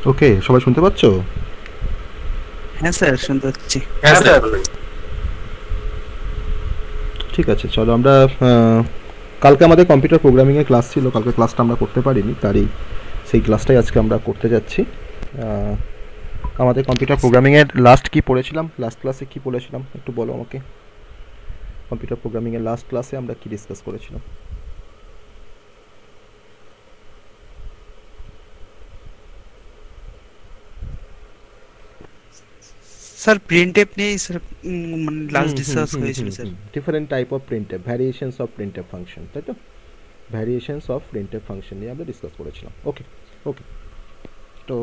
ওকে, সবাই শুনতে পাচ্ছো? হ্যাঁ স্যার, শুনতে পাচ্ছি। হ্যাঁ স্যার। ঠিক আছে, চলো আমরা কালকে আমাদের কম্পিউটার প্রোগ্রামিংয়ের ক্লাস ছিল, কালকে ক্লাসটা আমরা করতে পারিনি, তারই সেই ক্লাসটাই আজকে আমরা করতে যাচ্ছি। আহ, আমাদের কম্পিউটার প্রোগ্রামিংয়ের লাস্ট কি পড়েছিলাম, লাস্ট ক্লাসে কি পড়েছিলাম একটু বলো আমাকে। কম্পিউটার প্রোগ্রামিংয়ের লাস্ট ক্লাসে আমরা কি ডিসকাস করেছিলাম? স্যার প্রিন্টএফ নিয়েই স্যার মানে last hmm hmm discuss hmm হয়েছিল hmm sir. Hmm different type of printf, variations of printf function, তাই তো? ভ্যারিয়েশনস অফ প্রিন্টএফ ফাংশন নিয়ে আমরা ডিসকাস করেছিলাম। ওকে ওকে। তো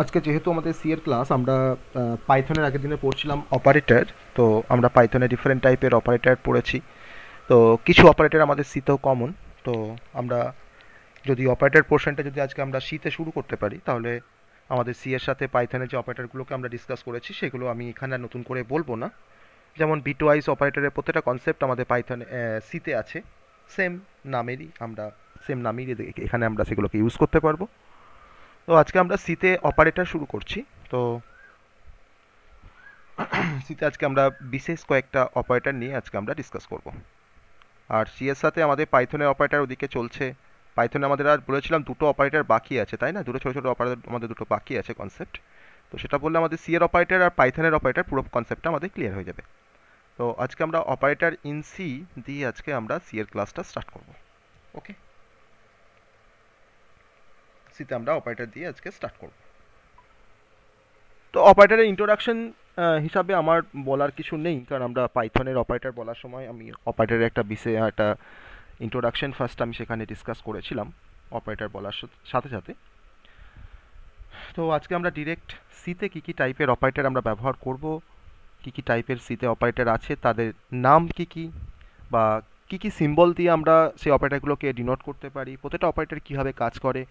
আজকে যেহেতু আমাদের সি এর ক্লাস, আমরা পাইথনের আগের দিনে পড়ছিলাম অপারেটর। তো আমরা পাইথনে ডিফারেন্ট টাইপের অপারেটর পড়েছি। তো কিছু অপারেটর আমাদের সিতেও কমন। তো আমরা যদি অপারেটর পোর্শনটা যদি আজকে আমরা সিতে শুরু করতে পারি, তাহলে আমাদের সি এর সাথে পাইথনের যে অপারেটরগুলোকে আমরা ডিসকাস করেছি সেগুলো আমি এখানে আর নতুন করে বলবো না। যেমন বিটওয়াইজ অপারেটরের প্রত্যেকটা কনসেপ্ট আমাদের পাইথনে সিতে আছে, সেম নামেরই আমরা সেম নামেরই এখানে আমরা সেগুলোকে ইউজ করতে পারবো। তো আজকে আমরা সিতে অপারেটর শুরু করছি। তো সিতে আজকে আমরা বিশেষ কয়েকটা অপারেটর নিয়ে আজকে আমরা ডিসকাস করব। আর সি এর সাথে আমাদের পাইথনের অপারেটর ওদিকে চলছে। পাইথনে আমাদের আর বলেছিলাম দুটো অপারেটর বাকি আছে, তাই না? দুটো ছোটো ছোটো অপারেটর আমাদের দুটো বাকি আছে কনসেপ্ট। তো সেটা বললে আমাদের সি এর অপারেটর আর পাইথনের অপারেটর পুরো কনসেপ্টটা আমাদের ক্লিয়ার হয়ে যাবে। তো আজকে আমরা অপারেটর ইন সি দিয়ে আজকে আমরা সি এর ক্লাসটা স্টার্ট করব। ওকে, সিতে আমরা অপারেটর দিয়ে আজকে স্টার্ট করব। তো অপারেটরের ইন্ট্রোডাকশন হিসাবে আমার বলার কিছু নেই, কারণ আমরা পাইথনের অপারেটর বলার সময় আমি অপারেটরের একটা বিশেষ একটা ইন্ট্রোডাকশন ফার্স্ট আমি সেখানে ডিসকাস করেছিলাম অপারেটর বলার সাথে সাথে। তো আজকে আমরা ডিরেক্ট সিতে কী কী টাইপের অপারেটর আমরা ব্যবহার করব, কী কী টাইপের সিতে অপারেটর আছে, তাদের নাম কী কী, বা কী কী সিম্বল দিয়ে আমরা সেই অপারেটরগুলোকে ডিনোট করতে পারি, প্রত্যেকটা অপারেটর কীভাবে কাজ করে।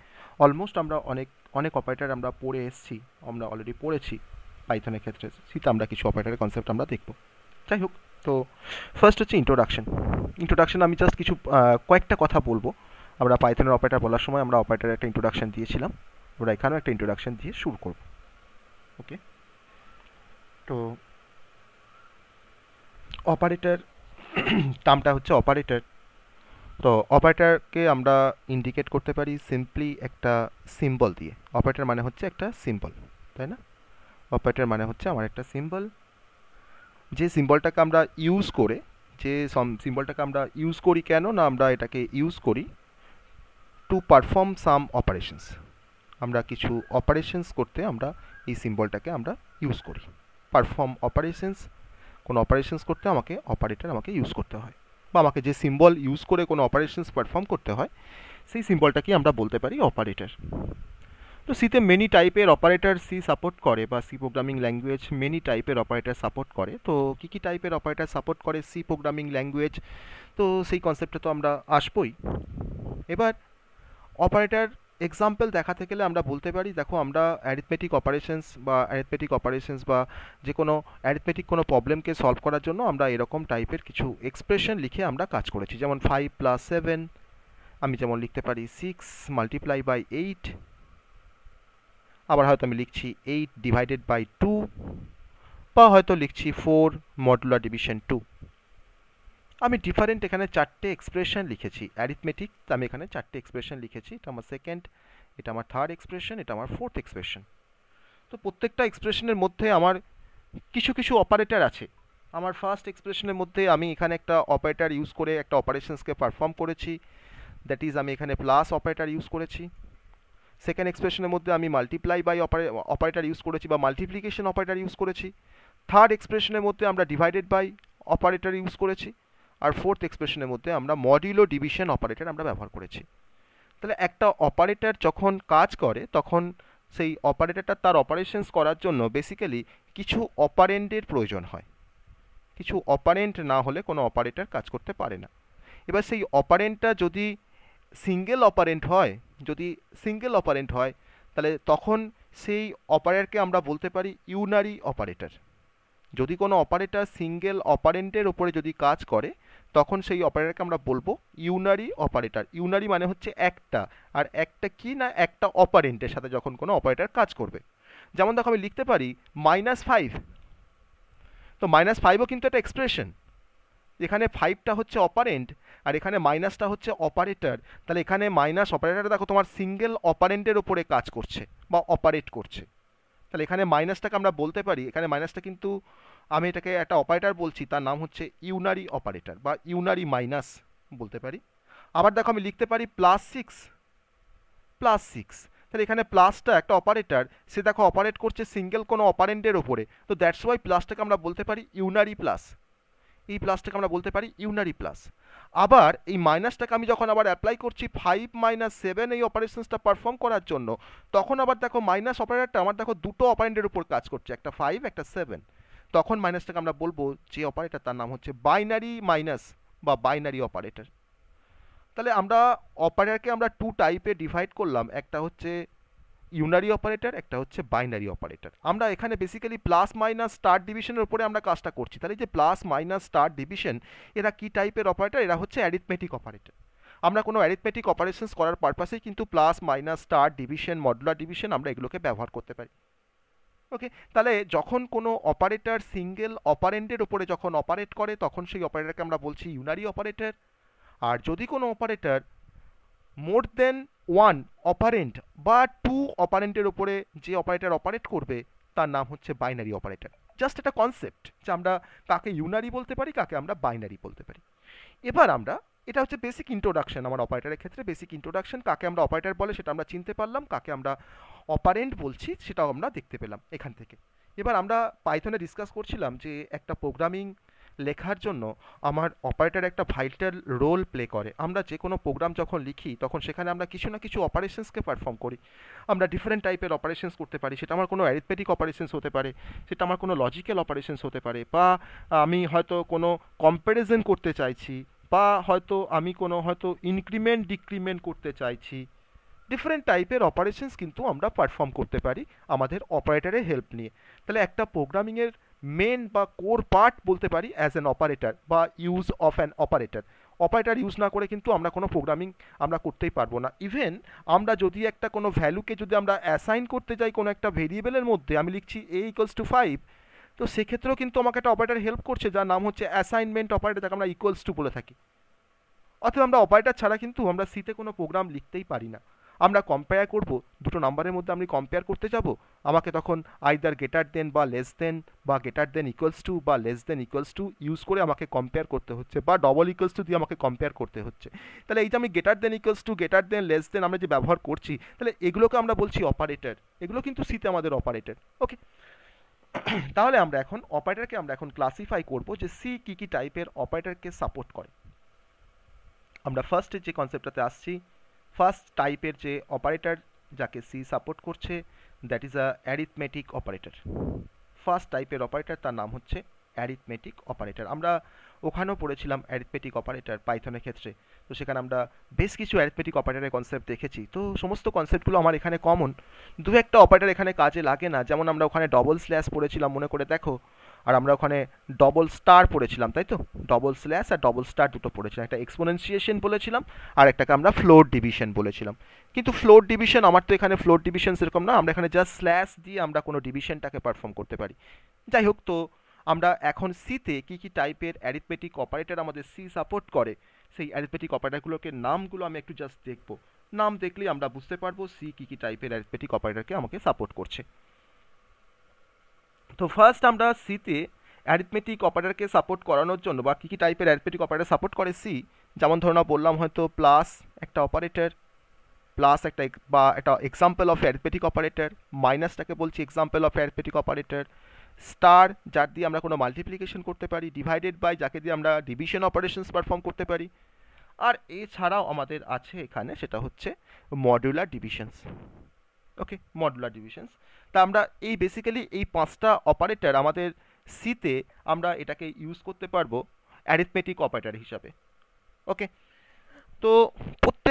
অলমোস্ট আমরা অনেক অনেক অপারেটর আমরা পড়ে এসেছি, আমরা অলরেডি পড়েছি পাইথনের ক্ষেত্রে। সিতে আমরা কিছু অপারেটরের কনসেপ্ট আমরা দেখব। যাই হোক, তো ফার্স্ট হচ্ছে ইন্ট্রোডাকশন। ইন্ট্রোডাকশন আমি জাস্ট কিছু কয়েকটা কথা বলবো। আমরা পাইথনের অপারেটর বলার সময় আমরা অপারেটরের একটা ইন্ট্রোডাকশন দিয়েছিলাম, আমরা এখানেও একটা ইন্ট্রোডাকশন দিয়ে শুরু করব। ওকে, তো অপারেটর টার্মটা হচ্ছে অপারেটর। তো অপারেটরকে আমরা ইন্ডিকেট করতে পারি সিম্পলি একটা সিম্বল দিয়ে। অপারেটর মানে হচ্ছে একটা সিম্বল, তাই না? অপারেটর মানে হচ্ছে আমার একটা সিম্বল, যে সিম্বলটাকে আমরা ইউজ করে, যে সিম্বলটাকে আমরা ইউজ করি কেন না, আমরা এটাকে ইউজ করি টু পারফর্ম সাম অপারেশনস। আমরা কিছু অপারেশনস করতে আমরা এই সিম্বলটাকে আমরা ইউজ করি। পারফর্ম অপারেশনস, কোনো অপারেশনস করতে আমাকে অপারেটর আমাকে ইউজ করতে হয়, বা আমাকে যে সিম্বল ইউজ করে কোনো অপারেশনস পারফর্ম করতে হয় সেই সিম্বলটাকেই আমরা বলতে পারি অপারেটর। তো সিতে মেনি টাইপের অপারেটর সি সাপোর্ট করে, বা সি প্রোগ্রামিং ল্যাঙ্গুয়েজ মেনি টাইপের অপারেটর সাপোর্ট করে। তো কী কী টাইপের অপারেটর সাপোর্ট করে সি প্রোগ্রামিং ল্যাঙ্গুয়েজ, তো সেই কনসেপ্টে তো আমরা আসবই। এবার অপারেটর এক্সাম্পল দেখাতে গেলে আমরা বলতে পারি, দেখো আমরা অ্যারিথমেটিক অপারেশনস বা যে কোনো অ্যারিথমেটিক কোনো প্রবলেমকে সলভ করার জন্য আমরা এরকম টাইপের কিছু এক্সপ্রেশন লিখে আমরা কাজ করেছি। যেমন 5+7, আমি যেমন লিখতে পারি 6 × 8, আবার হয়তো আমি লিখছি 8/2, বা হয়তো লিখছি 4 মডুলার ডিভিশন 2। আমি ডিফারেন্ট এখানে চারটে এক্সপ্রেশন লিখেছি অ্যারিথমেটিক, আমি এখানে চারটে এক্সপ্রেশন লিখেছি। এটা আমার সেকেন্ড, এটা আমার থার্ড এক্সপ্রেশন, এটা আমার ফোর্থ এক্সপ্রেশন। তো প্রত্যেকটা এক্সপ্রেশনের মধ্যে আমার কিছু কিছু অপারেটর আছে। আমার ফার্স্ট এক্সপ্রেশনের মধ্যে আমি এখানে একটা অপারেটর ইউজ করে একটা অপারেশনসকে পারফর্ম করেছি, দ্যাট ইজ আমি এখানে প্লাস অপারেটর ইউজ করেছি। সেকেন্ড এক্সপ্রেশনের মধ্যে আমি মাল্টিপ্লাই বাই অপারেটর ইউজ করেছি বা মাল্টিপ্লিকেশন অপারেটর ইউজ করেছি। থার্ড এক্সপ্রেশনের মধ্যে আমরা ডিভাইডেড বাই অপারেটর ইউজ করেছি। আর ফোর্থ এক্সপ্রেশনের মধ্যে আমরা মডিউলো ডিভিশন অপারেটর আমরা ব্যবহার করেছি। তাহলে একটা অপারেটর যখন কাজ করে তখন সেই অপারেটরটা তার অপারেশনস করার জন্য বেসিক্যালি কিছু অপারেন্ডের প্রয়োজন হয়। কিছু অপারেন্ট না হলে কোনো অপারেটর কাজ করতে পারে না। এবার সেই অপারেন্টটা যদি সিঙ্গেল অপারেন্ট হয়, যদি সিঙ্গেল অপারেন্ট হয় তাহলে তখন সেই অপারেটরকে আমরা বলতে পারি ইউনারি অপারেটর। যদি কোনো অপারেটর সিঙ্গেল অপারেন্টের ওপরে যদি কাজ করে তখন সেই অপারেটরকে আমরা বলবো ইউনারি অপারেটর। ইউনারি মানে হচ্ছে একটা, আর একটা কি না, একটা অপারেন্টের সাথে যখন কোনো অপারেটর কাজ করবে। যেমন দেখো আমি লিখতে পারি -5, তো -5ও কিন্তু একটা এক্সপ্রেশন। এখানে 5টা হচ্ছে অপারেন্ট আর এখানে মাইনাসটা হচ্ছে অপারেটর। তাহলে এখানে মাইনাস অপারেটর দেখো তোমার সিঙ্গেল অপারেন্টের উপরে কাজ করছে বা অপারেট করছে। তাহলে এখানে মাইনাসটাকে আমরা বলতে পারি, এখানে মাইনাসটা কিন্তু আমি এটাকে একটা অপারেটর বলছি, তার নাম হচ্ছে ইউনারি অপারেটর বা ইউনারি মাইনাস বলতে পারি। আবার দেখো আমি লিখতে পারি +6। তাহলে এখানে প্লাসটা একটা অপারেটর, সে দেখো অপারেট করছে সিঙ্গেল কোনো অপারেন্টের ওপরে, তো দ্যাটস ওয়াই প্লাসটাকে আমরা বলতে পারি ইউনারি প্লাস। এই প্লাসটাকে আমরা বলতে পারি ইউনারি প্লাস। আবার এই মাইনাসটাকে আমি যখন আবার অ্যাপ্লাই করছি 5 - 7 এই অপারেশনসটা পারফর্ম করার জন্য, তখন আবার দেখো মাইনাস অপারেটরটা আমার দেখো দুটো অপারেন্টের উপর কাজ করছে, একটা 5 একটা 7। তখন মাইনাসটাকে আমরা বলবো যে অপারেটর তার নাম হচ্ছে বাইনারি মাইনাস বা বাইনারি অপারেটর। তাহলে আমরা অপারেটরকে আমরা টু টাইপে ডিভাইড করলাম, একটা হচ্ছে ইউনারি অপারেটর, একটা হচ্ছে বাইনারি অপারেটর। আমরা এখানে বেসিক্যালি প্লাস মাইনাস স্টার ডিভিশনের উপরে আমরা কাজটা করছি। তাহলে যে প্লাস মাইনাস স্টার ডিভিশন, এরা কি টাইপের অপারেটর? এরা হচ্ছে অ্যারিথমেটিক অপারেটর। আমরা কোনো অ্যারিথমেটিক অপারেশনস করার পারপাসেই কিন্তু plus minus star division, modular division আমরা এগুলোকে ব্যবহার করতে পারি। ওকে, তাহলে যখন কোনো অপারেটর সিঙ্গেল অপারেন্টের উপরে যখন অপারেট করে, তখন সেই অপারেটরকে আমরা বলছি ইউনারি অপারেটর। আর যদি কোনো অপারেটর মোর দেন ওয়ান অপারেন্ট বা টু অপারেন্টের উপরে যে অপারেটর অপারেট করবে, তার নাম হচ্ছে বাইনারি অপারেটর। জাস্ট একটা কনসেপ্ট যে আমরা কাকে ইউনারি বলতে পারি, কাকে আমরা বাইনারি বলতে পারি। এবার আমরা, এটা হচ্ছে বেসিক ইন্ট্রোডাকশন আমার অপারেটরের ক্ষেত্রে, বেসিক ইন্ট্রোডাকশন। কাকে আমরা অপারেটর বলে সেটা আমরা চিনতে পারলাম, কাকে আমরা অপারেন্ট বলছি সেটাও আমরা দেখতে পেলাম এখান থেকে। এবার আমরা পাইথনে ডিসকাস করছিলাম যে একটা প্রোগ্রামিং লেখার জন্য আমার অপারেটর একটা ভাইটাল রোল প্লে করে। আমরা যে কোনো প্রোগ্রাম যখন লিখি তখন সেখানে আমরা কিছু না কিছু অপারেশনসকে পারফর্ম করি। আমরা ডিফারেন্ট টাইপের অপারেশনস করতে পারি, সেটা আমার কোনো অ্যারিথমেটিক অপারেশনস হতে পারে, সেটা আমার কোনো লজিক্যাল অপারেশনস হতে পারে, বা আমি হয়তো কোনো কম্প্যারিজন করতে চাইছি, বা হয়তো আমি কোনো হয়তো ইনক্রিমেন্ট ডিক্রিমেন্ট করতে চাইছি। ডিফারেন্ট টাইপের অপারেশনস কিন্তু আমরা পারফর্ম করতে পারি আমাদের অপারেটরের হেল্প নিয়ে। তাহলে একটা প্রোগ্রামিংয়ের মেন বা কোর পার্ট বলতে পারি অ্যাজ অ্যান অপারেটর বা use of an operator. Operator use না করে কিন্তু আমরা কোনো প্রোগ্রামিং আমরা করতেই পারবো না। ইভেন আমরা যদি একটা কোনো ভ্যালুকে যদি আমরা অ্যাসাইন করতে যাই কোনো একটা ভেরিয়েবলের মধ্যে, আমি লিখছি a=5, তো সেক্ষেত্রেও কিন্তু আমাকে একটা অপারেটর হেল্প করছে যার নাম হচ্ছে অ্যাসাইনমেন্ট অপারেটর, যাকে আমরা ইকুয়ালস টু বলে থাকি। অথবা আমরা অপারেটর ছাড়া কিন্তু আমরা সিতে কোনো প্রোগ্রাম লিখতেই পারি না। আমরা কম্পেয়ার করব, দুটো নাম্বারের মধ্যে আমি কম্পেয়ার করতে যাব, আমাকে তখন আইদার গ্রেটার দেন বা লেস দেন বা গ্রেটার দেন ইকুয়ালস টু বা less than equals to use করে আমাকে কম্পেয়ার করতে হচ্ছে, বা ডবল ইকুয়ালস টু দিয়ে আমাকে কম্পেয়ার করতে হচ্ছে। তাহলে এই যে আমি greater than equals to, greater than, less than আমরা যে ব্যবহার করছি, তাহলে এগুলোকে আমরা বলছি অপারেটর। এগুলো কিন্তু সিতে আমাদের অপারেটর। ওকে, তাহলে আমরা এখন অপারেটরকে আমরা এখন ক্লাসিফাই করব যে সি কী কী টাইপের অপারেটরকে সাপোর্ট করে। আমরা ফার্স্ট যে কনসেপ্টটাতে আসছি, ফার্স্ট টাইপের যে অপারেটর যাকে সি সাপোর্ট করছে, that is a arithmetic operator. First টাইপের অপারেটর তার নাম হচ্ছে অ্যারিথমেটিক অপারেটর। আমরা ওখানেও পড়েছিলাম অ্যারিথমেটিক অপারেটর পাইথনের ক্ষেত্রে, তো সেখানে আমরা বেশ কিছু অ্যারিথমেটিক অপারেটরের কনসেপ্ট দেখেছি। তো সমস্ত কনসেপ্টগুলো আমার এখানে কমন, দু একটা অপারেটর এখানে কাজে লাগে না। যেমন আমরা ওখানে ডবল স্ল্যাশ পড়েছিলাম মনে করে দেখো, আর আমরা ওখানে ডবল স্টার পড়েছিলাম, তাই তো? ডবল স্ল্যাশ আর ডবল স্টার দুটো পড়েছিলাম, একটা এক্সপোনেনশিয়েশন বলেছিলাম আর একটাকে আমরা ফ্লোর ডিভিশন বলেছিলাম। কিন্তু ফ্লোর ডিভিশন, আমার তো এখানে ফ্লোর ডিভিশন সেরকম না, আমরা এখানে জাস্ট স্ল্যাশ দিয়ে আমরা কোনো ডিভিশনটাকে পারফর্ম করতে পারি। যাই হোক, তো আমরা এখন সিতে কী কী টাইপের অ্যারিথমেটিক অপারেটর আমাদের সি সাপোর্ট করে, সেই অ্যারিথমেটিক অপারেটরগুলোকে নামগুলো আমি একটু জাস্ট দেখবো। নাম দেখলেই আমরা বুঝতে পারবো সি কী কী টাইপের অ্যারিথমেটিক অপারেটরকে আমাকে সাপোর্ট করছে। তো ফার্স্ট আমরা সিতে অ্যারিথমেটিক অপারেটরকে সাপোর্ট করানোর জন্য বা কী কী টাইপের অ্যারিথমেটিক অপারেটর সাপোর্ট করে সি, যেমন ধরুন বললাম হয়তো প্লাস একটা অপারেটর, প্লাস একটা বা একটা এক্সাম্পল অফ অ্যারিথমেটিক অপারেটর, মাইনাসটাকে বলছি example of arithmetic operator, star যার দিয়ে আমরা কোনো মাল্টিপ্লিকেশন করতে পারি, ডিভাইডেড বাই যাকে দিয়ে আমরা ডিভিশন অপারেশনস পারফর্ম করতে পারি, আর এছাড়াও আমাদের আছে এখানে সেটা হচ্ছে মডুলার ডিভিশনস। ওকে, মডুলার ডিভিশনস। তা আমরা এই বেসিক্যালি এই পাঁচটা অপারেটর আমাদের সিতে আমরা এটাকে ইউজ করতে পারবো অ্যারিথমেটিক অপারেটর হিসাবে। ওকে, তো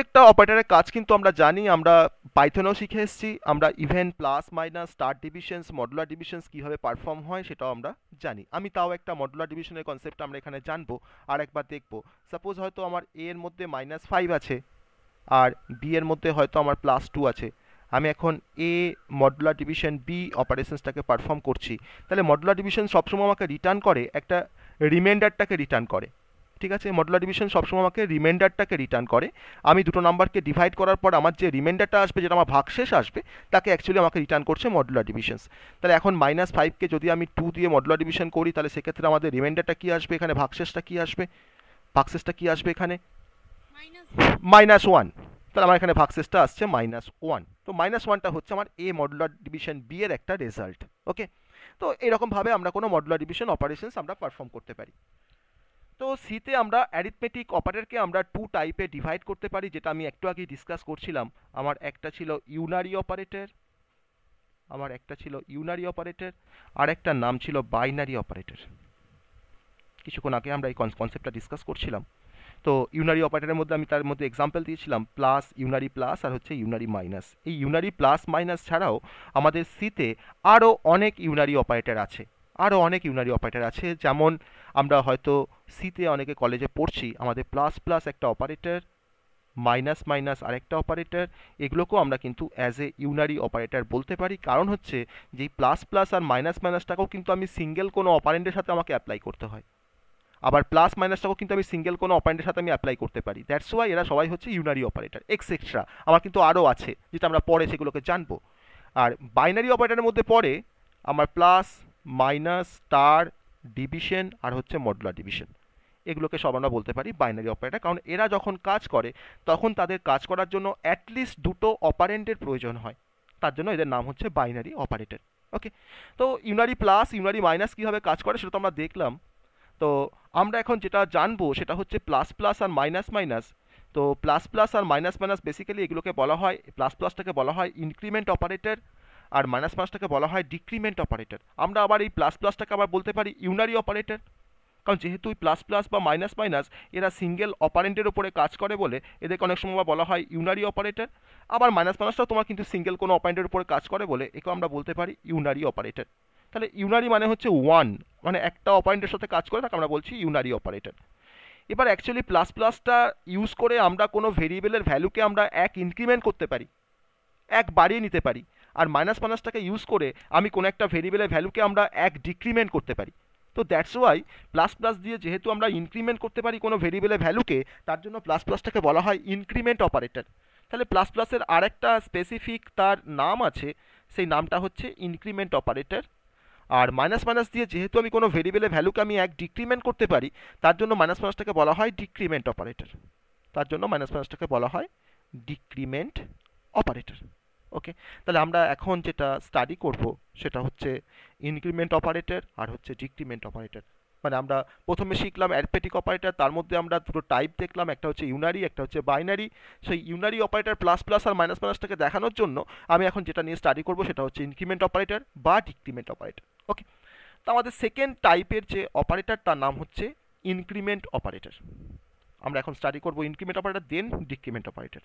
প্রত্যেকটা অপারেটরের কাজ কিন্তু আমরা জানি, আমরা পাইথনেও শিখে এসেছি, আমরা even plus minus star divisions modular divisions কীভাবে পারফর্ম হয় সেটাও আমরা জানি। আমি তাও একটা মডুলার ডিভিশনের কনসেপ্ট আমরা এখানে জানবো আর একবার দেখবো। সাপোজ হয়তো আমার এ এর মধ্যে -5 আছে আর বি এর মধ্যে হয়তো আমার +2 আছে। আমি এখন এ মডুলার ডিভিশন বি অপারেশনসটাকে পারফর্ম করছি, তাহলে মডুলার ডিভিশন সবসময় আমাকে রিটার্ন করে একটা রিমাইন্ডারটাকে রিটার্ন করে। ঠিক আছে, মডুলার ডিভিশন সবসময় আমাকে রিমাইন্ডারটাকে রিটার্ন করে। আমি দুটো নাম্বারকে ডিভাইড করার পর আমার যে রিমাইন্ডারটা আসবে, যেটা আমার ভাগশেষ আসবে, তাকে অ্যাকচুয়ালি আমাকে রিটার্ন করছে মডুলার ডিভিশনস। তাহলে এখন -5কে যদি আমি 2 দিয়ে মডুলার ডিভিশন করি, তাহলে সেক্ষেত্রে আমাদের রিমাইন্ডারটা কী আসবে, এখানে ভাগশেষটা কী আসবে, ভাগশেষটা কী আসবে এখানে -1। তাহলে আমার এখানে ভাগশেষটা আসছে -1। তো -1টা হচ্ছে আমার এ মডুলার ডিভিশন বি এর একটা রেজাল্ট। ওকে, তো এরকমভাবে আমরা কোনো মডুলার ডিভিশন অপারেশনস আমরা পারফর্ম করতে পারি। তো সিতে আমরা অ্যারিথমেটিক অপারেটরকে আমরা 2 টাইপে ডিভাইড করতে পারি, যেটা আমি একটু আগেই ডিসকাস করছিলাম। আমার একটা ছিল ইউনারি অপারেটর, আর একটা নাম ছিল বাইনারি অপারেটর। কিছুক্ষণ আগে আমরা এই কনসেপ্টটা ডিসকাস করছিলাম। তো ইউনারি অপারেটরের মধ্যে আমি তার মধ্যে এক্সাম্পল দিয়েছিলাম প্লাস, ইউনারি প্লাস আর হচ্ছে ইউনারি মাইনাস। এই ইউনারি প্লাস মাইনাস ছাড়াও আমাদের সিতে আরও অনেক ইউনারি অপারেটর আছে, যেমন আমরা হয়তো সিতে অনেকে কলেজে পড়ছি, আমাদের প্লাস প্লাস একটা অপারেটর, মাইনাস মাইনাস আরেকটা অপারেটর, এগুলোকেও আমরা কিন্তু অ্যাজ এ ইউনারি অপারেটর বলতে পারি। কারণ হচ্ছে যে প্লাস প্লাস আর মাইনাস মাইনাসটাকেও কিন্তু আমি সিঙ্গেল কোনো অপারেন্ডের সাথে আমাকে অ্যাপ্লাই করতে হয়, আবার প্লাস মাইনাসটাকেও কিন্তু আমি সিঙ্গেল কোনো অপারেন্ডের সাথে আমি অ্যাপ্লাই করতে পারি। দ্যাটস ওয়াই এরা সবাই হচ্ছে ইউনারি অপারেটর। এক্সেট্রা আমার কিন্তু আরও আছে, যেটা আমরা পরে সেগুলোকে জানবো। আর বাইনারি অপারেটরের মধ্যে পড়ে আমার প্লাস, মাইনাস, স্টার, ডিভিশন আর হচ্ছে মডুলার ডিভিশন। এগুলোকে সব আমরা বলতে পারি বাইনারি অপারেটর, কারণ এরা যখন কাজ করে তখন তাদের কাজ করার জন্য অ্যাটলিস্ট দুটো অপারেন্ডের প্রয়োজন হয়, তার জন্য এদের নাম হচ্ছে বাইনারি অপারেটর। ওকে, তো ইউনারি প্লাস, ইউনারি মাইনাস কীভাবে কাজ করে সেটা তো আমরা দেখলাম। তো আমরা এখন যেটা জানবো সেটা হচ্ছে প্লাস প্লাস আর মাইনাস মাইনাস। তো প্লাস প্লাস আর মাইনাস মাইনাস বেসিক্যালি এগুলোকে বলা হয়, প্লাস প্লাসটাকে বলা হয় ইনক্রিমেন্ট অপারেটর আর মাইনাস মাইনাসটাকে বলা হয় ডিক্রিমেন্ট অপারেটর। আমরা আবার এই প্লাস প্লাসটাকে আবার বলতে পারি ইউনারি অপারেটর, কারণ যেহেতু প্লাস প্লাস বা মাইনাস মাইনাস এরা সিঙ্গেল অপারেন্টের উপরে কাজ করে বলে এদেরকে অনেক সময় বলা হয় ইউনারি অপারেটর। আবার মাইনাস মাইনাসটাও তোমার কিন্তু সিঙ্গেল কোনো অপারেন্টের উপরে কাজ করে বলে একে আমরা বলতে পারি ইউনারি অপারেটর। তাহলে ইউনারি মানে হচ্ছে ওয়ান, মানে একটা অপারেন্টের সাথে কাজ করে তাকে আমরা বলছি ইউনারি অপারেটর। এবার অ্যাকচুয়ালি প্লাস প্লাসটা ইউজ করে আমরা কোনো ভেরিয়েবলের ভ্যালুকে আমরা এক ইনক্রিমেন্ট করতে পারি, এক বাড়িয়ে নিতে পারি। আর মাইনাস মাইনাসটাকে ইউজ করে আমি কোনো একটা ভেরিয়েবলের ভ্যালুকে আমরা এক ডিক্রিমেন্ট করতে পারি। তো দ্যাটস ওয়াই প্লাস প্লাস দিয়ে যেহেতু আমরা ইনক্রিমেন্ট করতে পারি কোনো ভেরিয়েবলের ভ্যালুকে, তার জন্য প্লাস প্লাসটাকে বলা হয় ইনক্রিমেন্ট অপারেটর। তাহলে প্লাস প্লাসের আরেকটা স্পেসিফিক তার নাম আছে, সেই নামটা হচ্ছে ইনক্রিমেন্ট অপারেটর। আর মাইনাস মাইনাস দিয়ে যেহেতু আমি কোনো ভেরিয়েবলের ভ্যালুকে আমি এক ডিক্রিমেন্ট করতে পারি, তার জন্য মাইনাস মাইনাসটাকে বলা হয় ডিক্রিমেন্ট অপারেটর। ওকে, তাহলে আমরা এখন যেটা স্টাডি করব সেটা হচ্ছে ইনক্রিমেন্ট অপারেটর আর হচ্ছে ডিক্রিমেন্ট অপারেটর। মানে আমরা প্রথমে শিখলাম অ্যারিথমেটিক অপারেটর, তার মধ্যে আমরা দুটো টাইপ দেখলাম, একটা হচ্ছে ইউনারি, একটা হচ্ছে বাইনারি। সেই ইউনারি অপারেটর প্লাস প্লাস আর মাইনাস মাইনাসটাকে দেখানোর জন্য আমি এখন যেটা নিয়ে স্টাডি করব সেটা হচ্ছে ইনক্রিমেন্ট অপারেটর বা ডিক্রিমেন্ট অপারেটর। ওকে, তো আমাদের সেকেন্ড টাইপের যে অপারেটর তার নাম হচ্ছে ইনক্রিমেন্ট অপারেটর। আমরা এখন স্টাডি করব ইনক্রিমেন্ট অপারেটর দেন ডিক্রিমেন্ট অপারেটর।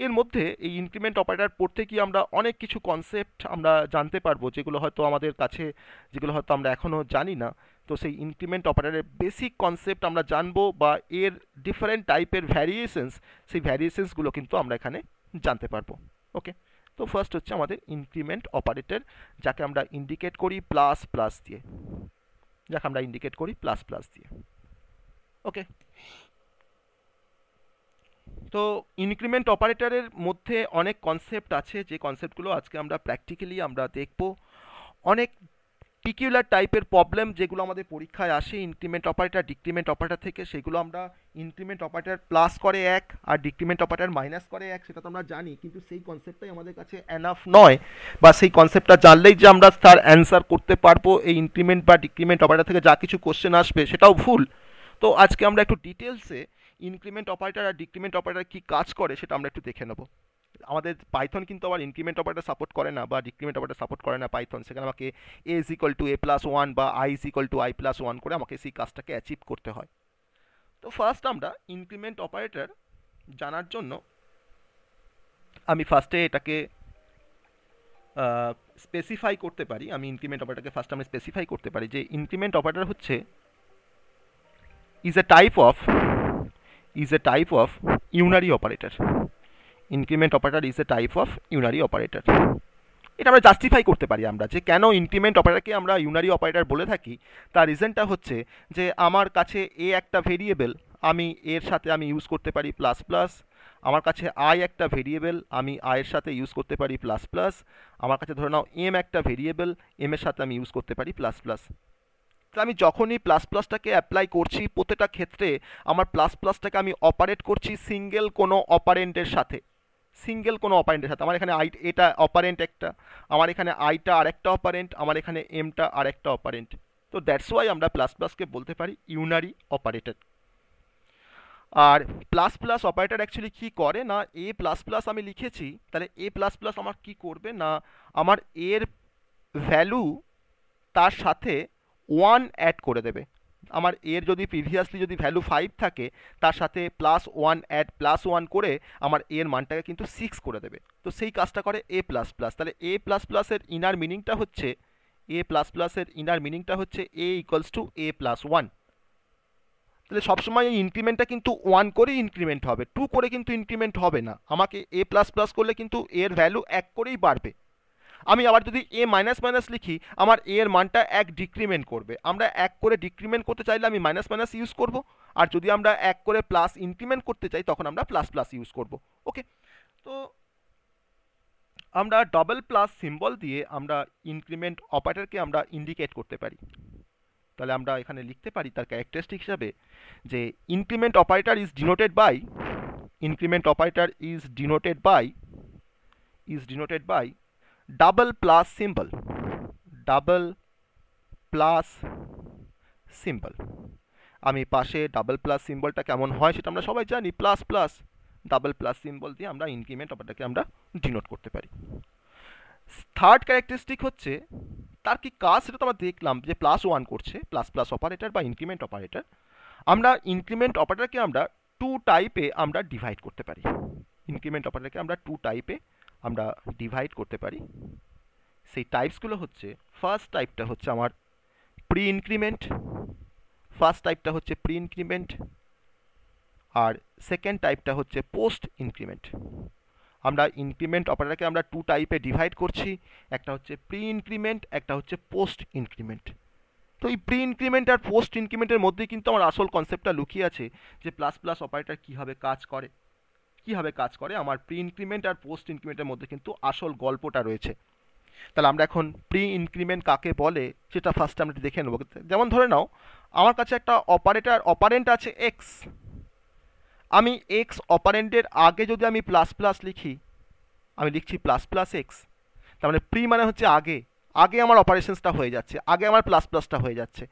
এর মধ্যে এই ইনক্রিমেন্ট অপারেটর পড়তে গিয়ে আমরা অনেক কিছু কনসেপ্ট আমরা জানতে পারবো, যেগুলো হয়তো আমাদের কাছে, যেগুলো হয়তো আমরা এখনও জানি না। তো সেই ইনক্রিমেন্ট অপারেটরের বেসিক কনসেপ্ট আমরা জানবো, বা এর ডিফারেন্ট টাইপের ভ্যারিয়েশনস, সেই ভ্যারিয়েশনসগুলো কিন্তু আমরা এখানে জানতে পারবো। ওকে, তো ফার্স্ট হচ্ছে আমাদের ইনক্রিমেন্ট অপারেটর, যাকে আমরা ইন্ডিকেট করি প্লাস প্লাস দিয়ে। ওকে, তো ইনক্রিমেন্ট অপারেটরের মধ্যে অনেক কনসেপ্ট আছে, যে কনসেপ্টগুলো আজকে আমরা প্র্যাকটিক্যালি আমরা দেখব। অনেক পিকিউলার টাইপের প্রবলেম যেগুলো আমাদের পরীক্ষায় আসে ইনক্রিমেন্ট অপারেটর ডিক্রিমেন্ট অপারেটর থেকে, সেগুলো আমরা ইনক্রিমেন্ট অপারেটর প্লাস করে 1 আর ডিক্রিমেন্ট অপারেটর মাইনাস করে 1 সেটা তো আমরা জানি, কিন্তু সেই কনসেপ্টটাই আমাদের কাছে এনাফ নয়, বা সেই কনসেপ্টটা জানলেই যে আমরা তার অ্যান্সার করতে পারবো এই ইনক্রিমেন্ট বা ডিক্রিমেন্ট অপারেটর থেকে যা কিছু কোশ্চেন আসবে সেটাও ভুল। তো আজকে আমরা একটু ডিটেলসে ইনক্রিমেন্ট অপারেটর আর ডিক্রিমেন্ট অপারেটর কী কাজ করে সেটা আমরা একটু দেখে নেব। আমাদের পাইথন কিন্তু আবার ইনক্রিমেন্ট অপারেটর সাপোর্ট করে না, বা ডিক্রিমেন্ট অপারেটর সাপোর্ট করে না পাইথন। সেখানে আমাকে a is equal to a+1 বা i is equal to i+1 করে আমাকে সেই কাজটাকে অ্যাচিভ করতে হয়। তো ফার্স্ট আমরা ইনক্রিমেন্ট অপারেটর জানার জন্য আমি ফার্স্টে এটাকে স্পেসিফাই করতে পারি। আমি ইনক্রিমেন্ট অপারেটরকে ফার্স্ট আমি স্পেসিফাই করতে পারি যে ইনক্রিমেন্ট অপারেটর হচ্ছে is a type of unary operator. Increment operator is a type of unary operator. এটা আমরা জাস্টিফাই করতে পারি আমরা যে কেন ইনক্রিমেন্ট অপারেটরকে আমরা ইউনারি অপারেটর বলে থাকি। তার রিজনটা হচ্ছে যে আমার কাছে এ একটা ভেরিয়েবল, আমি এর সাথে আমি ইউজ করতে পারি প্লাস প্লাস। আমার কাছে আই একটা ভেরিয়েবল, আমি আয়ের সাথে ইউজ করতে পারি প্লাস প্লাস। আমার কাছে ধরে নাও এম একটা ভেরিয়েবল, এম এর সাথে আমি ইউজ করতে পারি প্লাস প্লাস। তো আমি যখনই প্লাস প্লাসটাকে অ্যাপ্লাই করছি প্রত্যেকটা ক্ষেত্রে আমার প্লাস প্লাসটাকে আমি অপারেট করছি সিঙ্গেল কোনো অপারেন্টের সাথে। আমার এখানে আই এটা অপারেন্ট একটা, আমার এখানে আইটা আরেকটা অপারেন্ট, আমার এখানে এমটা আরেকটা অপারেন্ট। তো দ্যাটস ওয়াই আমরা প্লাস প্লাসকে বলতে পারি ইউনারি অপারেটর। আর প্লাস প্লাস অপারেটর অ্যাকচুয়ালি কী করে না, এ প্লাস প্লাস আমি লিখেছি, তাহলে এ প্লাস প্লাস আমার কী করবে না, আমার এর ভ্যালু তার সাথে 1 অ্যাড করে দেবে। আমার এর যদি প্রিভিয়াসলি যদি ভ্যালু 5 থাকে তার সাথে +1 করে আমার এর মানটাকে কিন্তু 6 করে দেবে। তো সেই কাজটা করে এ প্লাস প্লাস। তাহলে এ প্লাস প্লাসের ইনার মিনিংটা হচ্ছে a equals to A plus 1। তাহলে সবসময় এই ইনক্রিমেন্টটা কিন্তু 1 করে ইনক্রিমেন্ট হবে, 2 করে কিন্তু ইনক্রিমেন্ট হবে না। আমাকে এ প্লাস প্লাস করলে কিন্তু এর ভ্যালু 1 করেই বাড়বে। আমি আবার যদি এ মাইনাস মাইনাস লিখি আমার এ এর মানটা 1 ডিক্রিমেন্ট করবে। আমরা 1 করে ডিক্রিমেন্ট করতে চাইলে আমি মাইনাস মাইনাস ইউজ করব, আর যদি আমরা 1 করে প্লাস ইনক্রিমেন্ট করতে চাই তখন আমরা প্লাস প্লাস ইউজ করব। ওকে, তো আমরা ডবল প্লাস সিম্বল দিয়ে আমরা ইনক্রিমেন্ট অপারেটরকে আমরা ইন্ডিকেট করতে পারি। তাহলে আমরা এখানে লিখতে পারি তার ক্যারেক্টারিস্টিক হিসাবে যে increment operator is denoted by double plus symbol. আমি পাশে ডাবল প্লাস সিম্বলটা কেমন হয় সেটা আমরা সবাই জানি, plus plus double plus symbol দিয়ে আমরা ইনক্রিমেন্ট অপারেটরকে আমরা ডিনোট করতে পারি। থার্ড ক্যারেক্টারিস্টিক হচ্ছে তার কি কাজ সেটা তো আমরা দেখলাম যে +1 করছে, প্লাস প্লাস অপারেটর বা ইনক্রিমেন্ট অপারেটর। আমরা ইনক্রিমেন্ট অপারেটরকে আমরা 2 টাইপে আমরা ডিভাইড করতে পারি। সেই টাইপসগুলো হচ্ছে, ফার্স্ট টাইপটা হচ্ছে প্রি ইনক্রিমেন্ট, আর সেকেন্ড টাইপটা হচ্ছে পোস্ট ইনক্রিমেন্ট। আমরা ইনক্রিমেন্ট অপারেটরকে আমরা 2 টাইপে ডিভাইড করছি, একটা হচ্ছে প্রি ইনক্রিমেন্ট, একটা হচ্ছে পোস্ট ইনক্রিমেন্ট। তো এই প্রি ইনক্রিমেন্ট আর পোস্ট ইনক্রিমেন্টের মধ্যে কিন্তু আমার আসল কনসেপ্টটা লুকিয়ে আছে যে প্লাস প্লাস অপারেটর কীভাবে কাজ করে আমার প্রি ইনক্রিমেন্ট আর পোস্ট ইনক্রিমেন্টের মধ্যে কিন্তু আসল গল্পটা রয়েছে। তাহলে আমরা এখন প্রি ইনক্রিমেন্ট কাকে বলে সেটা ফার্স্ট আমরা দেখে নেব। যেমন ধরে নাও আমার কাছে একটা অপারেন্ট আছে এক্স, আমি এক্স অপারেন্টের আগে যদি আমি প্লাস প্লাস লিখি, আমি লিখছি প্লাস প্লাস এক্স, তার মানে প্রি মানে হচ্ছে আগে আমার অপারেশনসটা হয়ে যাচ্ছে, আগে আমার প্লাস প্লাসটা হয়ে যাচ্ছে,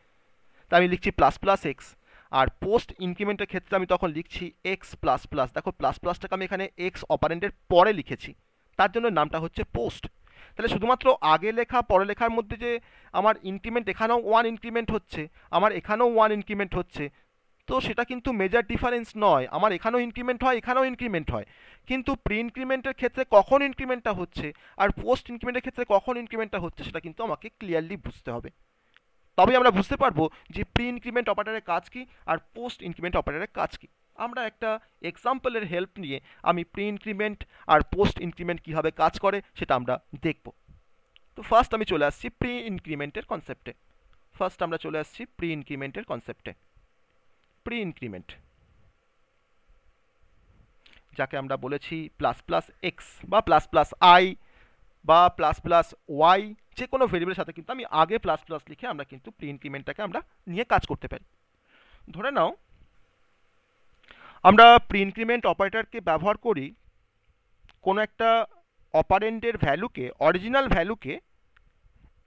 তাই আমি লিখছি প্লাস প্লাস এক্স। আর পোস্ট ইনক্রিমেন্টের ক্ষেত্রে আমি তখন লিখছি এক্স প্লাস প্লাস। দেখো প্লাস প্লাসটাকে আমি এখানে এক্স অপারেন্টের পরে লিখেছি, তার জন্য নামটা হচ্ছে পোস্ট। তাহলে শুধুমাত্র আগে লেখা পরে লেখার মধ্যে যে আমার ইনক্রিমেন্ট এখানেও 1 ইনক্রিমেন্ট হচ্ছে, আমার এখানেও 1 ইনক্রিমেন্ট হচ্ছে, তো সেটা কিন্তু মেজর ডিফারেন্স নয়। আমার এখানেও ইনক্রিমেন্ট হয়, এখানেও ইনক্রিমেন্ট হয়, কিন্তু প্রি ইনক্রিমেন্টের ক্ষেত্রে কখন ইনক্রিমেন্টটা হচ্ছে আর পোস্ট ইনক্রিমেন্টের ক্ষেত্রে কখন ইনক্রিমেন্টটা হচ্ছে সেটা কিন্তু আমাকে ক্লিয়ারলি বুঝতে হবে। তবেই আমরা বুঝতে পারবো যে প্রি ইনক্রিমেন্ট অপারেটরের কাজ কি আর পোস্ট ইনক্রিমেন্ট অপারেটরের কাজ কি। আমরা একটা এক্সাম্পলের হেল্প নিয়ে আমি প্রি ইনক্রিমেন্ট আর পোস্ট ইনক্রিমেন্ট কীভাবে কাজ করে সেটা আমরা দেখব। তো ফার্স্ট আমি চলে আসছি প্রি ইনক্রিমেন্টের কনসেপ্টে। প্রি ইনক্রিমেন্ট যাকে আমরা বলেছি প্লাস প্লাস এক্স বা প্লাস প্লাস আই বা প্লাস প্লাস ওয়াই, যে কোনো ভেরিয়েবলের সাথে কিন্তু আমি আগে প্লাস প্লাস লিখে আমরা কিন্তু প্রি ইনক্রিমেন্টটাকে আমরা নিয়ে কাজ করতে পারি। ধরে নাও আমরা প্রি ইনক্রিমেন্ট অপারেটরকে ব্যবহার করি কোনো একটা অপারেন্টের ভ্যালুকে, অরিজিনাল ভ্যালুকে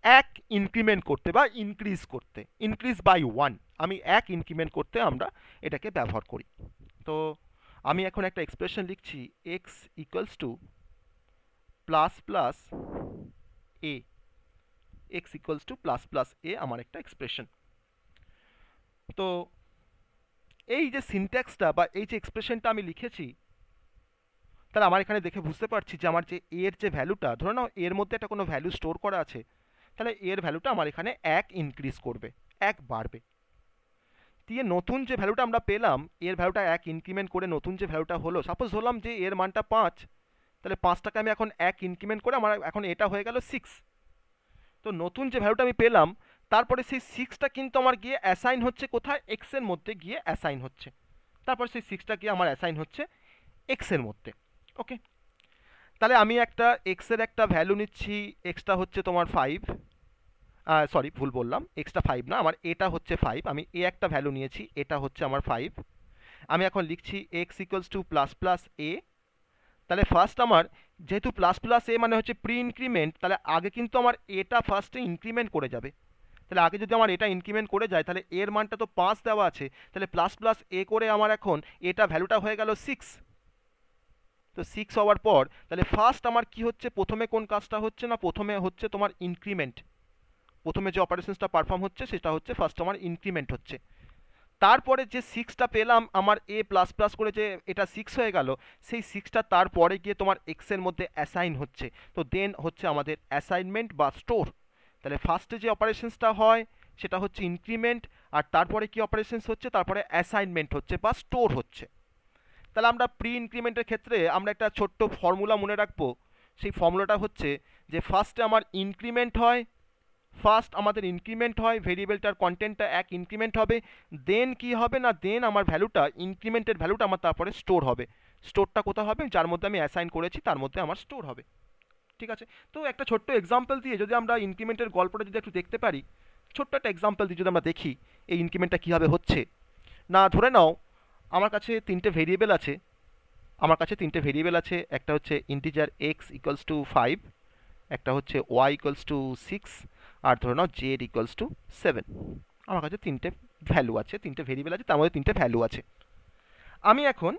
1 ইনক্রিমেন্ট করতে বা ইনক্রিজ বাই 1, আমি 1 ইনক্রিমেন্ট করতে আমরা এটাকে ব্যবহার করি। তো আমি এখন একটা এক্সপ্রেশন লিখছি x equals to plus plus a, আমার একটা এক্সপ্রেশন। তো এই যে সিনট্যাক্সটা বা এই যে এক্সপ্রেশনটা আমি লিখেছি তাহলে আমার এখানে দেখে বুঝতে পারছি যে আমার যে এর যে ভ্যালুটা, ধরে নাও এর মধ্যে একটা কোনো ভ্যালু স্টোর করা আছে, তাহলে এর ভ্যালুটা আমার এখানে 1 ইনক্রিজ করবে, 1 বাড়বে। দিয়ে নতুন যে ভ্যালুটা আমরা পেলাম, এর ভ্যালুটা 1 ইনক্রিমেন্ট করে নতুন যে ভ্যালুটা হলো, সাপোজ ধরলাম যে এর মানটা 5, তাহলে 5টাকে আমি এখন 1 ইনক্রিমেন্ট করে আমার এখন এটা হয়ে গেল 6। তো নতুন যে ভ্যালুটা আমি পেলাম, তারপরে সেই 6টা কিন্তু আমার গিয়ে অ্যাসাইন হচ্ছে কোথায়, এক্স এর মধ্যে গিয়ে অ্যাসাইন হচ্ছে। তারপর সেই 6টা গিয়ে আমার অ্যাসাইন হচ্ছে এক্স এর মধ্যে। ওকে, তাহলে আমি একটা এক্স এর একটা ভ্যালু নিচ্ছি, এক্সটা হচ্ছে তোমার 5, সরি ভুল বললাম, এক্সটা 5 না, আমার এটা হচ্ছে 5, আমি এ একটা ভ্যালু নিয়েছি, এটা হচ্ছে আমার 5। আমি এখন লিখছি x equals to plus plus a. তাহলে ফার্স্ট আমার যেহেতু প্লাস প্লাস এ মানে হচ্ছে প্রি ইনক্রিমেন্ট, তাহলে আগে কিন্তু আমার এটা ফার্স্টে ইনক্রিমেন্ট করে যাবে। তাহলে আগে যদি আমার এটা ইনক্রিমেন্ট করে যায়, তাহলে এর মানটা তো 5 দেওয়া আছে, তাহলে প্লাস প্লাস এ করে আমার এখন এটা ভ্যালুটা হয়ে গেল 6। তো 6 হওয়ার পর তাহলে ফার্স্ট আমার কি হচ্ছে, প্রথমে কোন কাজটা হচ্ছে না, প্রথমে হচ্ছে তোমার ইনক্রিমেন্ট, প্রথমে যে অপারেশনসটা পারফর্ম হচ্ছে সেটা হচ্ছে ফার্স্ট আমার ইনক্রিমেন্ট হচ্ছে। তারপরে যে 6টা পেলাম আমার এ প্লাস প্লাস করে, যে এটা 6 হয়ে গেল, সেই 6টা তারপরে গিয়ে তোমার এক্স এর মধ্যে অ্যাসাইন হচ্ছে। তো দেন হচ্ছে আমাদের অ্যাসাইনমেন্ট বা স্টোর। তাহলে ফার্স্টে যে অপারেশনসটা হয় সেটা হচ্ছে ইনক্রিমেন্ট, আর তারপরে কি অপারেশনস হচ্ছে, তারপরে অ্যাসাইনমেন্ট হচ্ছে বা স্টোর হচ্ছে। তাহলে আমরা প্রি ইনক্রিমেন্টের ক্ষেত্রে আমরা একটা ছোট্ট ফর্মুলা মনে রাখবো। সেই ফর্মুলাটা হচ্ছে যে ফার্স্টে আমার ইনক্রিমেন্ট হয়, ফার্স্ট আমাদের ইনক্রিমেন্ট হয়, ভেরিয়েবলটার কন্টেন্টটা 1 ইনক্রিমেন্ট হবে, দেন কি হবে না, দেন আমার ভ্যালুটা ইনক্রিমেন্টের ভ্যালুটা আমার তারপরে স্টোর হবে। স্টোরটা কোথায় হবে, যার মধ্যে আমি অ্যাসাইন করেছি তার মধ্যে আমার স্টোর হবে। ঠিক আছে, তো একটা ছোট্ট এক্সাম্পল দিয়ে যদি আমরা ইনক্রিমেন্টের গল্পটা যদি একটু দেখতে পারি, ছোট্ট একটা এক্সাম্পল দিয়ে যদি আমরা দেখি এই ইনক্রিমেন্টটা কীভাবে হচ্ছে। না ধরে নাও আমার কাছে তিনটে ভেরিয়েবল আছে, একটা হচ্ছে ইন্টিজার এক্স ইকুয়ালস টু 5, একটা হচ্ছে ওয়াই ইকুয়ালস টু 6, আর ধরে নাও জেড ইকুয়ালস টু 7। আমার কাছে তিনটে ভ্যালু আছে, তিনটে ভেরিয়েবল আছে, তার মধ্যে তিনটে ভ্যালু আছে। আমি এখন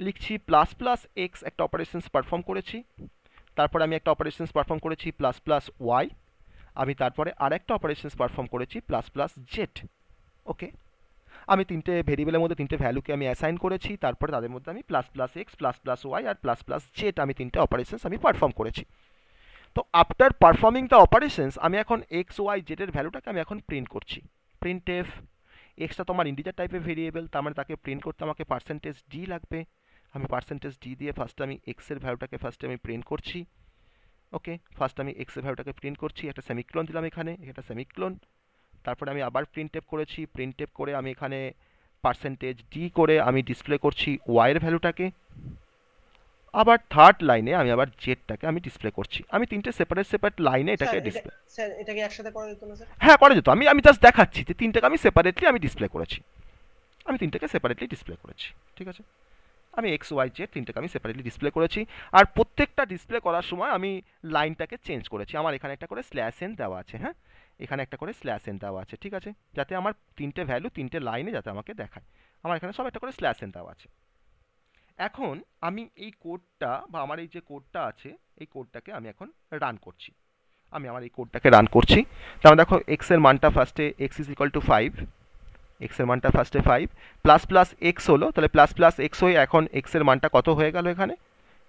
লিখছি প্লাস প্লাস এক্স একটা অপারেশনস পারফর্ম করেছি, তারপরে আমি একটা অপারেশনস পারফর্ম করেছি প্লাস প্লাস ওয়াই, আমি তারপরে আর একটা অপারেশনস পারফর্ম করেছি প্লাস প্লাস জেড। ওকে, আমি তিনটে ভেরিয়েবলের মধ্যে তিনটে ভ্যালুকে আমি অ্যাসাইন করেছি, তারপরে তাদের মধ্যে আমি plus plus x, plus plus y আর প্লাস প্লাস জেড, আমি তিনটে অপারেশনস আমি পারফর্ম করেছি। তো আফটার পারফর্মিং দ্য অপারেশনস আমি এখন এক্স ওয়াই জেডের ভ্যালুটাকে আমি এখন প্রিন্ট করছি। প্রিন্ট এফ, এক্সটা তোমার ইন্টিজার টাইপের ভেরিয়েবল, তার মানে তাকে প্রিন্ট করতে আমাকে পার্সেন্টেজ ডি লাগবে। আমি পার্সেন্টেজ ডি দিয়ে ফার্স্টে আমি এক্সের ভ্যালুটাকে ফার্স্টে আমি প্রিন্ট করছি। ওকে, ফার্স্ট আমি এক্সের ভ্যালুটাকে প্রিন্ট করছি, একটা সেমিক্লোন দিলাম এখানে, এটা সেমিক্লোন। তারপরে আমি আবার প্রিন্ট টেপ করেছি, প্রিন্ট টেপ করে আমি এখানে পার্সেন্টেজ ডি করে আমি ডিসপ্লে করছি ওয়াইয়ের ভ্যালুটাকে। আবার থার্ড লাইনে আমি আবার জেডটাকে আমি ডিসপ্লে করছি। আমি তিনটে সেপারেট লাইনে এটাকে ডিসপ্লে, স্যার এটা কি একসাথে করা যেত না স্যার? হ্যাঁ করা যেত, আমি আমি জাস্ট দেখাচ্ছি যে তিনটাকে আমি সেপারেটলি আমি ডিসপ্লে করেছি, আমি তিনটাকে সেপারেটলি ডিসপ্লে করেছি। ঠিক আছে, আমি এক্স ওয়াই জেড তিনটাকে আমি সেপারেটলি ডিসপ্লে করেছি, আর প্রত্যেকটা ডিসপ্লে করার সময় আমি লাইনটাকে চেঞ্জ করেছি। আমার এখানে একটা করে স্ল্যাশ এন দেওয়া আছে, হ্যাঁ এখানে একটা করে স্ল্যাশ এন দেওয়া আছে, ঠিক আছে, যাতে আমার তিনটে ভ্যালু তিনটে লাইনে যাতে আমাকে দেখায়। আমার এখানে সব একটা করে স্ল্যাশ এন দেওয়া আছে। এখন আমি এই কোডটা বা আমার এই যে কোডটা আছে, এই কোডটাকে আমি এখন রান করছি। আমি আমার এই কোডটাকে রান করছি। তাহলে দেখো এক্স এর মানটা ফার্স্টে x is equal to 5, x এর মানটা ফার্স্টে 5, প্লাস প্লাস এক্স হলো, তাহলে প্লাস প্লাস এক্স হয়ে এখন এক্স এর মানটা কত হয়ে গেল, এখানে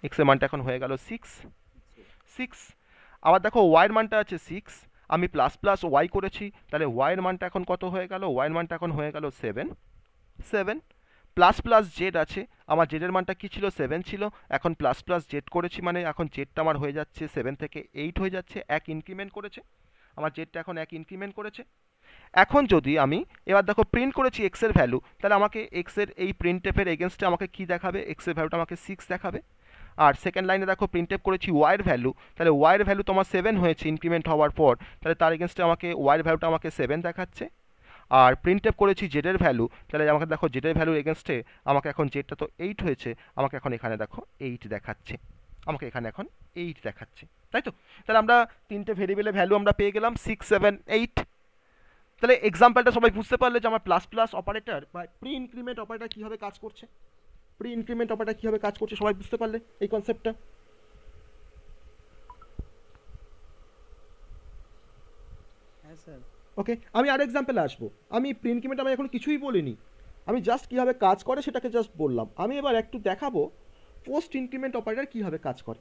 এক্স এর মানটা এখন হয়ে গেল 6। আবার দেখো ওয়াই এর মানটা আছে 6, আমি প্লাস প্লাস ওয়াই করেছি, তাহলে ওয়াই এর মানটা এখন কত হয়ে গেল, ওয়াই এর মানটা এখন হয়ে গেল 7। প্লাস প্লাস জেড আছে, আমার জেডের মানটা কি ছিল, 7 ছিল, এখন প্লাস প্লাস জেড করেছি, মানে এখন জেডটা আমার হয়ে যাচ্ছে 7 থেকে 8 হয়ে যাচ্ছে, এক ইনক্রিমেন্ট করেছে, আমার জেডটা এখন এক ইনক্রিমেন্ট করেছে। এখন যদি আমি এবার দেখো প্রিন্ট করেছি এক্স এর ভ্যালু, তাহলে আমাকে এক্স এর এই প্রিন্ট এফের এগেনস্টে আমাকে কি দেখাবে, এক্স এর ভ্যালুটা আমাকে 6 দেখাবে। আর সেকেন্ড লাইনে দেখো প্রিন্ট এফ করেছি ওয়াই এর ভ্যালু, তাহলে ওয়াই এর ভ্যালু তোমার 7 হয়েছে ইনক্রিমেন্ট হওয়ার পর, তাহলে তার এগেনস্টে আমাকে ওয়াই এর ভ্যালুটা আমাকে 7 দেখাচ্ছে। আর প্রিন্ট এফ করেছি জেডের ভ্যালু, তাহলে আমাকে দেখো জেডের ভ্যালু এগেনস্টে আমাকে এখন জেডটা তো 8 হয়েছে, আমাকে এখন এখানে দেখো 8 দেখাচ্ছে, আমাকে এখানে এখন 8 দেখাচ্ছে, তাই তো। তাহলে আমরা তিনটে ভেরিয়েবলের ভ্যালু আমরা পেয়ে গেলাম 6, 7, 8। তাহলে এক্সাম্পলটা সবাই বুঝতে পারলে যে আমার প্লাস প্লাস অপারেটর বা প্রি ইনক্রিমেন্ট অপারেটর কীভাবে কাজ করছে, প্রি ইনক্রিমেন্ট অপারেটর কীভাবে কাজ করছে, সবাই বুঝতে পারলে এই কনসেপ্টটা। হ্যাঁ স্যার। ওকে, আমি আর এক্সাম্পলে আসবো। আমি প্রি ইনক্রিমেন্ট আমি এখন কিছুই বলিনি, আমি জাস্ট কীভাবে কাজ করে সেটাকে জাস্ট বললাম। আমি এবার একটু দেখাবো পোস্ট ইনক্রিমেন্ট অপারেটর কীভাবে কাজ করে।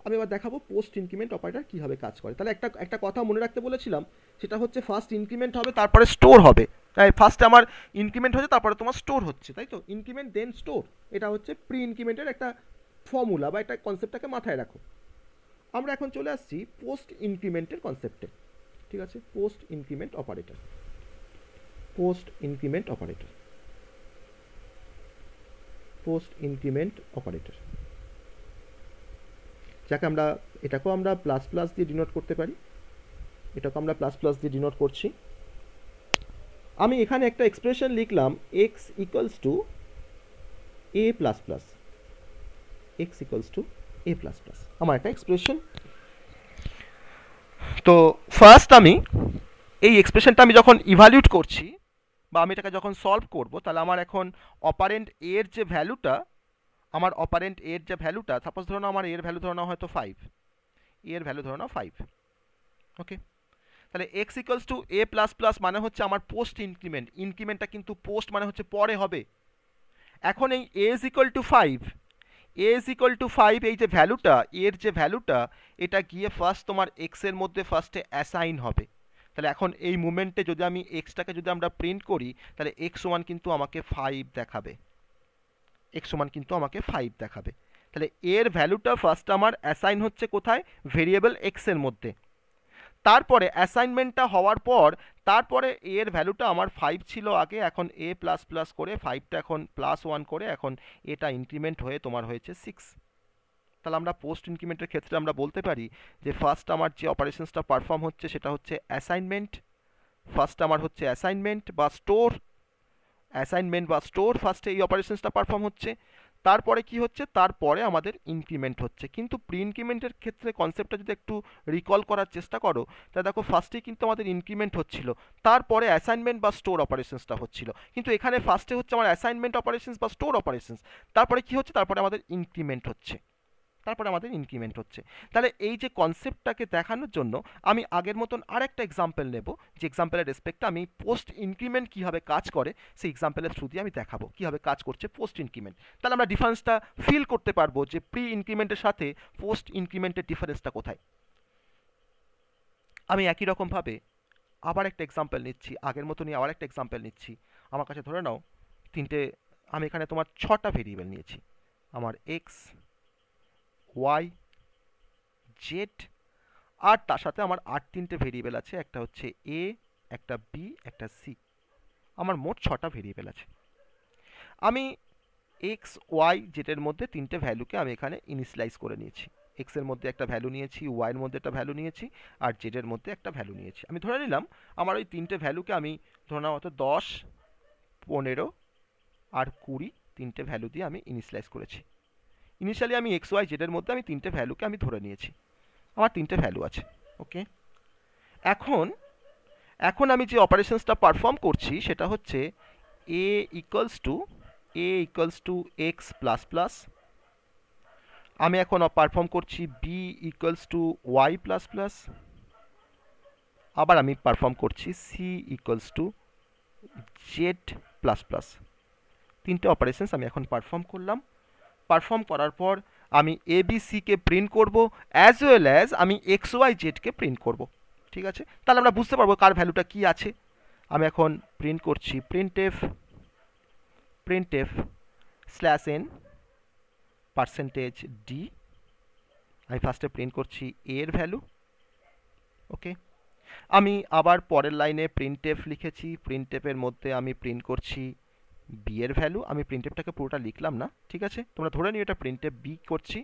আমি এবার দেখাবো পোস্ট ইনক্রিমেন্ট অপারেটর কীভাবে কাজ করে। তাহলে একটা কথা মনে রাখতে বলেছিলাম, সেটা হচ্ছে ফার্স্ট ইনক্রিমেন্ট হবে তারপরে স্টোর হবে। তাই ফার্স্টে আমার ইনক্রিমেন্ট হচ্ছে তারপরে তোমার স্টোর হচ্ছে, তাই তো, ইনক্রিমেন্ট দেন স্টোর। এটা হচ্ছে প্রি ইনক্রিমেন্টের একটা ফর্মুলা বা একটা কনসেপ্টটাকে মাথায় রাখো। আমরা এখন চলে আসছি পোস্ট ইনক্রিমেন্টের কনসেপ্টে, ঠিক আছে। Post increment operator, post increment operator, post increment operator, যাকে আমরা এটাকেও আমরা প্লাস প্লাস দিয়ে ডিনোট করতে পারি, এটাকে আমরা প্লাস প্লাস দিয়ে ডিনোট করছি। আমি এখানে একটা এক্সপ্রেশন লিখলাম x equals to A plus plus, x equals to A plus plus আমার একটা এক্সপ্রেশন। তো ফার্স্ট আমি এই এক্সপ্রেশনটা আমি যখন ইভ্যালুয়েট করছি বা আমি এটাকে যখন সলভ করব, তাহলে আমার এখন অপারেন্ট এর যে ভ্যালুটা, আমার অপারেন্ট এর যে ভ্যালুটা, সাপোজ ধরো আমার এর ভ্যালু ধরো হয়তো 5, এর ভ্যালু ধরো 5, ওকে। তাহলে x equals to A plus plus মানে হচ্ছে আমার পোস্ট ইনক্রিমেন্ট, ইনক্রিমেন্টটা কিন্তু পোস্ট মানে হচ্ছে পরে হবে। এখন এই a is equal to 5, a is equal to 5 এই যে ভ্যালুটা, এর যে ভ্যালুটা, এটা গিয়ে ফার্স্ট তোমার এক্সের মধ্যে ফার্স্টে অ্যাসাইন হবে। তাহলে এখন এই মুমেন্টে যদি আমি এক্সটাকে যদি আমরা প্রিন্ট করি, তাহলে এক্স সমান কিন্তু আমাকে 5 দেখাবে, এক্স সমান কিন্তু আমাকে 5 দেখাবে। তাহলে এর ভ্যালুটা ফার্স্ট আমার অ্যাসাইন হচ্ছে কোথায়, ভেরিয়েবল এক্সের মধ্যে। তারপরে অ্যাসাইনমেন্টটা হওয়ার পর তারপরে এর ভ্যালুটা আমার 5 ছিল আগে, এখন এ প্লাস প্লাস করে 5টা এখন +1 করে এখন এটা ইনক্রিমেন্ট হয়ে তোমার হয়েছে 6। তাহলে আমরা পোস্ট ইনক্রিমেন্টের ক্ষেত্রে আমরা বলতে পারি যে ফার্স্ট আমার যে অপারেশনসটা পারফর্ম হচ্ছে সেটা হচ্ছে অ্যাসাইনমেন্ট, ফার্স্ট আমার হচ্ছে অ্যাসাইনমেন্ট বা স্টোর, অ্যাসাইনমেন্ট বা স্টোর ফার্স্টে এই অপারেশনসটা পারফর্ম হচ্ছে। তারপরে কি হচ্ছে, তারপরে আমাদের ইনক্রিমেন্ট হচ্ছে। কিন্তু প্রি ইনক্রিমেন্টের ক্ষেত্রে কনসেপ্টটা যদি একটু রিকল করার চেষ্টা করো, তাহলে দেখো ফার্স্টেই কিন্তু আমাদের ইনক্রিমেন্ট হচ্ছিল, তারপরে অ্যাসাইনমেন্ট বা স্টোর অপারেশনসটা হচ্ছিল। কিন্তু এখানে ফার্স্টে হচ্ছে আমার অ্যাসাইনমেন্ট অপারেশনস বা স্টোর অপারেশনস, তারপরে কি হচ্ছে, তারপরে আমাদের ইনক্রিমেন্ট হচ্ছে, তারপরে আমাদের ইনক্রিমেন্ট হচ্ছে। তাহলে এই যে কনসেপ্টটাকে দেখানোর জন্য আমি আগের মতন আরেকটা এক্সাম্পল নেব, যে এক্সাম্পলের রেসপেক্টে আমি পোস্ট ইনক্রিমেন্ট কীভাবে কাজ করে সেই এক্সাম্পলের থ্রু দিয়ে আমি দেখাবো কীভাবে কাজ করছে পোস্ট ইনক্রিমেন্ট। তাহলে আমরা ডিফারেন্সটা ফিল করতে পারবো যে প্রি ইনক্রিমেন্টের সাথে পোস্ট ইনক্রিমেন্টের ডিফারেন্সটা কোথায়। আমি একই রকমভাবে আবার একটা এক্সাম্পল নিচ্ছি, আগের মতনই আবার একটা এক্সাম্পল নিচ্ছি। আমার কাছে ধরে নাও তিনটে, আমি এখানে তোমার 6টা ভেরিয়েবল নিয়েছি, আমার এক্স, ওয়াই, জেড, আর তার সাথে আমার 3টে ভেরিয়েবল আছে, একটা হচ্ছে এ, একটা বি, একটা সি। আমার মোট 6টা ভেরিয়েবল আছে। আমি এক্স, ওয়াই, জেডের মধ্যে 3টে ভ্যালুকে আমি এখানে ইনিশিয়ালাইজ করে নিয়েছি। এক্স এর মধ্যে একটা ভ্যালু নিয়েছি, ওয়াই এর মধ্যে একটা ভ্যালু নিয়েছি, আর জেডের মধ্যে একটা ভ্যালু নিয়েছি। আমি ধরে নিলাম আমার ওই 3টে ভ্যালুকে আমি ধরে নাও হয়তো 10, 15 আর 20 3টে ভ্যালু দিয়ে আমি ইনিশিয়ালাইজ করেছি। ইনিশিয়ালি আমি এক্স, ওয়াই, জেডের মধ্যে আমি 3টে ভ্যালুকে আমি ধরে নিয়েছি, আমার 3টে ভ্যালু আছে, ওকে। এখন এখন আমি যে অপারেশনসটা পারফর্ম করছি সেটা হচ্ছে a equals to x plus plus, আমি এখন পারফর্ম করছি b equals to Y plus plus, আবার আমি পারফর্ম করছি c equals to z plus plus. 3টে অপারেশনস আমি এখন পারফর্ম করলাম। পারফর্ম করার পর আমি এ বি সিকে প্রিন্ট করব, অ্যাজ ওয়েল অ্যাজ আমি এক্স ওয়াই জেডকে প্রিন্ট করব, ঠিক আছে। তাহলে আমরা বুঝতে পারবো কার ভ্যালুটা কি আছে। আমি এখন প্রিন্ট করছি printf slash N percentage D. আমি ফার্স্টে প্রিন্ট করছি এ এর ভ্যালু, ওকে। আমি আবার পরের লাইনে প্রিন্টএফ লিখেছি, প্রিন্টএফের মধ্যে আমি প্রিন্ট করছি বি এর ভ্যালু। আমি প্রিন্টএফটাকে পুরোটা লিখলাম না, ঠিক আছে, তোমরা ধরে নিও এটা প্রিন্টএফ বি করছি।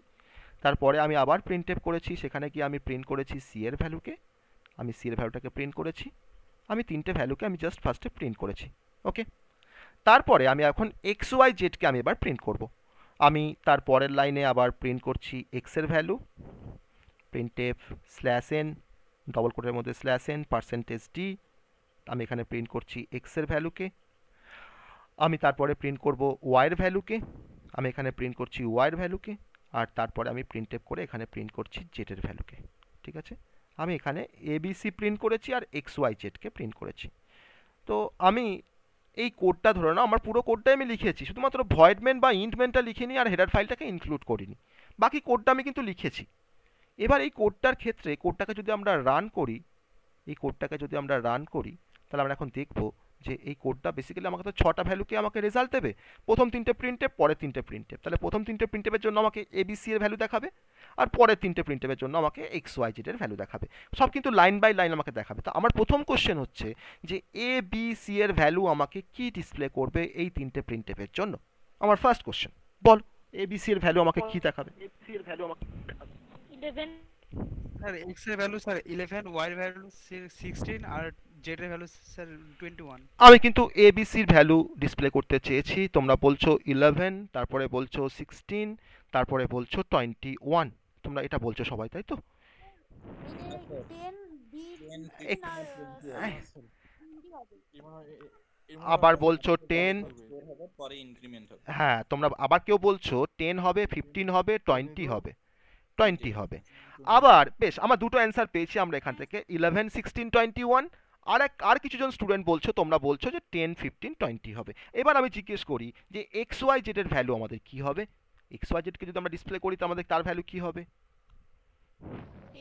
তারপরে আমি আবার প্রিন্টএফ করেছি, সেখানে গিয়ে আমি প্রিন্ট করেছি সি এর ভ্যালুকে, আমি সি এর ভ্যালুটাকে প্রিন্ট করেছি। আমি 3টে ভ্যালুকে আমি জাস্ট ফার্স্টে প্রিন্ট করেছি, ওকে। তারপরে আমি এখন এক্স ওয়াই জেডকে আমি এবার প্রিন্ট করব। আমি তার পরের লাইনে আবার প্রিন্ট করছি এক্স এর value, printf slash N double কোটের মধ্যে স্ল্যাশ এন পার্সেন্টেজ ডি। আমি এখানে প্রিন্ট করছি এক্স এর ভ্যালুকে। আমি তারপরে প্রিন্ট করব ওয়াই এর ভ্যালুকে, আমি এখানে প্রিন্ট করছি ওয়াই এর ভ্যালুকে, আর তারপরে আমি প্রিন্টএফ করে এখানে প্রিন্ট করছি জেড এর ভ্যালুকে, ঠিক আছে। আমি এখানে এবিসি প্রিন্ট করেছি আর এক্স ওয়াই জেডকে প্রিন্ট করেছি। তো আমি এই কোডটা ধরে নাও আমার পুরো কোডটাই আমি লিখেছি, শুধুমাত্র ভয়েড মেন বা ইন্ট মেনটা লিখিনি আর হেডার ফাইলটাকে ইনক্লুড করিনি, বাকি কোডটা আমি কিন্তু লিখেছি। এবার এই কোডটার ক্ষেত্রে কোডটাকে যদি আমরা রান করি, এই কোডটাকে যদি আমরা রান করি, তাহলে আমরা এখন দেখব যে এই কোডটা বেসিক্যালি আমাকে তো 6টা ভ্যালুকে আমাকে রেজাল্ট দেবে, প্রথম 3টে প্রিন্টএফ, পরের 3টে প্রিন্টএফ। তাহলে প্রথম 3টে প্রিন্টএফের জন্য আমাকে এবিসি এর ভ্যালু দেখাবে, আর পরের 3টে প্রিন্টএফের জন্য আমাকে এক্স ওয়াই জেড এর ভ্যালু দেখাবে, সব কিন্তু লাইন বাই লাইন আমাকে দেখাবে। তো আমার প্রথম কোশ্চেন হচ্ছে যে এ বি সি এর ভ্যালু আমাকে কি ডিসপ্লে করবে এই 3টে প্রিন্টএফের জন্য। আমার first question, ball A B C এর ভ্যালু আমাকে কি দেখাবে? 11 স্যার এক্স এর ভ্যালু স্যার 11, ওয়াই এর ভ্যালু 16 আর জেড এর ভ্যালু স্যার 21। আমি কিন্তু এবিসির ভ্যালু ডিসপ্লে করতে চেয়েছি, তোমরা বলছো 11, তারপরে বলছো 16, তারপরে বলছো 21, তোমরা এটা বলছো সবাই, তাই তো? মানে 10 বি 10, এক- 15 আর 15 20 হবে। আবার বলছো 10, স্টোর হবে পরে ইনক্রিমেন্ট হবে। হ্যাঁ তোমরা আবার কেউ বলছো 10 হবে, 15 হবে, 20 হবে, 20 হবে। আবার বেশ, আমার দুটো অ্যান্সার পেয়েছি আমরা এখান থেকে, 11, 16, 21। আর কিছুজন স্টুডেন্ট বলছো, তোমরা বলছো যে 10, 15, 20 হবে। এবার আমি জিজ্ঞেস করি যে এক্স ওয়াই জেড এর ভ্যালু আমাদের কি হবে? এক্স ওয়াই জেডকে যদি আমরা ডিসপ্লে করি তো আমাদের তার ভ্যালু কি হবে?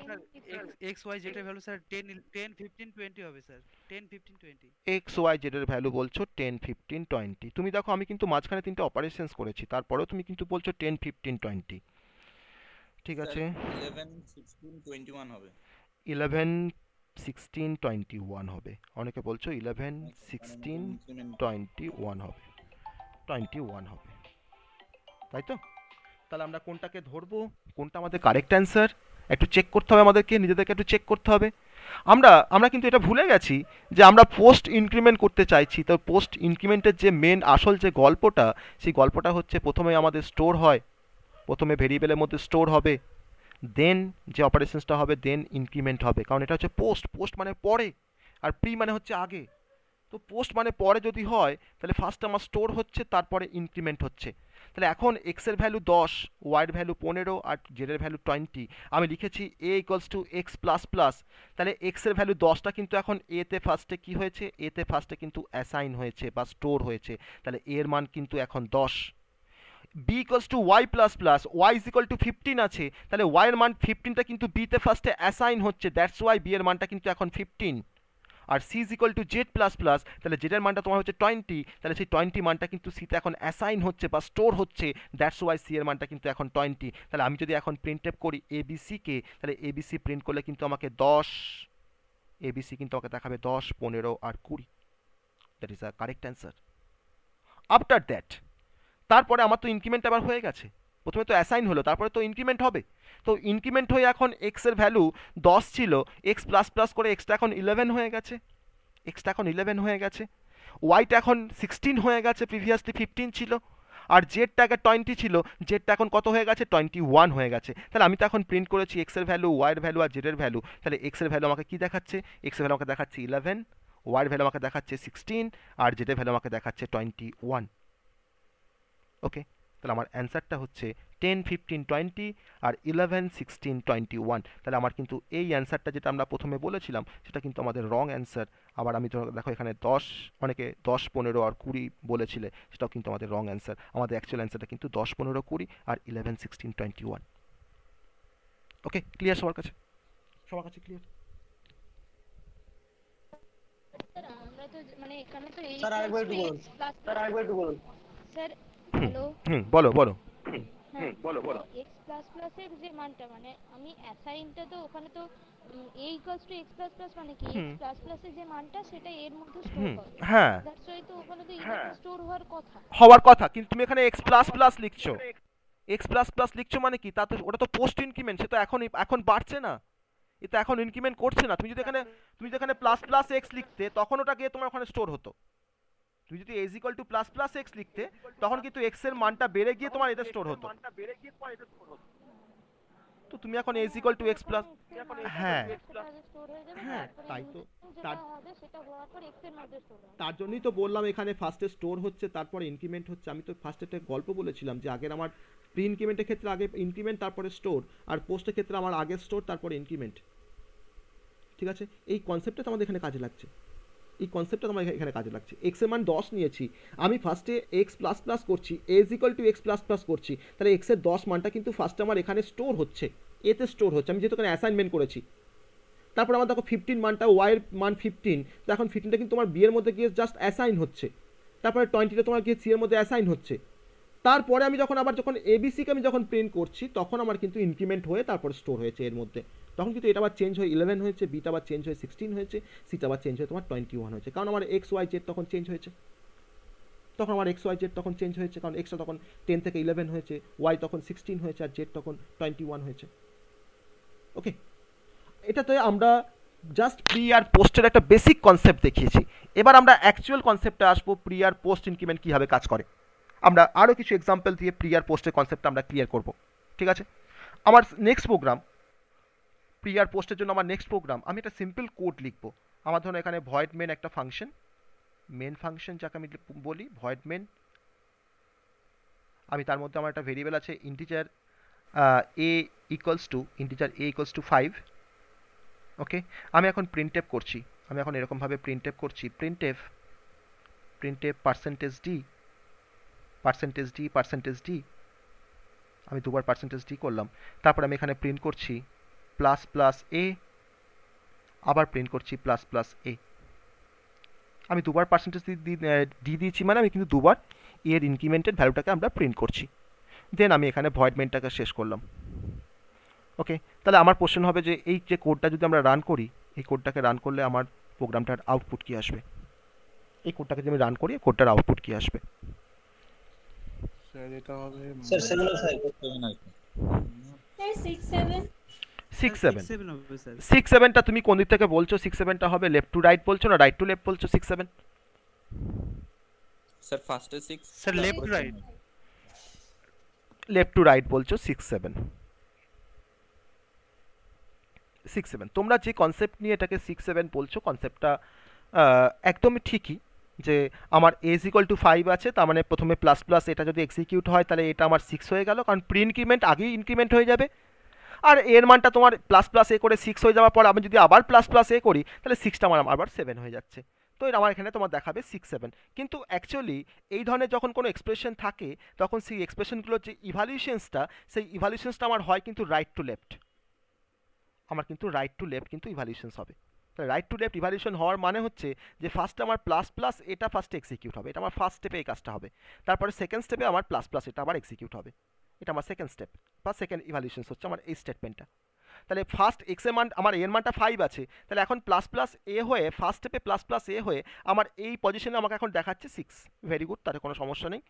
স্যার এক্স ওয়াই জেড এর ভ্যালু স্যার 10, 15, 20 হবে স্যার। 10, 15, 20। এক্স ওয়াই জেড এর ভ্যালু বলছো 10, 15, 20। তুমি দেখো আমি কিন্তু মাঝখানে 3টে অপারেশনস করেছি, তারপরেও তুমি কিন্তু বলছো 10, 15, 20। ঠিক আছে, 11, 16, 21 হবে। 11, 16, 21 হবে। অনেকে বলছো 11, 16, ইনক্রিমেন্ট 21 হবে, 21 হবে, তাই তো? তাহলে আমরা কোনটাকে ধরবো, কোনটা আমাদের কারেক্ট অ্যান্সার, একটু চেক করতে হবে আমাদেরকে, নিজেদেরকে একটু চেক করতে হবে। আমরা কিন্তু এটা ভুলে গেছি যে আমরা পোস্ট ইনক্রিমেন্ট করতে চাইছি। তো পোস্ট ইনক্রিমেন্টের যে মেন আসল যে গল্পটা, সেই গল্পটা হচ্ছে প্রথমে আমাদের স্টোর হয়, প্রথমে ভেরিয়েবলের মধ্যে স্টোর হবে, দেন যে অপারেশনসটা হবে দেন ইনক্রিমেন্ট হবে, কারণ এটা হচ্ছে পোস্ট। পোস্ট মানে পরে, আর প্রি মানে হচ্ছে আগে। তো পোস্ট মানে পরে যদি হয় তাহলে ফার্স্ট আমার স্টোর হচ্ছে, তারপরে ইনক্রিমেন্ট হচ্ছে। তাহলে এখন এক্স এর ভ্যালু 10, ওয়াই এর ভ্যালু 15 আর জেড এর ভ্যালু 20। আমি লিখেছি a equals to x plus plus. তাহলে এক্স এর ভ্যালু 10টা কিন্তু এখন এতে ফার্স্টে কি হয়েছে, এতে ফার্স্টে কিন্তু অ্যাসাইন হয়েছে বা স্টোর হয়েছে, তাহলে এর মান কিন্তু এখন 10। B equals to Y plus plus, Y is equal to 15 আছে, তাহলে ওয়াই এর মান 15টা কিন্তু বিতে ফার্স্টে অ্যাসাইন হচ্ছে, দ্যাটস ওয়াই বি এর মানটা কিন্তু এখন 15। আর c is equal to z plus plus, তাহলে জেড এর মানটা তোমার হচ্ছে 20, তাহলে সেই 20 মানটা কিন্তু সিতে এখন অ্যাসাইন হচ্ছে বা স্টোর হচ্ছে, দ্যাটস ওয়াই সি এর মানটা কিন্তু এখন 20। তাহলে আমি যদি এখন প্রিন্টএফ করি এবিসি কে, তাহলে এবিসি প্রিন্ট করলে কিন্তু আমাকে 10, এবিসি কিন্তু আমাকে দেখাবে 10, 15 আর 20। That is a correct answer. After that, তারপরে আমার তো ইনক্রিমেন্ট আবার হয়ে গেছে, প্রথমে তো অ্যাসাইন হলো, তারপরে তো ইনক্রিমেন্ট হবে। তো ইনক্রিমেন্ট হয়ে এখন এক্স এর ভ্যালু 10 ছিল, এক্স প্লাস প্লাস করে এক্সটা এখন 11 হয়ে গেছে, এক্সটা এখন 11 হয়ে গেছে। ওয়াইটা এখন 16 হয়ে গেছে, প্রিভিয়াসলি 15 ছিল। আর জেডটা আগে 20 ছিল, জেডটা এখন কত হয়ে গেছে, 21 হয়ে গেছে। তাহলে আমি তো এখন প্রিন্ট করেছি এক্স এর ভ্যালু, ওয়াই এর ভ্যালু আর জেড এর ভ্যালু। তাহলে এক্স এর ভ্যালু আমাকে কি দেখাচ্ছে, এক্স এর ভ্যালু আমাকে দেখাচ্ছে 11, ওয়াই এর ভ্যালু আমাকে দেখাচ্ছে 16 আর জেড এর ভ্যালু আমাকে দেখাচ্ছে 21। ওকে, তাহলে আমার অ্যান্সারটা হচ্ছে 10, 15, 20 আর 11, 16, 21। তাহলে আমার কিন্তু এই অ্যান্সারটা যেটা আমরা প্রথমে বলেছিলাম সেটা কিন্তু আমাদের রং অ্যান্সার। আবার আমি দেখো এখানে 10, অনেকে 10, 15 আর 20 বলেছিলে, সেটাও কিন্তু আমাদের রং অ্যান্সার। আমাদের অ্যাকচুয়াল অ্যান্সারটা কিন্তু 10, 15, 20 আর 11, 16, 21। ওকে, ক্লিয়ার সবার কাছে? সবার কাছে ক্লিয়ার? স্যার আমরা তো মানে এখানে তো এই স্যার আরেকবার একটু বলুন। স্যার আরেকবার একটু বলুন। স্যার হুম হ্যালো বলো বলো। হ্যাঁ এক্স প্লাস প্লাসের যে মানটা মানে আমি অ্যাসাইনটা তো ওখানে তো a equals to x plus plus মানে কি হুম এক্স প্লাস প্লাসের যে মানটা সেটা এর মধ্যে স্টোর হুম হবে, হ্যাঁ, দ্যাটস ওয়াই তো ওখানে তো এটা স্টোর হওয়ার কথা। হওয়ার কথা, কিন্তু তুমি এখানে এক্স প্লাস প্লাস লিখছো। এক্স প্লাস প্লাস লিখছো মানে কি, তা তো ওটা তো পোস্ট ইনক্রিমেন্ট, সে তো এখন বাড়ছে না, এটা এখন ইনক্রিমেন্ট করছে না। তুমি যদি এখানে প্লাস প্লাস এক্স লিখতে তখন ওটা গিয়ে তোমার ওখানে স্টোর হতো। তুমি যদি A is equal to plus plus X লিখতে তখন কিন্তু এক্স এর মানটা বেড়ে গিয়ে তোমার এটা স্টোর হতো। তো তুমি এখন A is equal to x plus, হ্যাঁ হ্যাঁ তাই তো, তার তার জন্যই তো বললাম এখানে ফার্স্টে স্টোর হচ্ছে তারপরে ইনক্রিমেন্ট হচ্ছে। আমি তো ফার্স্টে একটা গল্প বলেছিলাম যে আগের আমার প্রি ইনক্রিমেন্টের ক্ষেত্রে আগে ইনক্রিমেন্ট তারপরে স্টোর, আর পোস্টের ক্ষেত্রে আমার আগে স্টোর তারপরে ইনক্রিমেন্ট। ঠিক আছে, এই কনসেপ্টটা তো আমাদের এখানে কাজে লাগছে। এই কনসেপ্টটা তোমার এখানে কাজে লাগছে। এক্স এর মান 10 নিয়েছি, আমি ফার্স্টে এক্স প্লাস প্লাস করছি, a is equal to x plus plus করছি, তাহলে এক্স এর 10 মানটা কিন্তু ফার্স্টে আমার এখানে স্টোর হচ্ছে, এতে স্টোর হচ্ছে, আমি যেহেতু এখানে অ্যাসাইনমেন্ট করেছি। তারপর আমার দেখো 15 মানটা, ওয়াইয়ের মান 15, তো এখন 15টা কিন্তু তোমার বি এর মধ্যে গিয়ে জাস্ট অ্যাসাইন হচ্ছে, তারপরে 20টা তোমার গিয়ে সি এর মধ্যে অ্যাসাইন হচ্ছে। তারপরে আমি যখন এবিসিকে আমি যখন প্রিন্ট করছি তখন আমার কিন্তু ইনক্রিমেন্ট হয়ে তারপর স্টোর হয়েছে এর মধ্যে, তখন কিন্তু এটা আবার চেঞ্জ হয়ে 11 হয়েছে, বিটা আবার চেঞ্জ হয়ে 16 হয়েছে, সিটা আবার চেঞ্জ হয়ে তোমার 21 হয়েছে, কারণ আমার এক্স ওয়াই জেড তখন চেঞ্জ হয়েছে, তখন আমার এক্স ওয়াই জেড তখন চেঞ্জ হয়েছে, কারণ এক্সটা তখন 10 থেকে 11 হয়েছে, ওয়াই তখন 16 হয়েছে, আর জেড তখন 21 হয়েছে। ওকে, এটাতে আমরা জাস্ট প্রি আর পোস্টের একটা বেসিক কনসেপ্ট দেখিয়েছি। এবার আমরা অ্যাকচুয়াল কনসেপ্টে আসবো, প্রি আর পোস্ট ইনক্রিমেন্ট কীভাবে কাজ করে। আমরা আরও কিছু এক্সাম্পল দিয়ে প্রি আর পোস্টের কনসেপ্টটা আমরা ক্লিয়ার করব, ঠিক আছে? আমার নেক্সট প্রোগ্রাম, প্রি আর পোস্টের জন্য আমার নেক্সট প্রোগ্রাম, আমি একটা সিম্পল কোড লিখবো। আমার ধরুন এখানে ভয়েড মেন একটা ফাংশন, মেন ফাংশন যাকে আমি বলি ভয়েড মেন, আমি তার মধ্যে আমার একটা ভেরিয়েবল আছে ইন্টিজার এ ইকুয়ালস টু 5। ওকে, আমি এখন প্রিন্টএফ করছি, আমি এখন এরকমভাবে প্রিন্টএফ করছি, প্রিন্টএফ পার্সেন্টেজ ডি, আমি দুবার পার্সেন্টেজ ডি করলাম, তারপর আমি এখানে প্রিন্ট করছি প্লাস প্লাস এ, আবার প্রিন্ট করছি প্লাস প্লাস এ। আমি দুবার পার্সেন্টেজ ডি দিয়েছি, মানে আমি কিন্তু দুবার এর ইনক্রিমেন্টেড ভ্যালুটাকে আমরা প্রিন্ট করছি। দেন আমি এখানে ভয়েড মেনটাকে শেষ করলাম। ওকে, তাহলে আমার কোশ্চেন হবে যে এই যে কোডটা যদি আমরা রান করি, এই কোডটাকে রান করলে আমার প্রোগ্রামটার আউটপুট কী আসবে, এই কোডটাকে যদি আমি রান করি কোডটার আউটপুট কী আসবে? স্যার এটা হবে স্যার 7 আর 5 7 হবে স্যার। 6-7টা তুমি কোন দিক থেকে বলছো? 6-7টা হবে লেফট টু রাইট বলছো না রাইট টু লেফট বলছো? 6-7 স্যার ফার্স্টে 6 sir left right left to right বলছো 6-7। তোমরা যে কনসেপ্ট নিয়ে এটাকে 6-7 বলছো, কনসেপ্টটা একদমই ঠিকই, যে আমার এ ইজ ইকুয়াল টু 5 আছে, তার মানে প্রথমে প্লাস প্লাস এটা যদি এক্সিকিউট হয় তাহলে এটা আমার 6 হয়ে গেল, কারণ প্রি ইনক্রিমেন্ট আগেই ইনক্রিমেন্ট হয়ে যাবে, আর এর মানটা তোমার প্লাস প্লাস এ করে 6 হয়ে যাওয়ার পর আমি যদি আবার প্লাস প্লাস এ করি তাহলে 6টা আমার আবার 7 হয়ে যাচ্ছে। তো এটা আমার এখানে তোমার দেখাবে 6-7। কিন্তু অ্যাকচুয়ালি এই ধরনের যখন কোনো এক্সপ্রেশন থাকে তখন সেই এক্সপ্রেশনগুলোর যে ইভ্যালুয়েশনসটা, সেই ইভ্যালুয়েশনসটা আমার হয় কিন্তু রাইট টু লেফট, আমার কিন্তু রাইট টু লেফট কিন্তু ইভ্যালুয়েশনস হবে। তাহলে রাইট টু লেফট ইভ্যালুয়েশন হওয়ার মানে হচ্ছে যে ফার্স্টে আমার প্লাস প্লাস এটা ফার্স্টে এক্সিকিউট হবে, এটা আমার ফার্স্ট স্টেপে এই কাজটা হবে, তারপরে সেকেন্ড স্টেপে আমার প্লাস প্লাস এটা আবার এক্সিকিউট হবে, এটা আমার সেকেন্ড স্টেপ বা সেকেন্ড ইভ্যালুয়েশনস হচ্ছে আমার এই স্টেটমেন্টটা। তাহলে ফার্স্ট এক্স এর মান, আমার এর মানটা 5 আছে, তাহলে এখন প্লাস প্লাস এ হয়ে ফার্স্ট স্টেপে প্লাস প্লাস এ হয়ে আমার এই পজিশনে আমাকে এখন দেখাচ্ছে 6। ভেরি গুড, তাতে কোনো সমস্যা নেই।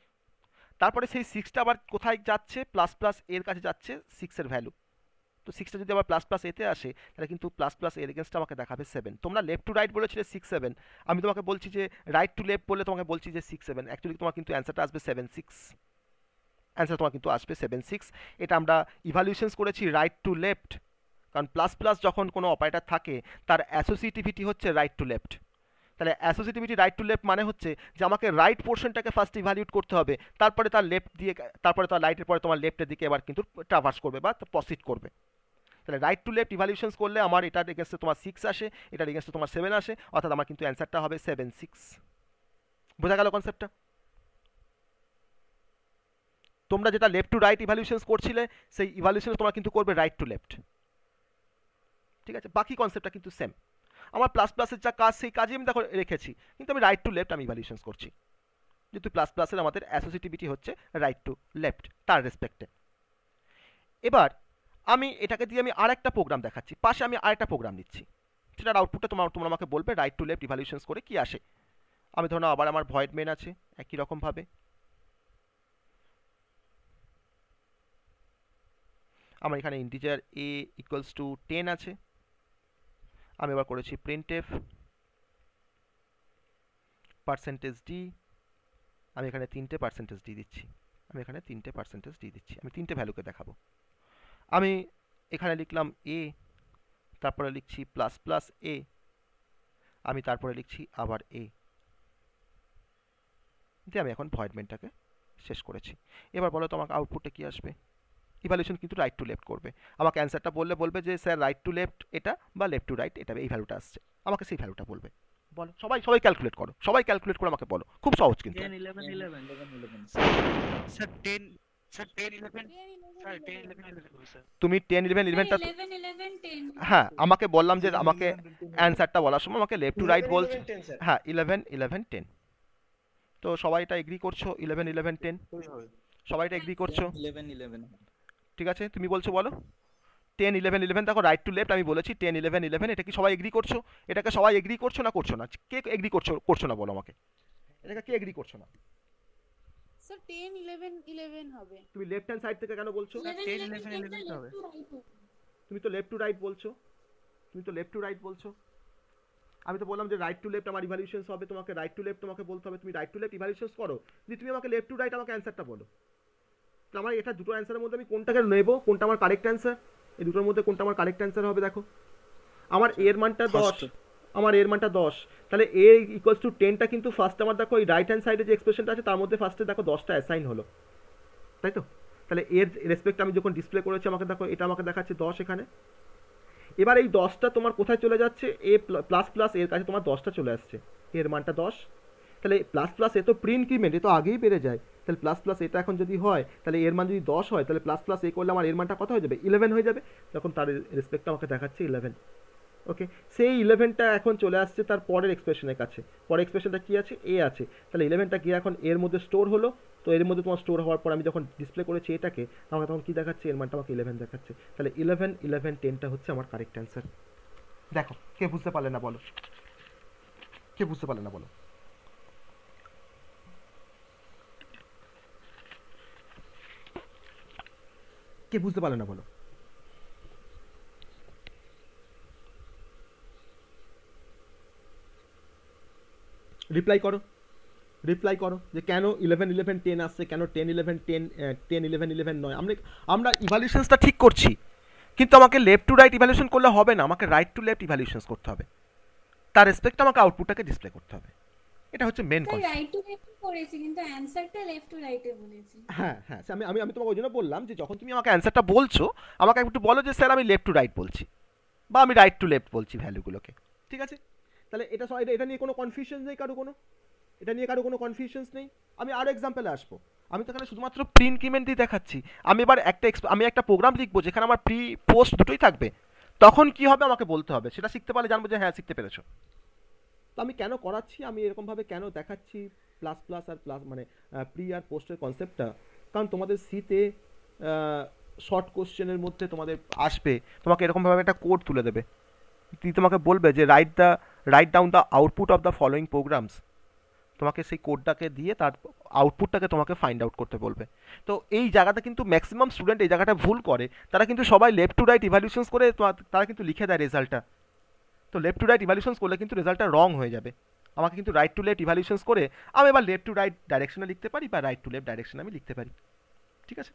তারপরে সেই 6টা আবার কোথায় যাচ্ছে? প্লাস প্লাস এর কাছে যাচ্ছে 6-এর ভ্যালু। তো 6টা যদি আবার প্লাস প্লাস এতে আসে তাহলে কিন্তু প্লাস প্লাস এর এগেনস্টে আমাকে দেখাবে 7। তোমরা লেফট টু রাইট বলেছিলে 6-7, আমি তোমাকে বলছি যে রাইট টু লেফট বললে তোমাকে বলছি যে 6-7। অ্যাকচুয়ালি তোমার কিন্তু অ্যান্সারটা আসবে 7-6, অ্যান্সার তোমার কিন্তু আসবে 7-6। এটা আমরা ইভ্যালুয়েশনস করেছি রাইট টু লেফট, কারণ প্লাস প্লাস যখন কোনো অপারেটর থাকে তার অ্যাসোসিয়েটিভিটি হচ্ছে রাইট টু লেফট। তাহলে অ্যাসোসিয়েটিভিটি রাইট টু লেফট মানে হচ্ছে যে আমাকে রাইট পোর্শনটাকে ফার্স্ট ইভ্যালুয়েট করতে হবে, তারপরে তার লেফট দিয়ে, তারপরে তার রাইটের পরে তোমার লেফটের দিকে এবার কিন্তু ট্রাভার্স করবে বা প্রসিড করবে। তাহলে রাইট টু লেফট ইভ্যালুয়েশনস করলে আমার এটার এগেনস্টে তোমার 6 আসে, এটার এগেনস্টে তোমার 7 আসে, অর্থাৎ আমার কিন্তু অ্যান্সারটা হবে 7-6। বোঝা গেল কনসেপ্টটা? তোমরা যেটা লেফট টু রাইট ইভ্যালুয়েশনস করছিলে সেই ইভ্যালুয়েশন তোমরা কিন্তু করবে রাইট টু লেফট, ঠিক আছে? বাকি কনসেপ্টটা কিন্তু সেম। আমার প্লাস প্লাসের যা কাজ সেই কাজই আমি দেখো রেখেছি, কিন্তু আমি রাইট টু লেফট আমি ইভ্যালুয়েশনস করছি, যেহেতু প্লাস প্লাসের আমাদের অ্যাসোসিয়েটিভিটি হচ্ছে রাইট টু লেফট তার রেসপেক্টে। এবার আমি এটাকে দিয়ে আমি আরেকটা প্রোগ্রাম দেখাচ্ছি, পাশে আমি আরেকটা প্রোগ্রাম নিচ্ছি, সেটার আউটপুটটা তোমরা আমাকে বলবে রাইট টু লেফট ইভ্যালুয়েশনস করে কি আসে। আমি ধরো আবার আমার ভয়েড মেন আছে একই রকমভাবে, আমার এখানে ইন্টিজার এ ইকুয়ালস টু 10 আছে, আমি এবার করেছি প্রিন্টএফ পার্সেন্টেজ ডি, আমি এখানে 3টে পার্সেন্টেজ ডি দিচ্ছি, আমি এখানে 3টে পার্সেন্টেজ ডি দিচ্ছি, আমি 3টে ভ্যালুকে দেখাবো। আমি এখানে লিখলাম এ, তারপরে লিখছি প্লাস প্লাস এ, আমি তারপরে লিখছি আবার এ, দিয়ে আমি এখন ভয়েড মেনটাকে শেষ করেছি। এবার বলো তো আমাকে আউটপুটে কি আসবে? ইভ্যালুয়েশন কিন্তু রাইট টু লেফট করবে, আমাকে অ্যান্সারটা বললে বলবে যে স্যার রাইট টু লেফট এটা বা লেফট টু রাইট এটা, এই ভ্যালুটা আসছে, আমাকে সেই ভ্যালুটা বলবে। বলো, সবাই সবাই ক্যালকুলেট করো, সবাই ক্যালকুলেট করে আমাকে বলো, খুব সহজ কিন্তু। 10 11 11 11 স্যার 10 স্যার 10 11 স্যার 10 11 11 হবে স্যার। তুমি 10 11 11টা 11 11 10 হ্যাঁ আমাকে বললাম যে 11 আমাকে 11 10 হবে। অ্যান্সারটা বলার সময় আমাকে লেফট টু রাইট 11 বলছে। 11 10 স্যার হ্যাঁ 11 11 10। তো সবাই এটা এগ্রি করছো 11 11 10, ওই হবে সবাই এটা এগ্রি করছো? 11 11 ঠিক আছে তুমি বলছো বলো 10 11 11, দেখো রাইট টু লেফট আমি বলেছি 10 11 11, এটা কি সবাই এগ্রি করছো? এটাকে সবাই এগ্রি করছো না করছো না? কে এগ্রি করছো করছো না বলো আমাকে, এটাকে কে এগ্রি করছো না? স্যার 10 11 11 হবে। তুমি লেফট হ্যান্ড সাইড থেকে কেন বলছো? 10 11 11 হবে। তুমি তো লেফট টু রাইট বলছো, তুমি তো লেফট টু রাইট বলছো। আমি তো বললাম যে রাইট টু লেফট আমার ইভালুয়েশনস হবে, তোমাকে রাইট টু লেফট তোমাকে বলতে হবে, তুমি রাইট টু লেফট ইভালুয়েশনস করো, যদি তুমি আমাকে লেফট টু রাইট আমাকে অ্যান্সারটা বলো। তো আমার এটা দুটো অ্যান্সারের মধ্যে আমি কোনটাকে নেব, কোনটা আমার কারেক্ট অ্যান্সার, এই দুটোর মধ্যে কোনটা আমার কারেক্ট অ্যান্সার হবে? দেখো আমার এর মানটা 10, আমার এর মানটা 10, তাহলে এ ইকুয়ালস টু 10টা কিন্তু ফার্স্ট আমার দেখো এই রাইট হ্যান্ড সাইডে যে এক্সপ্রেশনটা আছে তার মধ্যে ফার্স্টে দেখো 10টা অ্যাসাইন হলো, তাই তো? তাহলে এর রেসপেক্ট আমি যখন ডিসপ্লে করেছি আমাকে দেখো এটা আমাকে দেখাচ্ছে 10 এখানে। এবার এই 10টা তোমার কোথায় চলে যাচ্ছে? এ প্লাস প্লাস এর কাছে তোমার 10টা চলে আসছে, এর মানটা 10। তাহলে প্লাস প্লাস এ তো প্রি ইনক্রিমেন্ট, এ তো আগেই বেড়ে যায়, তাহলে প্লাস প্লাস এটা এখন যদি হয় তাহলে এর মান যদি 10 হয় তাহলে প্লাস প্লাস এ করলে আমার এর মানটা কত হয়ে যাবে? 11 হয়ে যাবে, তখন তার রেসপেক্ট আমাকে দেখাচ্ছে 11। ওকে, সেই 11টা এখন চলে আসছে তার পরের এক্সপ্রেশনের কাছে, পরের এক্সপ্রেশনটা কি আছে? এ আছে, তাহলে 11টা গিয়ে এখন এর মধ্যে স্টোর হলো, তো এর মধ্যে তোমার স্টোর হওয়ার পর আমি যখন ডিসপ্লে করেছি এটাকে আমাকে তখন কি দেখাচ্ছে? এর মানটা আমাকে 11 দেখাচ্ছে, তাহলে 11 11 10টা হচ্ছে আমার কারেক্ট অ্যান্সার। দেখো কে বুঝতে পারলে না বলো, কে বুঝতে পারলে না বলো? কে বুঝতে পারলে না বলো? রিপ্লাই করো, রিপ্লাই করো যে কেন 11 11 10 আসছে, কেন 10 11 10 10 11 11 নয়। আমরা ইভালুয়েশনসটা ঠিক করছি, কিন্তু আমাকে লেফট টু রাইট ইভালুয়েশন করলে হবে না, আমাকে রাইট টু লেফট ইভালুয়েশনস করতে হবে, তার রেসপেক্ট আমাকে আউটপুটটাকে ডিসপ্লে করতে হবে, এটা হচ্ছে main sir concept. Right to left করেছি কিন্তু অ্যানসারটা লেফট টু রাইটে বলেছি। হ্যাঁ হ্যাঁ, আমি আমি আমি তোমাকে ওই জন্য বললাম যে যখন তুমি আমাকে অ্যান্সারটা বলছো আমাকে একটু বলো যে স্যার আমি লেফট টু রাইট বলছি বা আমি রাইট টু লেফট বলছি ভ্যালুগুলোকে, ঠিক আছে? তাহলে এটা সবাই, এটা নিয়ে কোনো কনফিউশন নেই কারো, কোনো এটা নিয়ে কারো কোনো কনফিউশনস নেই। আমি আরও এক্সাম্পলে আসবো, আমি তো এখানে শুধুমাত্র প্রি ইনক্রিমেন্ট দিয়ে দেখাচ্ছি, আমি এবার আমি একটা প্রোগ্রাম লিখবো যেখানে আমার প্রি পোস্ট দুটোই থাকবে, তখন কি হবে আমাকে বলতে হবে, সেটা শিখতে পারলে জানবো যে হ্যাঁ শিখতে পেরেছো। তো আমি কেন করাচ্ছি, আমি এরকমভাবে কেন দেখাচ্ছি প্লাস প্লাস আর প্লাস মানে প্রি আর পোস্টের কনসেপ্টটা, কারণ তোমাদের সিতে শর্ট কোশ্চেনের মধ্যে তোমাদের আসবে, তোমাকে এরকমভাবে একটা কোড তুলে দেবে, তোমাকে বলবে যে write down the output of the following programs, তোমাকে সেই কোডটাকে দিয়ে তার আউটপুটটাকে তোমাকে ফাইন্ড আউট করতে বলবে। তো এই জায়গাটা কিন্তু ম্যাক্সিমাম স্টুডেন্ট এই জায়গাটা ভুল করে, তারা কিন্তু সবাই লেফট টু রাইট ইভ্যালুয়েশনস করে তারা কিন্তু লিখে দেয় রেজাল্টটা, তো লেফট টু রাইট ইভ্যালুয়েশনস করলে কিন্তু রেজাল্টটা রং হয়ে যাবে। আমাকে কিন্তু রাইট টু লেফট ইভ্যালুয়েশনস করে আমি এবার লেফট টু রাইট ডাইরেকশনে লিখতে পারি বা রাইট টু লেফট ডাইরেকশনে আমি লিখতে পারি, ঠিক আছে?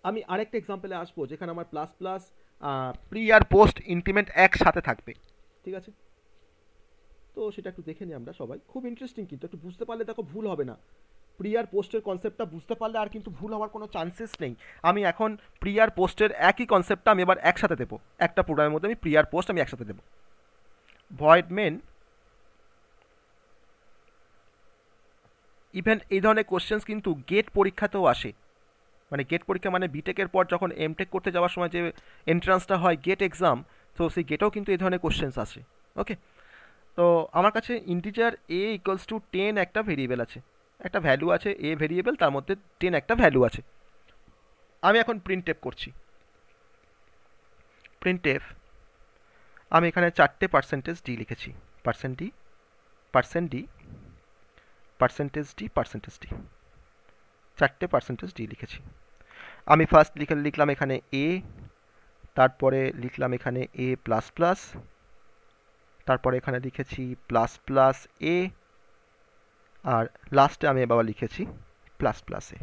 আমি আরেকটা এক্সাম্পলে আসবো যেখানে আমার প্লাস প্লাস প্রি আর পোস্ট ইনক্রিমেন্ট একসাথে থাকবে, ঠিক আছে? তো সেটা একটু দেখে নিই আমরা সবাই, খুব ইন্টারেস্টিং কিন্তু, একটু বুঝতে পারলে দেখো ভুল হবে না। প্রি আর পোস্টের কনসেপ্টটা বুঝতে পারলে আর কিন্তু ভুল হওয়ার কোনো চান্সেস নেই। আমি এখন প্রি আর পোস্টের একই কনসেপ্টটা আমি এবার একসাথে দেবো, একটা প্রোগ্রামের মধ্যে আমি প্রি আর পোস্ট আমি একসাথে দেবো। ভয়েড মেন ইভেন এই ধরনের কোশ্চেন্স কিন্তু গেট পরীক্ষাতেও আসে, মানে গেট পরীক্ষা মানে বিটেকের পর যখন এমটেক করতে যাওয়ার সময় যে এন্ট্রান্সটা হয় গেট এক্সাম, তো সেই গেটেও কিন্তু এই ধরনের কোশ্চেন্স আসে। ওকে, তো আমার কাছে ইন্টিজার এ ইকুয়ালস টু 10 একটা ভেরিয়েবল আছে, একটা ভ্যালু আছে এ ভেরিয়েবল, তার মধ্যে 10 একটা ভ্যালু আছে। আমি এখন প্রিন্টএফ করছি, প্রিন্টএফ আমি এখানে 4টে পার্সেন্টেজ ডি লিখেছি, percent d percent d percentage d percentage d, 4টে পার্সেন্টেজ ডি লিখেছি। আমি ফার্স্ট লিখলাম এখানে এ, তারপরে লিখলাম এখানে এ প্লাস প্লাস, তারপরে এখানে লিখেছি প্লাস প্লাস এ, আর লাস্টে আমি এবার লিখেছি প্লাস প্লাস এ।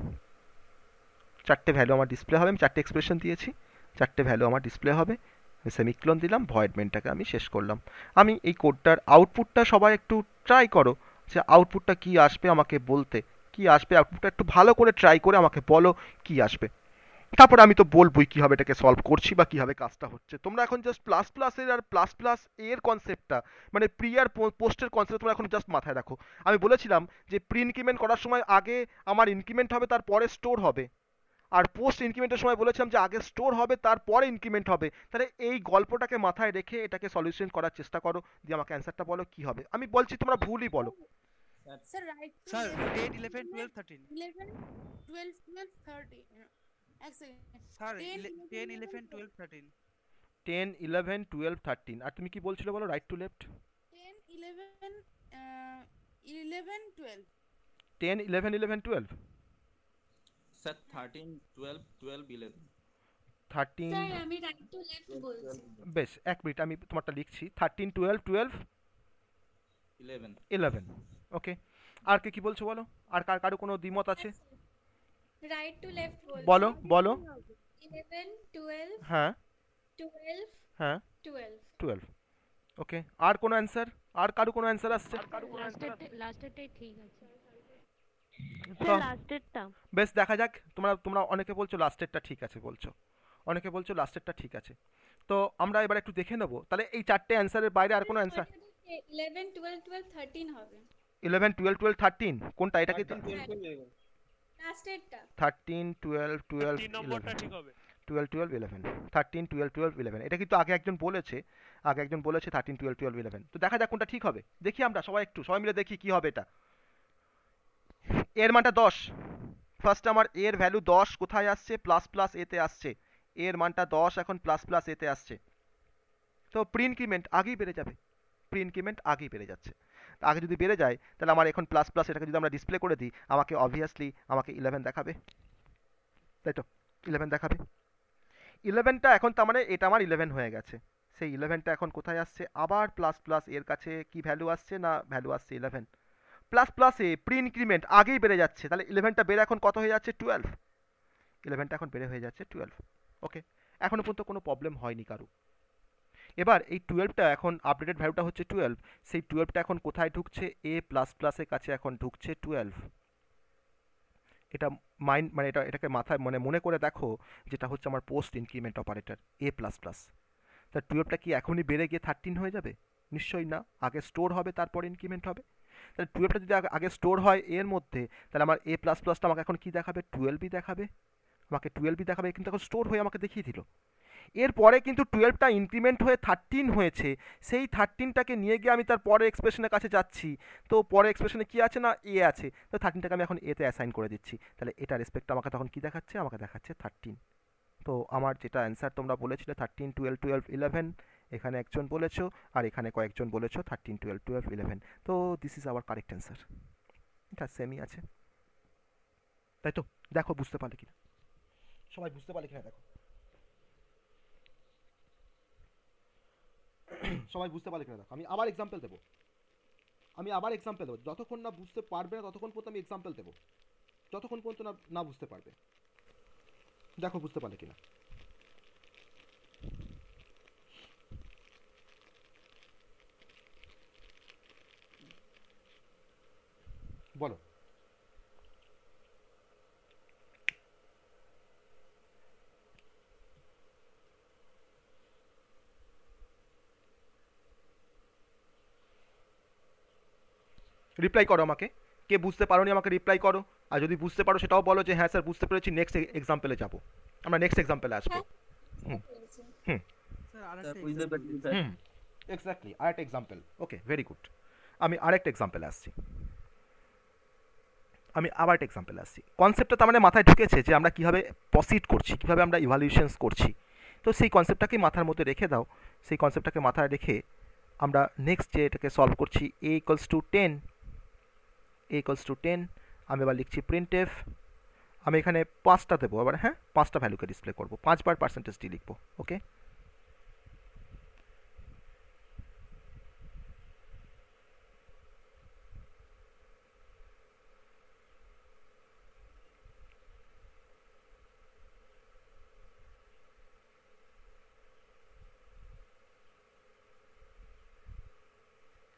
4টে ভ্যালু আমার ডিসপ্লে হবে, আমি 4টে এক্সপ্রেশন দিয়েছি, 4টে ভ্যালু আমার ডিসপ্লে হবে, সেমিক্লোন দিলাম, ভয়েডমেন্টটাকে আমি শেষ করলাম। আমি এই কোডটার আউটপুটটা সবাই একটু ট্রাই করো যে আউটপুটটা কি আসবে আমাকে বলতে, কি আসবে আউটপুটটা একটু ভালো করে ট্রাই করে আমাকে বলো কি আসবে। তারপরে আমি তো বলবোই কিভাবে এটাকে সলভ করছি বা কিভাবে কাজটা হচ্ছে। তোমরা এখন জাস্ট প্লাস প্লাসের আর প্লাস প্লাস এর কনসেপ্টটা, মানে প্রি আর পোস্টের কনসেপ্ট তোমরা এখন জাস্ট মাথায় রাখো। আমি বলেছিলাম যে প্রি ইনক্রিমেন্ট করার সময় আগে আমার ইনক্রিমেন্ট হবে, তারপরে স্টোর হবে। আর পোস্ট ইনক্রিমেন্টের সময় বলেছিলাম যে আগে স্টোর হবে তারপরে ইনক্রিমেন্ট হবে। তাহলে এই গল্পটাকে মাথায় রেখে এটাকে সলিউশন করার চেষ্টা করো, দিয়ে আমাকে অ্যান্সারটা বলো কি হবে। আমি বলছি তোমরা ভুলই বলো। Sir, right to sir left 10 11 12 13 11, 12, 12, 30. এক second. স্যার 10, 10 11, 11 12 13 10 11 12 13। আর তুমি কি বলছিলে বলো, right to left? 10, 11, 11, 12. 10 11 11 12 sir 13 12 12 11 13। Sir, আমি right to left বলছি। বেশ, এক মিনিট আমি তোমারটা লিখছি। 13 12 12 11 11। ওকে, আর কে কি বলছো বলো? আর কারো কোনো দ্বিমত আছে? Right to left বলছি। বলো বলো। 11, 12, হ্যাঁ 12, হ্যাঁ 12. 12। ওকে, আর কোনো অ্যান্সার? আর কারো কোনো অ্যান্সার আসছে? লাস্টেরটাই ঠিক আছে। তো লাস্টেরটা বেশ, দেখা যাক। তোমরা অনেকে বলছো লাস্টেরটা ঠিক আছে বলছো, অনেকে বলছো লাস্টেরটা ঠিক আছে। তো আমরা এবার একটু দেখে নেবো তাহলে এই চারটে অ্যান্সারের বাইরে আর কোনো অ্যান্সার। 11, 12, 12, 13 হবে। 11 12 12 13 কোনটা? এটা কি লাস্টেরটা। 13 12 12 11 12 12 11 13 12 12 11। এটা কিন্তু আগে একজন বলেছে 13 12 12 11। তো দেখা যাক কোনটা ঠিক হবে। দেখি আমরা সবাই মিলে দেখি কি হবে এটা। এর মানটা 10। ফার্স্ট আমার এর ভ্যালু 10 কোথায় আসছে? প্লাস প্লাস এতে আসছে। এর মানটা 10 এখন প্লাস প্লাস এতে আসছে। তো প্রি ইনক্রিমেন্ট আগেই বেড়ে যাবে, প্রি ইনক্রিমেন্ট আগেই বেড়ে যাচ্ছে। আগে যদি বেড়ে যায় তাহলে আমার এখন প্লাস প্লাস এটাকে যদি আমরা ডিসপ্লে করে দিই আমাকে অবভিয়াসলি আমাকে 11 দেখাবে, তাই তো? 11 দেখাবে। 11টা এখন তার মানে এটা আমার 11 হয়ে গেছে। সেই 11টা এখন কোথায় আসছে? আবার প্লাস প্লাস এর কাছে কি ভ্যালু আসছে? না ভ্যালু আসছে 11। প্লাস প্লাস এ প্রি ইনক্রিমেন্ট আগেই বেড়ে যাচ্ছে, তাহলে 11টা বেড়ে এখন কত হয়ে যাচ্ছে? 12। 11টা এখন বেড়ে হয়ে যাচ্ছে 12। ওকে, এখনো পর্যন্ত কোনো প্রবলেম হয়নি কারো। এবার এই 12টা এখন আপডেটেড ভ্যালুটা হচ্ছে 12, সেই 12টা এখন কোথায় ঢুকছে? এ প্লাস প্লাসের কাছে এখন ঢুকছে 12। এটা মানে এটাকে মাথায় মনে করে দেখো, যেটা হচ্ছে আমার পোস্ট ইনক্রিমেন্ট অপারেটর এ প্লাস প্লাস। তা 12টা কি এখনই বেড়ে গিয়ে 13 হয়ে যাবে? নিশ্চয়ই না, আগে স্টোর হবে তারপর ইনক্রিমেন্ট হবে। তাহলে 12টা যদি আগে স্টোর হয় এর মধ্যে, তাহলে আমার এ প্লাস প্লাসটা আমাকে এখন কি দেখাবে? 12ই দেখাবে। আমাকে 12ই দেখাবে, কিন্তু এখন স্টোর হয়ে আমাকে দেখিয়ে দিল। এরপরে কিন্তু 12টা ইনক্রিমেন্ট হয়ে 13 হয়েছে, সেই 13টাকে নিয়ে গিয়ে আমি তার পরের এক্সপ্রেশনের কাছে যাচ্ছি। তো পরের এক্সপ্রেশনে কি আছে? না এ আছে। তো 13টাকে আমি এখন এতে অ্যাসাইন করে দিচ্ছি। তাহলে এটা রেসপেক্ট আমাকে তখন কি দেখাচ্ছে? আমাকে দেখাচ্ছে 13। তো আমার যেটা অ্যান্সার তোমরা বলেছিলে 13 12 12 11, এখানে একজন বলেছো আর এখানে কয়েকজন বলেছো 13 12 12 11। তো this is our correct answer. এটা সেমই আছে, তাই তো? দেখো বুঝতে পারলে কিনা, সবাই বুঝতে পারলে কিনা দেখো, সবাই বুঝতে পারলে কিনা দেখো। আমি আবার এক্সাম্পল দেবো, যতক্ষণ না বুঝতে পারবে না ততক্ষণ পর্যন্ত আমি এক্সাম্পল দেবো, যতক্ষণ পর্যন্ত না বুঝতে পারবে। দেখো বুঝতে পারলে কিনা। বলো। রিপ্লাই করো আমাকে, কে বুঝতে পারোনি আমাকে রিপ্লাই করো। আর যদি বুঝতে পারো সেটাও বলো যে হ্যাঁ স্যার বুঝতে পেরেছি, নেক্সট এক্সাম্পলে যাবো, আমরা নেক্সট এক্সাম্পলে আসবো। হুম হুম স্যার আরেকটা হুম এক্স্যাক্টলি, আরেকটা এক্সাম্পল। ওকে, ভেরি গুড। আমি আরেকটা এক্সাম্পলে আসছি, কনসেপ্টটা তার মানে মাথায় ঢুকেছে যে আমরা কীভাবে প্রসিড করছি, কীভাবে আমরা ইভালুয়েশনস করছি। তো সেই কনসেপ্টটাকেই মাথার মধ্যে রেখে দাও। সেই কনসেপ্টটাকে মাথায় রেখে আমরা নেক্সট যে এটাকে সলভ করছি, a equals to 10। আমি এবার লিখছি প্রিন্টএফ। আমি এখানে 5টা দেবো এবার, হ্যাঁ 5টা ভ্যালুকে ডিসপ্লে করবো, 5বার পার্সেন্টেজ ডি লিখবো। ওকে,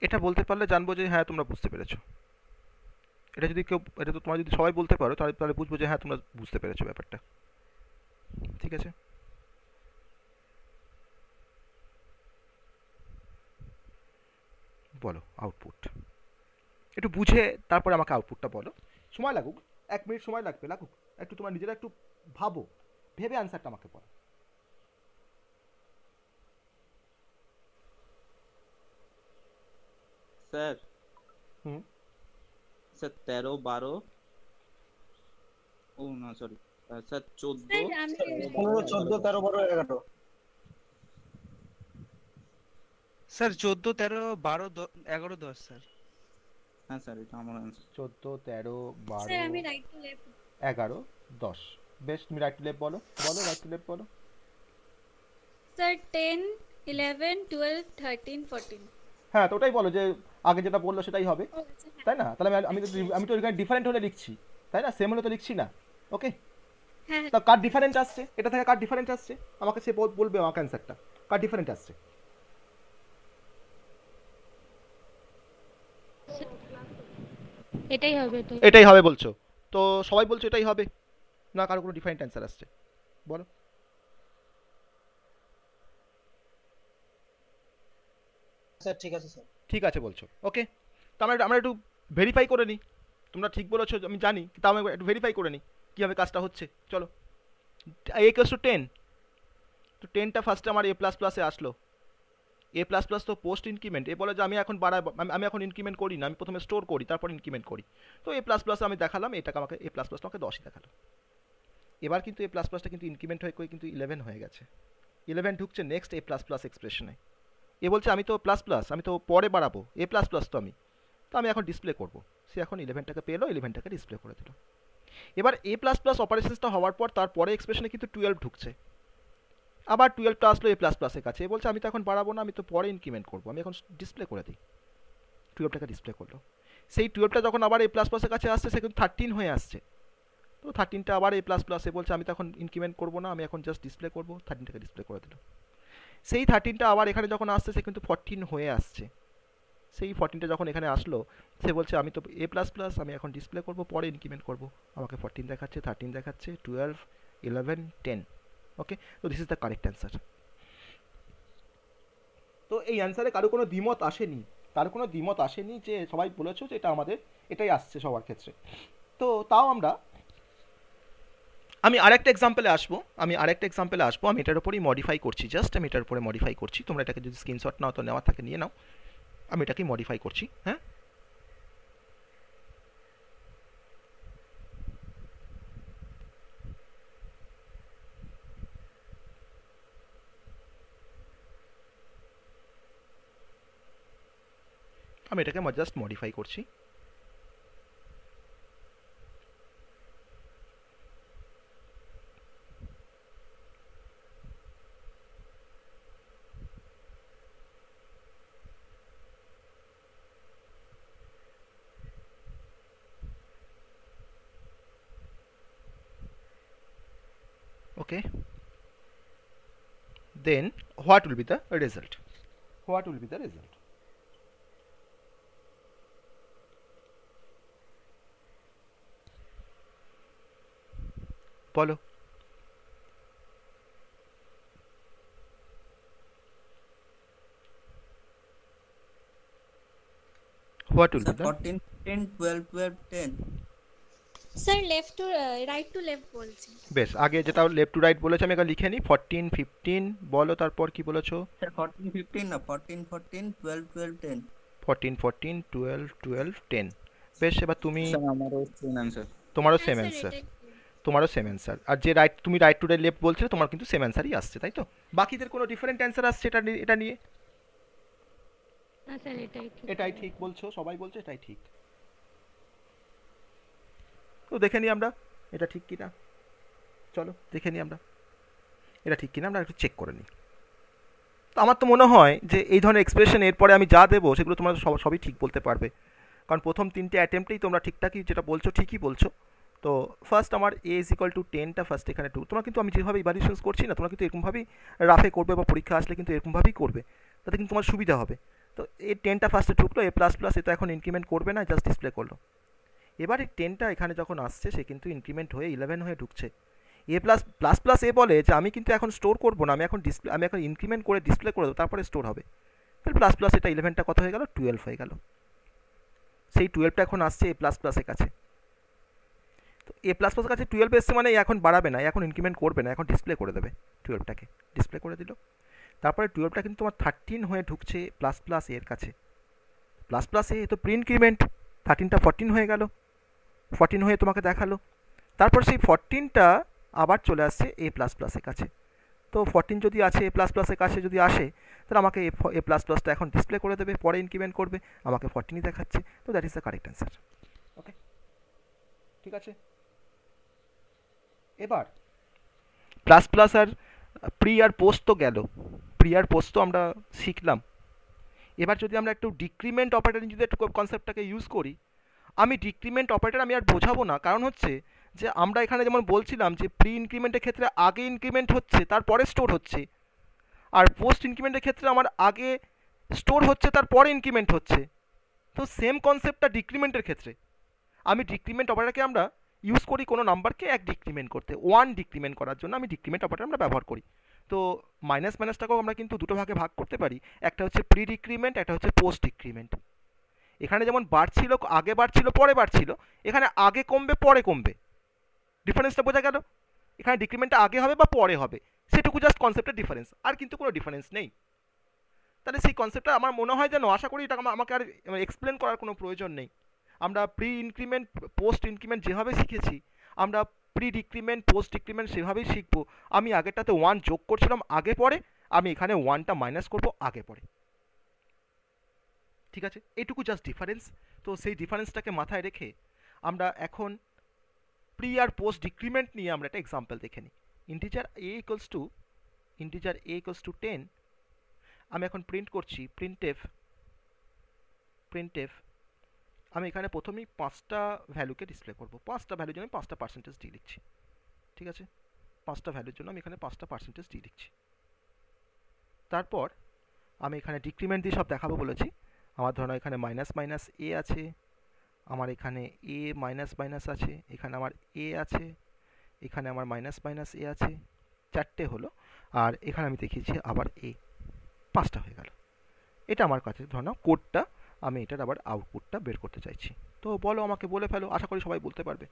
এটা বলতে পারলে জানবো যে হ্যাঁ তোমরা বুঝতে পেরেছো। এটা তো তোমরা যদি সবাই বলতে পারো তাহলে বুঝবো যে হ্যাঁ তোমরা বুঝতে পেরেছো ব্যাপারটা। ঠিক আছে। বলো আউটপুট, একটু বুঝে তারপরে আমাকে আউটপুটটা বলো। সময় লাগুক, 1 মিনিট সময় লাগুক, একটু তোমার নিজেরা একটু ভাবো, ভেবে আনসারটা আমাকে বলো। স্যার হুম স্যার 13 12, ও না সরি স্যার 14 স্যার আমি 15 14 13 12 11। Sir 14 13 12 11 10 sir. হ্যাঁ স্যার এটা আমার आंसर। 14 13 স্যার আমি 12 রাইট টু লেফট 11 10। বেশ, তুমি রাইট টু লেফট বলো, বলো রাইট টু লেফট বলো। স্যার 10 11 12 13 14। হ্যাঁ, তো ওটাই বলো যে আগে যেটা বললো সেটাই হবে, ও আচ্ছা হ্যাঁ তাই না? তাহলে আমি তো এখানে ডিফারেন্ট হলে লিখছি, তাই না? সেম হলে তো লিখছি না। ওকে, হ্যাঁ তা কার ডিফারেন্ট আসছে, এটা থেকে কার ডিফারেন্ট আসছে আমাকে সে বলবে আমাকে অ্যান্সারটা, কার ডিফারেন্ট আসছে। এটাই হবে তো। এটাই হবে বলছো তো? সবাই বলছো এটাই হবে, না কারো কোনো ডিফারেন্ট অ্যান্সার আসছে? বলো। স্যার ঠিক আছে স্যার। ঠিক আছে বলছো, ওকে। তো আমরা একটু ভেরিফাই করে নিই, তোমরা ঠিক বলেছো আমি জানি, তা আমি একটু ভেরিফাই করে নিই কীভাবে কাজটা হচ্ছে। চলো, A = 10, তো 10টা ফার্স্টে আমার A++-এ আসলো। A++ তো পোস্ট ইনক্রিমেন্ট, এ বলে যে আমি এখন বাড়াবো, আমি এখন ইনক্রিমেন্ট করি না, আমি প্রথমে স্টোর করি তারপর ইনক্রিমেন্ট করি। তো A++ আমি দেখালাম, এটাকে আমাকে A++ আমাকে 10ই দেখালো। এবার কিন্তু A++টা কিন্তু ইনক্রিমেন্ট হয়ে কিন্তু 11 হয়ে গেছে, 11 ঢুকছে নেক্সট A++ এক্সপ্রেশনে। এ বলছে আমি তো প্লাস প্লাস, আমি তো পরে বাড়াবো, A++ তো আমি এখন ডিসপ্লে করব। সে এখন 11টাকে পেলো, 11টাকে ডিসপ্লে করে দিল। এবার A++ অপারেশনসটা হওয়ার পর তারপরে এক্সপ্রেশনে কিন্তু 12 ঢুকছে, আবার 12টা আসলো A++-এর কাছে। এ বলছে আমি তো এখন বাড়াবো না, আমি তো পরে ইনক্রিমেন্ট করবো, আমি এখন ডিসপ্লে করে দিই। 12টাকে ডিসপ্লে করলো। সেই 12টা যখন আবার A++-এর কাছে আসছে, সে কিন্তু 13 হয়ে আসছে। তো 13টা আবার A++, এ বলছে আমি তো এখন ইনক্রিমেন্ট করবো না, আমি এখন জাস্ট ডিসপ্লে করবো, 13টাকে ডিসপ্লে করে দিল। সেই 13টা আবার এখানে যখন আসছে, সে কিন্তু 14 হয়ে আসছে। সেই 14টা যখন এখানে আসলো, সে বলছে আমি তো A++, আমি এখন ডিসপ্লে করবো, পরে ইনক্রিমেন্ট করবো। আমাকে 14 দেখাচ্ছে, 13 দেখাচ্ছে, 12 11 10। ওকে, তো this is the correct answer. তো এই অ্যান্সারে কারো কোনো দ্বিমত আসেনি, যে সবাই বলেছো যে এটা আমাদের এটাই আসছে সবার ক্ষেত্রে। তো তাও আমি আরেকটা এক্সাম্পলে আসবো, আমি এটার উপরেই মডিফাই করছি, জাস্ট আমি এটার উপরে মডিফাই করছি। তোমরা এটাকে যদি স্ক্রিনশট নাও তো নেওয়া থাকে নিয়ে নাও, আমি এটাকে মডিফাই করছি। হ্যাঁ, আমি এটাকে জাস্ট মডিফাই করছি। Okay, then what will be the result? বলো। What will be sir the 14 10 12 12 10। Sir left to right to left বলছি। বেশ, আগে যেটা লেফট টু রাইট বলেছে আমি এখানে লিখে নিই। 14 15 বলো, তারপর কি বলেছো? স্যার 14 15 না 14 14 12 12 10। 14 14 12 12 10। বেশ, এবার তুমি, স্যার আমারও সেম आंसर। তোমারও সেম হ্যাঁ অ্যান্সার, স্যার এটাই তোমারও সেম অ্যান্সার। আর যে তুমি রাইট টু লেফট বলছিলে তোমার কিন্তু সেম অ্যান্সারই আসছে, তাই তো? বাকিদের কোনো ডিফারেন্ট অ্যান্সার আসছে এটা নিয়ে? না স্যার এটাই ঠিক। এটাই ঠিক বলছো, সবাই বলছো এটাই ঠিক। তো দেখে নিই আমরা এটা ঠিক কিনা। চলো দেখে নিই আমরা এটা ঠিক কিনা, আমরা একটু চেক করে নিই। তো আমার তো মনে হয় যে এই ধরনের এক্সপ্রেশন এরপরে আমি যা দেবো সেগুলো তোমরা সবই ঠিক বলতে পারবে, কারণ প্রথম 3টে অ্যাটেম্পটেই তোমরা ঠিকঠাকই যেটা বলছো ঠিকই বলছো। তো ফার্স্ট আমার A=10টা ফার্স্ট এখানে 2, তোমরা কিন্তু আমি যেভাবে ইভালুয়েশনস করছি না, তোমরা কিন্তু এরকমভাবেই রাফে করবে বা পরীক্ষা আসলে কিন্তু এরকমভাবেই করবে, তাতে কিন্তু তোমার সুবিধা হবে। তো এই 10টা ফার্স্টে ঢুকলো, A++, এ তো এখন ইনক্রিমেন্ট করবে না, জাস্ট ডিসপ্লে করলো। এবার এই 10টা এখানে যখন আসছে সে কিন্তু ইনক্রিমেন্ট হয়ে 11 হয়ে ঢুকছে। এ প্লাস প্লাস প্লাস এ বলে যে আমি কিন্তু এখন স্টোর করবো না, আমি এখন ইনক্রিমেন্ট করে ডিসপ্লে করে দেবো, তারপরে স্টোর হবে। তাহলে প্লাস প্লাস এটা 11টা কত হয়ে গেল, 12 হয়ে গেল। সেই 12টা এখন আসছে এ প্লাস প্লাসের কাছে। তো এ প্লাস প্লাসের কাছে 12 এসছে মানে এখন বাড়াবে না, এখন ইনক্রিমেন্ট করবে না, এখন ডিসপ্লে করে দেবে 12টাকে, ডিসপ্লে করে দিল। তারপরে 12টা কিন্তু তোমার 13 হয়ে ঢুকছে প্লাস প্লাস এর কাছে। প্লাস প্লাস এ তো প্রি ইনক্রিমেন্ট, 13টা 14 হয়ে গেল, 14 হয়ে তোমাকে দেখালো। তারপর সেই 14টা আবার চলে আসছে এ প্লাস প্লাসের কাছে। তো 14 যদি আছে এ প্লাস প্লাসের কাছে যদি আসে, তাহলে আমাকে এ প্লাস প্লাসটা এখন ডিসপ্লে করে দেবে, পরে ইনক্রিমেন্ট করবে, আমাকে 14ই দেখাচ্ছে। তো that is the correct answer. Okay, ঠিক আছে। এবার প্লাস প্লাস আর প্রি আর পোস্ট তো গেল, প্রি আর পোস্ট তো আমরা শিখলাম। এবার যদি আমরা একটু ডিক্রিমেন্ট অপারেটর যদি একটু কনসেপ্টটাকে ইউজ করি, আমি ডিক্রিমেন্ট অপারেটর আমি আর বোঝাবো না, কারণ হচ্ছে যে আমরা এখানে যেমন বলছিলাম যে প্রি ইনক্রিমেন্টের ক্ষেত্রে আগে ইনক্রিমেন্ট হচ্ছে তারপরে স্টোর হচ্ছে, আর পোস্ট ইনক্রিমেন্টের ক্ষেত্রে আমার আগে স্টোর হচ্ছে তারপরে ইনক্রিমেন্ট হচ্ছে। তো সেম কনসেপ্টটা ডিক্রিমেন্টের ক্ষেত্রে, আমি ডিক্রিমেন্ট অপারেটরকে আমরা ইউজ করি কোনো নাম্বারকে এক ডিক্রিমেন্ট করতে, 1 ডিক্রিমেন্ট করার জন্য আমি ডিক্রিমেন্ট অপারেটর আমরা ব্যবহার করি। তো মাইনাস মাইনাসটাকেও আমরা কিন্তু দুটো ভাগে ভাগ করতে পারি, একটা হচ্ছে প্রি ডিক্রিমেন্ট, একটা হচ্ছে পোস্ট ডিক্রিমেন্ট। এখানে যেমন বাড়ছিল, আগে বাড়ছিল পরে বাড়ছিল, এখানে আগে কমবে পরে কমবে, ডিফারেন্সটা বোঝা গেল? এখানে ডিক্রিমেন্টটা আগে হবে বা পরে হবে, সেটুকু জাস্ট কনসেপ্টের ডিফারেন্স, আর কিন্তু কোনো ডিফারেন্স নেই। তাহলে সেই কনসেপ্টটা আমার মনে হয় যেন, আশা করি এটা আমাকে আর এক্সপ্লেন করার কোনো প্রয়োজন নেই। আমরা প্রি ইনক্রিমেন্ট পোস্ট ইনক্রিমেন্ট যেভাবে শিখেছি, আমরা প্রি ডিক্রিমেন্ট পোস্ট ডিক্রিমেন্ট সেভাবেই শিখবো। আমি আগেরটাতে 1 যোগ করছিলাম আগে পরে, আমি এখানে 1টা মাইনাস করবো আগে পরে। ঠিক আছে, এইটুকু জাস্ট ডিফারেন্স। তো সেই ডিফারেন্সটাকে মাথায় রেখে আমরা এখন প্রি আর পোস্ট ডিক্রিমেন্ট নিয়ে আমরা একটা এক্সাম্পল দেখে নিই। ইন্টিজার এ ইকুয়ালস টু 10, আমি এখন প্রিন্ট করছি প্রিন্টএফ। আমি এখানে প্রথমেই 5টা ভ্যালুকে ডিসপ্লে করব, 5টা ভ্যালুর জন্য আমি 5টা পার্সেন্টেজ ডি লিখছি। ঠিক আছে, 5টা ভ্যালুর জন্য আমি এখানে 5টা পার্সেন্টেজ ডি লিখছি। তারপর আমি এখানে ডিক্রিমেন্ট দিয়ে সব দেখাবো বলেছি। আমার ধরো এখানে মাইনাস মাইনাস এ আছে, আমার এখানে এ মাইনাস মাইনাস আছে, এখানে আমার এ আছে, এখানে আমার মাইনাস মাইনাস এ আছে, 4টে হলো। আর এখানে আমি দেখিয়েছি আবার এ, 5টা হয়ে গেল। এটা আমার কাছে ধরো কোডটা, আমি এটার আবার আউটপুটটা বের করতে চাইছি। তো বলো, আমাকে বলে ফেলো, আশা করি সবাই বলতে পারবে,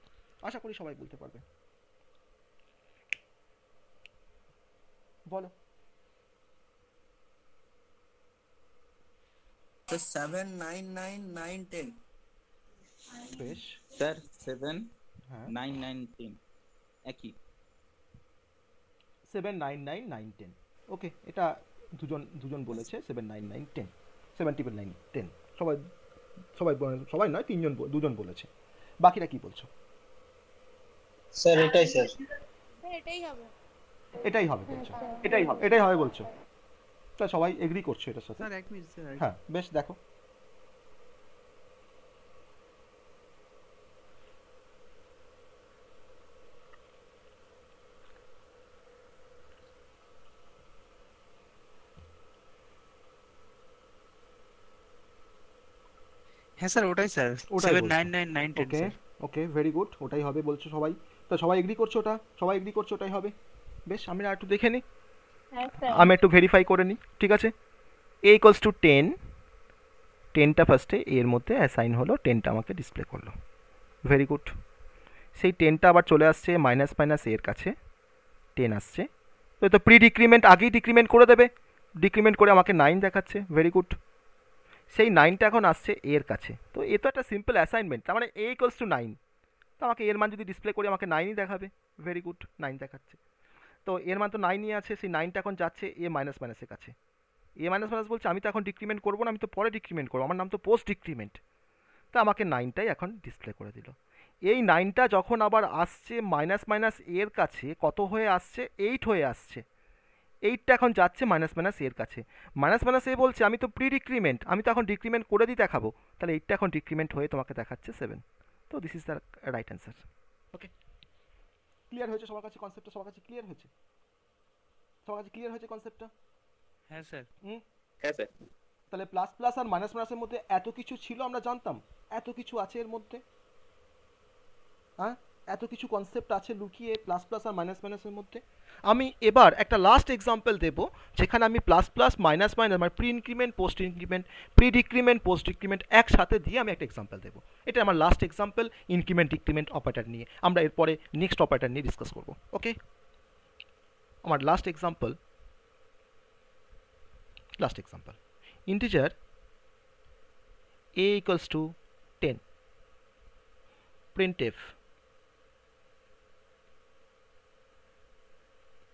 বলো। তো 7 9 9 9 10। বেশ, স্যার 7 হ্যাঁ 9 9 10 একই। 7 9 9 9 10, ওকে। এটা দুজন বলেছে 7 9 9 10, 7 9 10, সবাই নয়, দুজন বলেছে। বাকিরা কি বলছো? স্যার এটাই স্যার। এটাই হবে। এটাই হবে বলছো? এটাই হবে বলছো? তা সবাই এগ্রি করছো এটার সাথে? স্যার এক মিনিট স্যার। হ্যাঁ, বেশ, দেখো। হ্যাঁ স্যার ওটাই স্যার, ওটাই 7999110 ওকে স্যার। ওকে, ভেরি গুড, ওটাই হবে বলছো সবাই। তো সবাই এগ্রি করছো ওটাই হবে? বেশ, আমি আর একটু দেখে নিই, হ্যাঁ স্যার। আমি একটু ভেরিফাই করে নিই। ঠিক আছে, এ ইকুয়ালস টু 10টা ফার্স্টে এর মধ্যে অ্যাসাইন হলো, 10টা আমাকে ডিসপ্লে করলো, ভেরি গুড। সেই 10টা আবার চলে আসছে মাইনাস মাইনাস এর কাছে, 10 আসছে। তো তো প্রি ডিক্রিমেন্ট আগেই ডিক্রিমেন্ট করে দেবে, ডিক্রিমেন্ট করে আমাকে 9 দেখাচ্ছে, ভেরি গুড। সেই 9টা এখন আসছে এর কাছে। তো এ তো একটা সিম্পল অ্যাসাইনমেন্ট, তার মানে এ ইকুয়ালস টু 9, তো আমাকে এর মান যদি ডিসপ্লে করি আমাকে 9ই দেখাবে, ভেরি গুড, 9 দেখাচ্ছে। তো এর মান তো 9ই আছে, সেই 9টা এখন যাচ্ছে এ মাইনাস মাইনাসের কাছে। এ মাইনাস মাইনাস বলছে আমি তো এখন ডিক্রিমেন্ট করবো না, আমি তো পরে ডিক্রিমেন্ট করবো, আমার নাম তো পোস্ট ডিক্রিমেন্ট। তো আমাকে 9টাই এখন ডিসপ্লে করে দিল। এই 9টা যখন আবার আসছে মাইনাস মাইনাস এর কাছে, কত হয়ে আসছে? 8 হয়ে আসছে। 8টা এখন যাচ্ছে মাইনাস মাইনাস এর কাছে। মাইনাস মাইনাস এ বলছে আমি তো প্রি ডিক্রিমেন্ট, আমি তো এখন ডিক্রিমেন্ট করে দিই দেখাবো, তাহলে 8টা এখন ডিক্রিমেন্ট হয়ে তোমাকে দেখাচ্ছে 7। তো this is the right answer. Okay, clear হয়েছে সবার কাছে কনসেপ্টটা? সবার কাছে ক্লিয়ার হয়েছে কনসেপ্টটা? হ্যাঁ স্যার। হ্যাঁ স্যার। তাহলে প্লাস প্লাস আর মাইনাস মাইনাসের মধ্যে এত কিছু ছিল, আমরা জানতাম এত কিছু আছে এর মধ্যে, হ্যাঁ? এত কিছু কনসেপ্ট আছে লুকিয়ে প্লাস প্লাস আর মাইনাস মাইনাসের মধ্যে। আমি এবার একটা লাস্ট এক্সাম্পল দেবো যেখানে আমি প্লাস প্লাস মাইনাস মাইনাস মানে pre increment post increment pre decrement post decrement একসাথে দিয়ে আমি একটা এক্সাম্পল দেবো। এটা আমার last example increment decrement operator নিয়ে। আমরা এরপরে নেক্সট অপারেটর নিয়ে ডিসকাস করবো। ওকে, আমার last example integer a equals to 10, printf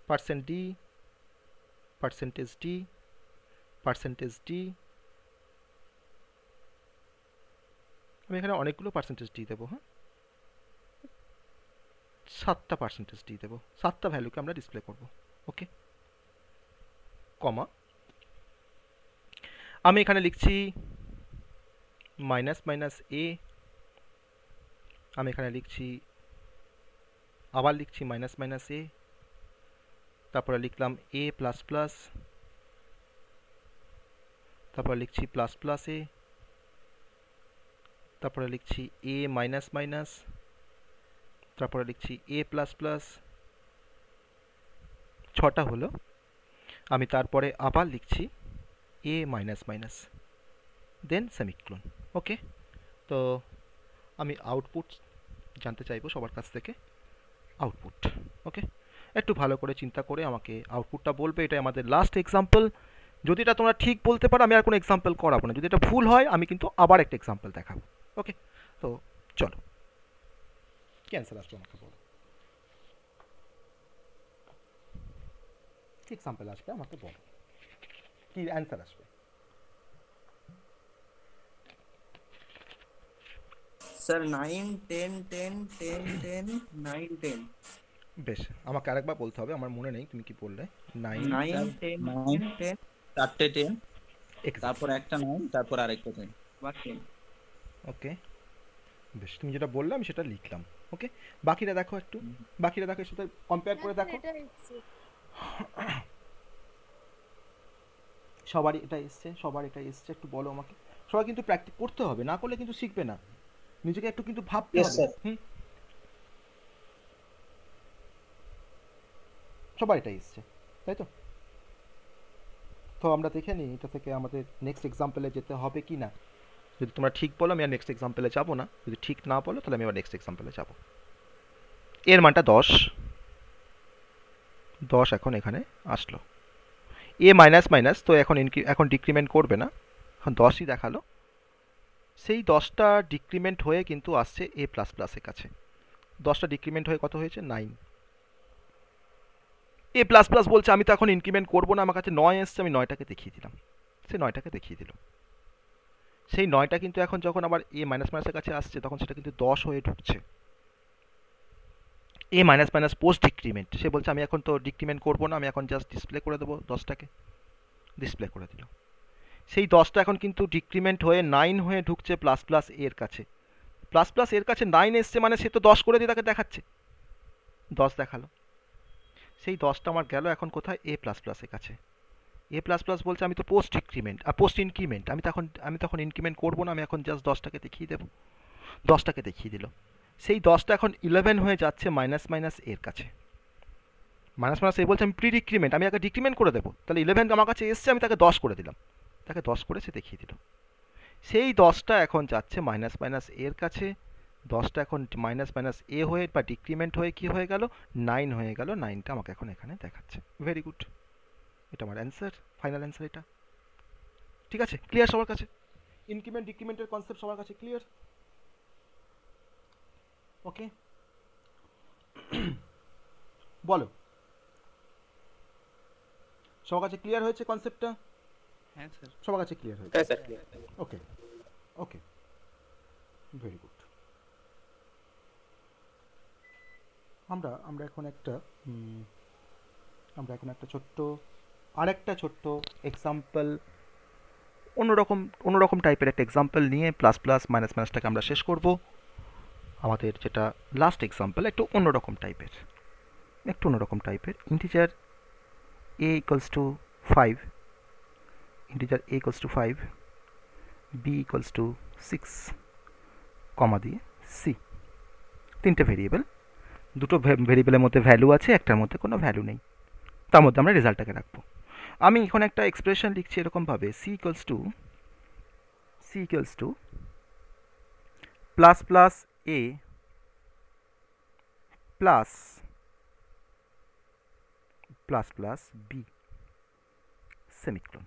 %d %d %d। আমি এখানে অনেকগুলো পার্সেন্টেজ d দেবো। হ্যাঁ, 7টা পার্সেন্টেজ d দেবো, 7টা ভ্যালুকে আমরা ডিসপ্লে করব। ওকে, কমা আমি এখানে লিখছি মাইনাস মাইনাস এ, আমি এখানে লিখছি আবার লিখছি মাইনাস মাইনাস এ, তারপরে লিখলাম এ প্লাস প্লাস, তারপরে লিখছি প্লাস প্লাস এ, তারপরে লিখছি এ মাইনাস মাইনাস, তারপরে লিখছি এ প্লাস প্লাস। 6টা হলো। আমি তারপরে আবার লিখছি এ মাইনাস মাইনাস, দেন সেমিকোলন। ওকে, তো আমি আউটপুট জানতে চাইবো সবার কাছ থেকে, আউটপুট। ওকে, একটু ভালো করে চিন্তা করে আমাকে আউটপুটটা বলবে। এটা আমাদের লাস্ট এক্সাম্পল। যদি এটা তোমরা ঠিক বলতে পারো আমি আর কোনো এক্সাম্পল করাবো না, যদি এটা ভুল হয় আমি কিন্তু আবার একটা এক্সাম্পল দেখাবো। ওকে, তো চলো, কি অ্যান্সার আসবে আমাকে বলো, কি এক্সাম্পল আসবে আমাকে বলো, কি অ্যান্সার আসবে। স্যার 9 10 10 10 10 9 10। বেশ, আমাকে আরেকবার বলতে হবে, আমার মনে নেই তুমি কি বললে। 9 9 10 9 10 4টে 10, এক্সাক্ট। তারপর একটা 9, তারপর আরেকটা 10 বা 10। ওকে, বেশ, তুমি যেটা বললে আমি সেটা লিখলাম। ওকে, বাকিটা দেখো, একটু বাকিটা দেখো, এর সাথে কম্পেয়ার করে দেখো। সবারই এটা এসছে, সবার এটা এসছে, একটু বলো আমাকে। সবাই কিন্তু প্র্যাকটিস করতে হবে, না করলে কিন্তু শিখবে না, নিজেকে একটু কিন্তু ভাবতে Yes, হবে। sir. সবার এটা এসছে, তাই তো? তো আমরা দেখে নিই এটা থেকে আমাদের নেক্সট এক্সাম্পলে যেতে হবে কি না। যদি তোমরা ঠিক বলো আমি আর নেক্সট এক্সাম্পলে যাবো না, যদি ঠিক না বলো তাহলে আমি আবার নেক্সট এক্সাম্পলে যাব। এর মানটা 10 এখন এখানে আসলো। এ মাইনাস মাইনাস তো এখন ডিক্রিমেন্ট করবে না, এখন 10ই দেখালো। সেই 10টা ডিক্রিমেন্ট হয়ে কিন্তু আসছে এ প্লাস প্লাসের কাছে। 10টা ডিক্রিমেন্ট হয়ে কত হয়েছে? 9। এ প্লাস প্লাস বলছে আমি তো এখন ইনক্রিমেন্ট করবো না, আমার কাছে 9 এসছে, আমি 9টাকে দেখিয়ে দিলাম, সে 9টাকে দেখিয়ে দিল। সেই 9টা কিন্তু এখন যখন আবার এ মাইনাস মাইনাসের কাছে আসছে তখন সেটা কিন্তু 10 হয়ে ঢুকছে। এ মাইনাস মাইনাস পোস্ট ডিক্রিমেন্ট, সে বলছে আমি এখন তো ডিক্রিমেন্ট করবো না, আমি এখন জাস্ট ডিসপ্লে করে দেবো 10টাকে, ডিসপ্লে করে দিল। সেই 10টা এখন কিন্তু ডিক্রিমেন্ট হয়ে 9 হয়ে ঢুকছে প্লাস প্লাস এর কাছে। প্লাস প্লাস এর কাছে 9 এসছে মানে সে তো 10 করে দিয়ে তাকে দেখাচ্ছে, 10 দেখালো। সেই 10টা আমার গেল এখন কোথায়? এ প্লাস প্লাসের কাছে। এ প্লাস প্লাস বলছে আমি তো পোস্ট ডিক্রিমেন্ট পোস্ট ইনক্রিমেন্ট, আমি তখন ইনক্রিমেন্ট করবো না, আমি এখন জাস্ট 10টাকে দেখিয়ে দেবো, 10টাকে দেখিয়ে দিল। সেই 10টা এখন 11 হয়ে যাচ্ছে মাইনাস মাইনাস এর কাছে। মাইনাস মাইনাস এ বলছে আমি প্রি ডিক্রিমেন্ট, আমি আগে ডিক্রিমেন্ট করে দেবো, তাহলে 11 আমার কাছে এসছে, আমি তাকে 10 করে দিলাম, তাকে 10 করে সে দেখিয়ে দিল। সেই 10টা এখন যাচ্ছে মাইনাস মাইনাস এর কাছে। 10টা এখন মাইনাস মাইনাস এ হয়ে বা ডিক্রিমেন্ট হয়ে কি হয়ে গেল? 9 হয়ে গেল। 9টা আমাকে এখন এখানে দেখাচ্ছে। ভেরি গুড, এটা আমার অ্যান্সার, ফাইনাল অ্যান্সার এটা। ঠিক আছে, ক্লিয়ার সবার কাছে? ইনক্রিমেন্ট ডিক্রিমেন্টের কনসেপ্ট সবার কাছে ক্লিয়ার? ওকে, বলো সবার কাছে ক্লিয়ার হয়েছে কনসেপ্টটা? হ্যাঁ স্যার। সবার কাছে ক্লিয়ার হয়েছে? হ্যাঁ স্যার। ওকে ওকে, ভেরি গুড। আমরা এখন একটা ছোট্ট এক্সাম্পল, অন্যরকম টাইপের একটা এক্সাম্পল নিয়ে প্লাস প্লাস মাইনাস মাইনাসটাকে আমরা শেষ করব। আমাদের যেটা লাস্ট এক্সাম্পল একটু অন্যরকম টাইপের, integer a equals to 5, b equals to 6, কমা দিয়ে c, 3টে ভেরিয়েবল দুটো ভেরিয়েবলের মধ্যে ভ্যালু আছে, একটার মধ্যে কোনো ভ্যালু নেই, তার মধ্যে আমরা রেজাল্টটাকে রাখবো। আমি এখন একটা এক্সপ্রেশন লিখছি এরকমভাবে, C equals to plus plus A plus plus plus B semicolon,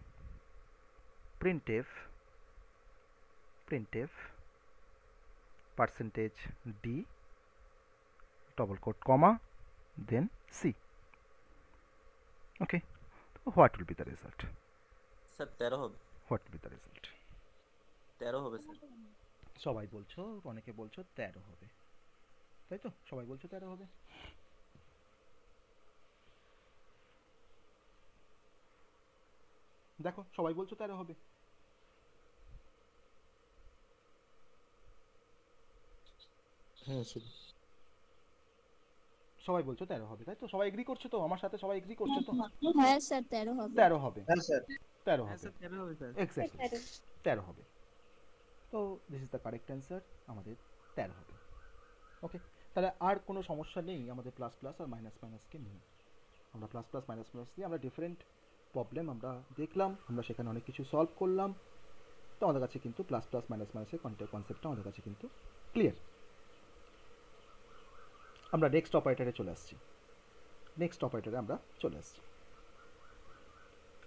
printf percentage d double quote comma then c. Okay, what will be the result? Sir 13 হবে। What will be the result? 13 হবে sir. সবাই বলছো, অনেকে বলছো 13 হবে, তাই তো? সবাই বলছো 13 হবে। দেখো সবাই বলছো 13 হবে। হ্যাঁ স্যার। সবাই বলছো 13 হবে, তাই তো? সবাই এগ্রি করছো তো আমার সাথে? সবাই এগ্রি করছো তো? হ্যাঁ স্যার 13 হবে। 13 হবে, হ্যাঁ স্যার। 13 হ্যাঁ হবে, স্যার 13 হবে স্যার। এক্স্যাক্টলি 13 হবে। তো this is the correct answer, আমাদের 13 হবে। ওকে, তাহলে আর কোনো সমস্যা নেই আমাদের প্লাস প্লাস আর মাইনাস মাইনাসকে নিয়ে। আমরা প্লাস প্লাস মাইনাস মাইনাস দিয়ে আমরা ডিফারেন্ট প্রবলেম আমরা দেখলাম, আমরা সেখানে অনেক কিছু সলভ করলাম। তো আমাদের কাছে কিন্তু প্লাস প্লাস মাইনাস মাইনাসের কনসেপ্টটা আমাদের কাছে কিন্তু ক্লিয়ার। আমরা নেক্সট অপারেটরে চলে আসছি।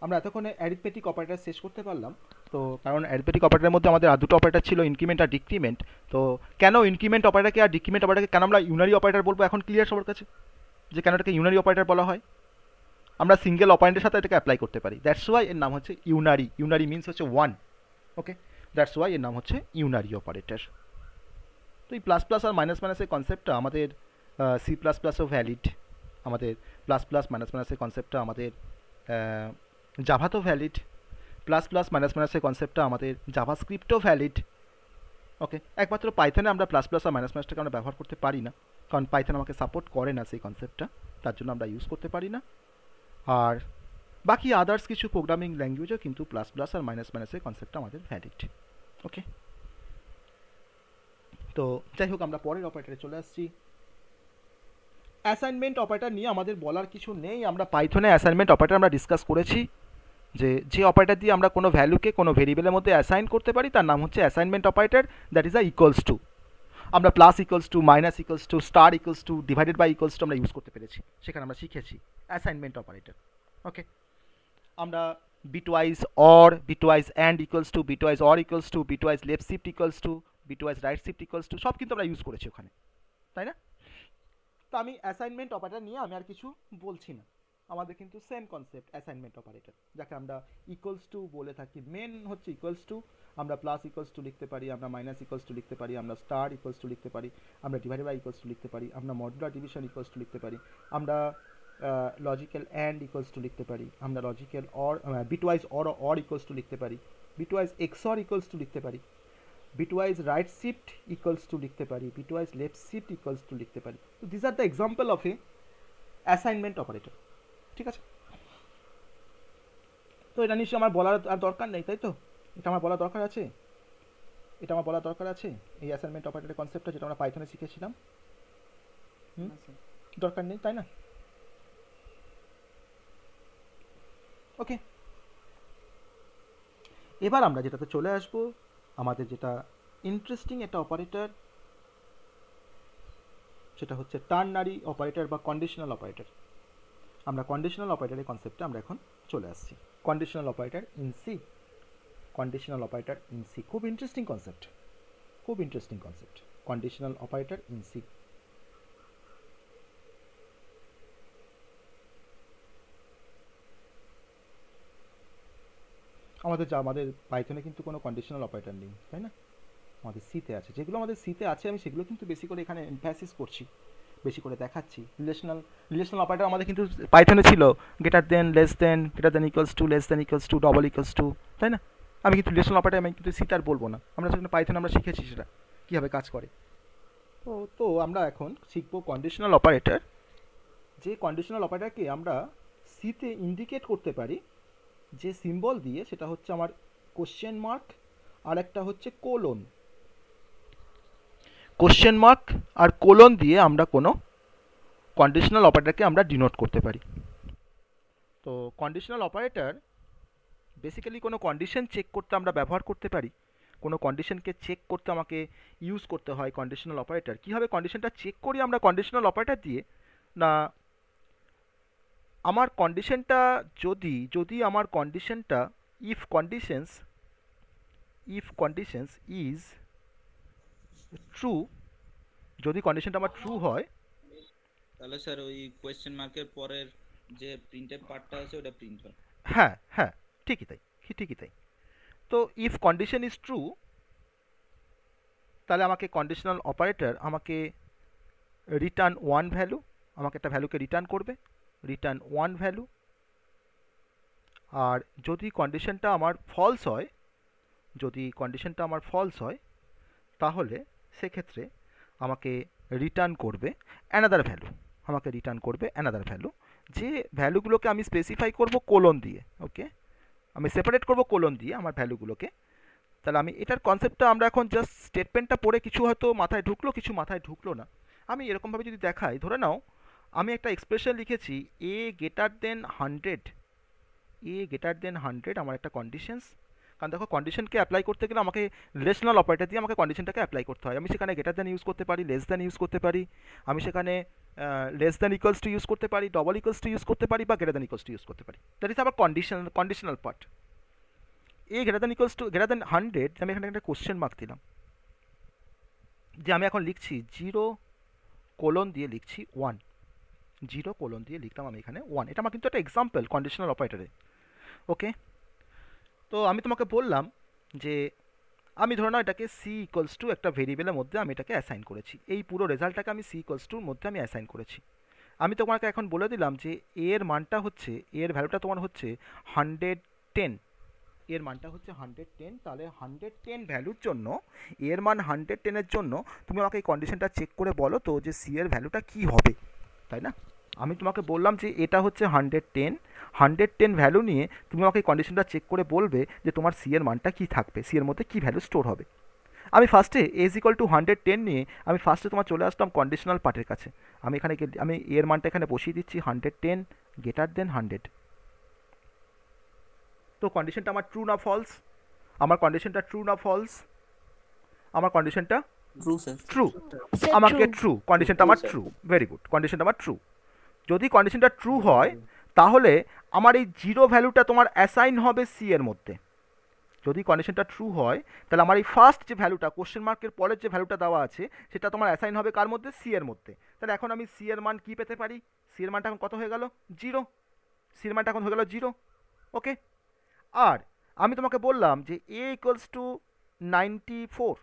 আমরা এতক্ষণে অ্যারিথমেটিক অপারেটর শেষ করতে পারলাম। তো কারণ অ্যারিথমেটিক অপারেটরের মধ্যে আমাদের আর দুটো অপারেটর ছিল, ইনক্রিমেন্ট আর ডিক্রিমেন্ট। তো কেন ইনক্রিমেন্ট অপারেটরকে আর ডিক্রিমেন্ট অপারেটরকে কেন আমরা ইউনারি অপারেটর বলবো, এখন ক্লিয়ার সবার কাছে যে কেন এটাকে ইউনারি অপারেটর বলা হয়? আমরা সিঙ্গেল অপারেন্টের সাথে এটাকে অ্যাপ্লাই করতে পারি, দ্যাটস ওয়াই এর নাম হচ্ছে ইউনারি। ইউনারি মিনস হচ্ছে ওয়ান। ওকে, দ্যাটস ওয়াই এর নাম হচ্ছে ইউনারি অপারেটর। তো এই প্লাস প্লাস আর মাইনাস মাইনাসের কনসেপ্টটা আমাদের সি প্লাস প্লাসও ভ্যালিড, আমাদের প্লাস প্লাস মাইনাস মাইনাসের কনসেপ্টটা আমাদের জাভাতেও ভ্যালিড, প্লাস প্লাস মাইনাস মাইনাসের কনসেপ্টটা আমাদের জাভাস্ক্রিপ্টেও ভ্যালিড। ওকে, একমাত্র পাইথনে আমরা প্লাস প্লাস আর মাইনাস মাইনাসটাকে আমরা ব্যবহার করতে পারি না, কারণ পাইথন আমাকে সাপোর্ট করে না সেই কনসেপ্টটা, তার জন্য আমরা ইউজ করতে পারি না। আর বাকি আদার্স কিছু প্রোগ্রামিং ল্যাঙ্গুয়েজও কিন্তু প্লাস প্লাস আর মাইনাস মাইনাসের কনসেপ্টটা আমাদের ভ্যালিড। ওকে, তো যাই হোক আমরা পরের অপারেটরে চলে আসছি। অ্যাসাইনমেন্ট অপারেটর নিয়ে আমাদের বলার কিছু নেই। আমরা পাইথনে অ্যাসাইনমেন্ট অপারেটর আমরা ডিসকাস করেছি, যে অপারেটর দিয়ে আমরা কোনো ভ্যালুকে কোনো ভেরিয়েবলের মধ্যে অ্যাসাইন করতে পারি তার নাম হচ্ছে assignment operator, that is a equals to. আমরা plus equals to, minus equals to, star equals to, divided by equals to আমরা ইউজ করতে পেরেছি, সেখানে আমরা শিখেছি অ্যাসাইনমেন্ট অপারেটর। ওকে, আমরা bitwise or, bitwise and equals to, bitwise or equals to, bitwise left shift equals to, bitwise right shift equals to, সব কিন্তু আমরা ইউজ করেছি ওখানে, তাই না? তো আমি অ্যাসাইনমেন্ট অপারেটর নিয়ে আমি আর কিছু বলছি না, আমাদের কিন্তু সেম কনসেপ্ট অ্যাসাইনমেন্ট অপারেটর, যাকে আমরা ইকুয়ালস টু বলে থাকি। মেন হচ্ছে ইকুয়ালস টু, আমরা প্লাস ইকুয়ালস টু লিখতে পারি, আমরা মাইনাস ইকুয়ালস টু লিখতে পারি, আমরা স্টার ইকুয়ালস টু লিখতে পারি, আমরা ডিভাইডেড বাই ইকুয়ালস টু লিখতে পারি, আমরা মডুলার ডিভিশন ইকুয়ালস টু লিখতে পারি, আমরা লজিক্যাল অ্যান্ড ইকুয়ালস টু লিখতে পারি, আমরা logical or, bitwise or equals two লিখতে পারি, বিটওয়াইজ এক্সঅর ইকুয়ালস টু লিখতে পারি, bitwise right shift equals two লিখতে পারি, bitwise left shift equals two লিখতে পারি। তো this are the example of A assignment operator. ঠিক আছে, তো এটা নিশ্চয়ই আমার বলার আর দরকার নেই, তাই তো? এটা আমার বলার দরকার আছে, এই অ্যাসাইনমেন্ট অপারেটরের কনসেপ্টটা যেটা আমরা পাইথনে শিখেছিলাম। দরকার নেই, তাই না? ওকে, এবার আমরা যেটাতে চলে আসবো, আমাদের যেটা ইন্টারেস্টিং একটা অপারেটর, সেটা হচ্ছে টার্নারি অপারেটর বা কন্ডিশনাল অপারেটর। আমরা কন্ডিশনাল অপারেটরের কনসেপ্টে আমরা এখন চলে আসছি। কন্ডিশনাল অপারেটর ইন সি, খুব interesting concept, conditional operator in C. আমাদের পাইথনে কিন্তু কোনো কন্ডিশনাল অপারেটর নেই, তাই না? আমাদের সিতে আছে, যেগুলো আমাদের সিতে আছে আমি সেগুলো কিন্তু বেশি করে এখানে এমফ্যাসিস করছি, বেশি করে দেখাচ্ছি। রিলেশনাল অপারেটর আমাদের কিন্তু পাইথনে ছিল, greater than, less than, greater than equals to, less than equals to, double equals two, তাই না? আমি কিন্তু রিলেশনাল অপারেটর আমি কিন্তু সিতে আর বলবো না, আমরা সেখানে পাইথনে আমরা শিখেছি সেটা কীভাবে কাজ করে। তো আমরা এখন শিখবো কন্ডিশনাল অপারেটর, যে কন্ডিশনাল অপারেটরকে আমরা সিতে ইন্ডিকেট করতে পারি যে সিম্বল দিয়ে, সেটা হচ্ছে আমার কোশ্চেন মার্ক আর একটা হচ্ছে কোলন। কোশ্চেন মার্ক আর কোলন দিয়ে আমরা কোনো কন্ডিশনাল অপারেটরকে আমরা ডিনোট করতে পারি। তো কন্ডিশনাল অপারেটর বেসিক্যালি কোনো কন্ডিশন চেক করতে আমরা ব্যবহার করতে পারি। কোনো কন্ডিশনকে চেক করতে আমাকে ইউজ করতে হয় কন্ডিশনাল অপারেটর। কীভাবে কন্ডিশনটা চেক করি আমরা কন্ডিশনাল অপারেটর দিয়ে? না, আমার কন্ডিশনটা যদি আমার কন্ডিশনটা ইফ কন্ডিশনস ইজ ট্রু, যদি কন্ডিশনটা আমার ট্রু হয়, তাহলে স্যার ওই কোয়েশ্চেন মার্কের পরের যে প্রিন্টেড পার্টটা আছে ওটা প্রিন্ট হয়। হ্যাঁ হ্যাঁ, ঠিকই তাই। তো ইফ কন্ডিশন ইজ ট্রু, তাহলে আমাকে কন্ডিশনাল অপারেটর আমাকে রিটার্ন ওয়ান ভ্যালু, আমাকে একটা ভ্যালুকে রিটার্ন করবে, রিটার্ন ওয়ান ভ্যালু। আর যদি কন্ডিশনটা আমার ফলস হয়, তাহলে সেক্ষেত্রে আমাকে রিটার্ন করবে অ্যানাদার ভ্যালু, যে ভ্যালুগুলোকে আমি স্পেসিফাই করব কোলন দিয়ে। ওকে, আমি সেপারেট করব কোলন দিয়ে আমার ভ্যালুগুলোকে। তাহলে আমি এটার কনসেপ্টটা আমরা এখন জাস্ট স্টেটমেন্টটা পড়ে কিছু হয়তো মাথায় ঢুকলো, কিছু মাথায় ঢুকলো না। আমি এরকমভাবে যদি দেখাই, ধরে নাও আমি একটা এক্সপ্রেশন লিখেছি a greater than 100, আমার একটা কন্ডিশনস। কারণ দেখো, কন্ডিশনকে অ্যাপ্লাই করতে গেলে আমাকে রিলেশনাল অপারেটর দিয়ে আমাকে কন্ডিশনটাকে অ্যাপ্লাই করতে হয়। আমি সেখানে গ্রেটার দ্যান ইউজ করতে পারি, লেস দ্যান ইউজ করতে পারি, আমি সেখানে less than equals to use করতে পারি, ডবল ইকুয়ালস টু ইউজ করতে পারি, বা greater than equals to use করতে পারি। দ্যাট ইজ আবার কন্ডিশনাল পার্ট। গ্রেটার দ্যান 100, আমি এখানে একটা কোশ্চেন মার্ক দিলাম, যে আমি এখন লিখছি 0 কোলন দিয়ে লিখছি 1, 0 কোলন দিয়ে লিখলাম আমি এখানে 1। এটা আমার কিন্তু একটা এক্সাম্পল কন্ডিশনাল অপারেটরে। ওকে, তো আমি তোমাকে বললাম যে আমি ধরে নাও এটাকে c ইকুয়ালস টু একটা ভেরিয়েবলের মধ্যে আমি এটাকে অ্যাসাইন করেছি, এই পুরো রেজাল্টটাকে আমি c ইকুয়ালস টুর মধ্যে আমি অ্যাসাইন করেছি। আমি তোমাকে এখন বলে দিলাম যে এর মানটা হচ্ছে, এর ভ্যালুটা তোমার হচ্ছে 110, এর মানটা হচ্ছে 110। তাহলে 110 ভ্যালুর জন্য, এর মান 110-এর জন্য তুমি আমাকে এই কন্ডিশনটা চেক করে বলো তো যে c এর ভ্যালুটা কী হবে, তাই না? আমি তোমাকে বললাম যে এটা হচ্ছে 110 ভ্যালু নিয়ে তুমি আমাকে এই কন্ডিশনটা চেক করে বলবে যে তোমার c এর মানটা কী থাকবে, c এর মধ্যে কী ভ্যালু স্টোর হবে। আমি ফার্স্টে a = 110 নিয়ে আমি ফার্স্টে তোমার চলে আসলাম কন্ডিশনাল পার্টের কাছে। আমি এখানে আমি এর মানটা এখানে বসিয়ে দিচ্ছি 110 greater than 100। তো কন্ডিশনটা আমার ট্রু না ফলস? আমার কন্ডিশনটা ট্রু না ফলস? আমার কন্ডিশনটা ট্রু স্যার। ট্রু, আমাকে ট্রু, কন্ডিশনটা আমার ট্রু। ভেরি গুড, কন্ডিশনটা আমার ট্রু। যদি কন্ডিশনটা ট্রু হয়, তাহলে আমার এই 0 ভ্যালুটা তোমার অ্যাসাইন হবে c এর মধ্যে। যদি কন্ডিশনটা ট্রু হয়, তাহলে আমার এই ফার্স্ট যে ভ্যালুটা, কোশ্চেন মার্কের পরের যে ভ্যালুটা দেওয়া আছে, সেটা তোমার অ্যাসাইন হবে কার মধ্যে? c এর মধ্যে। তাহলে এখন আমি c এর মান কী পেতে পারি? c এর মানটা এখন কত হয়ে গেল? 0। c এর মানটা এখন হয়ে গেল 0। ওকে, আর আমি তোমাকে বললাম যে a = 94,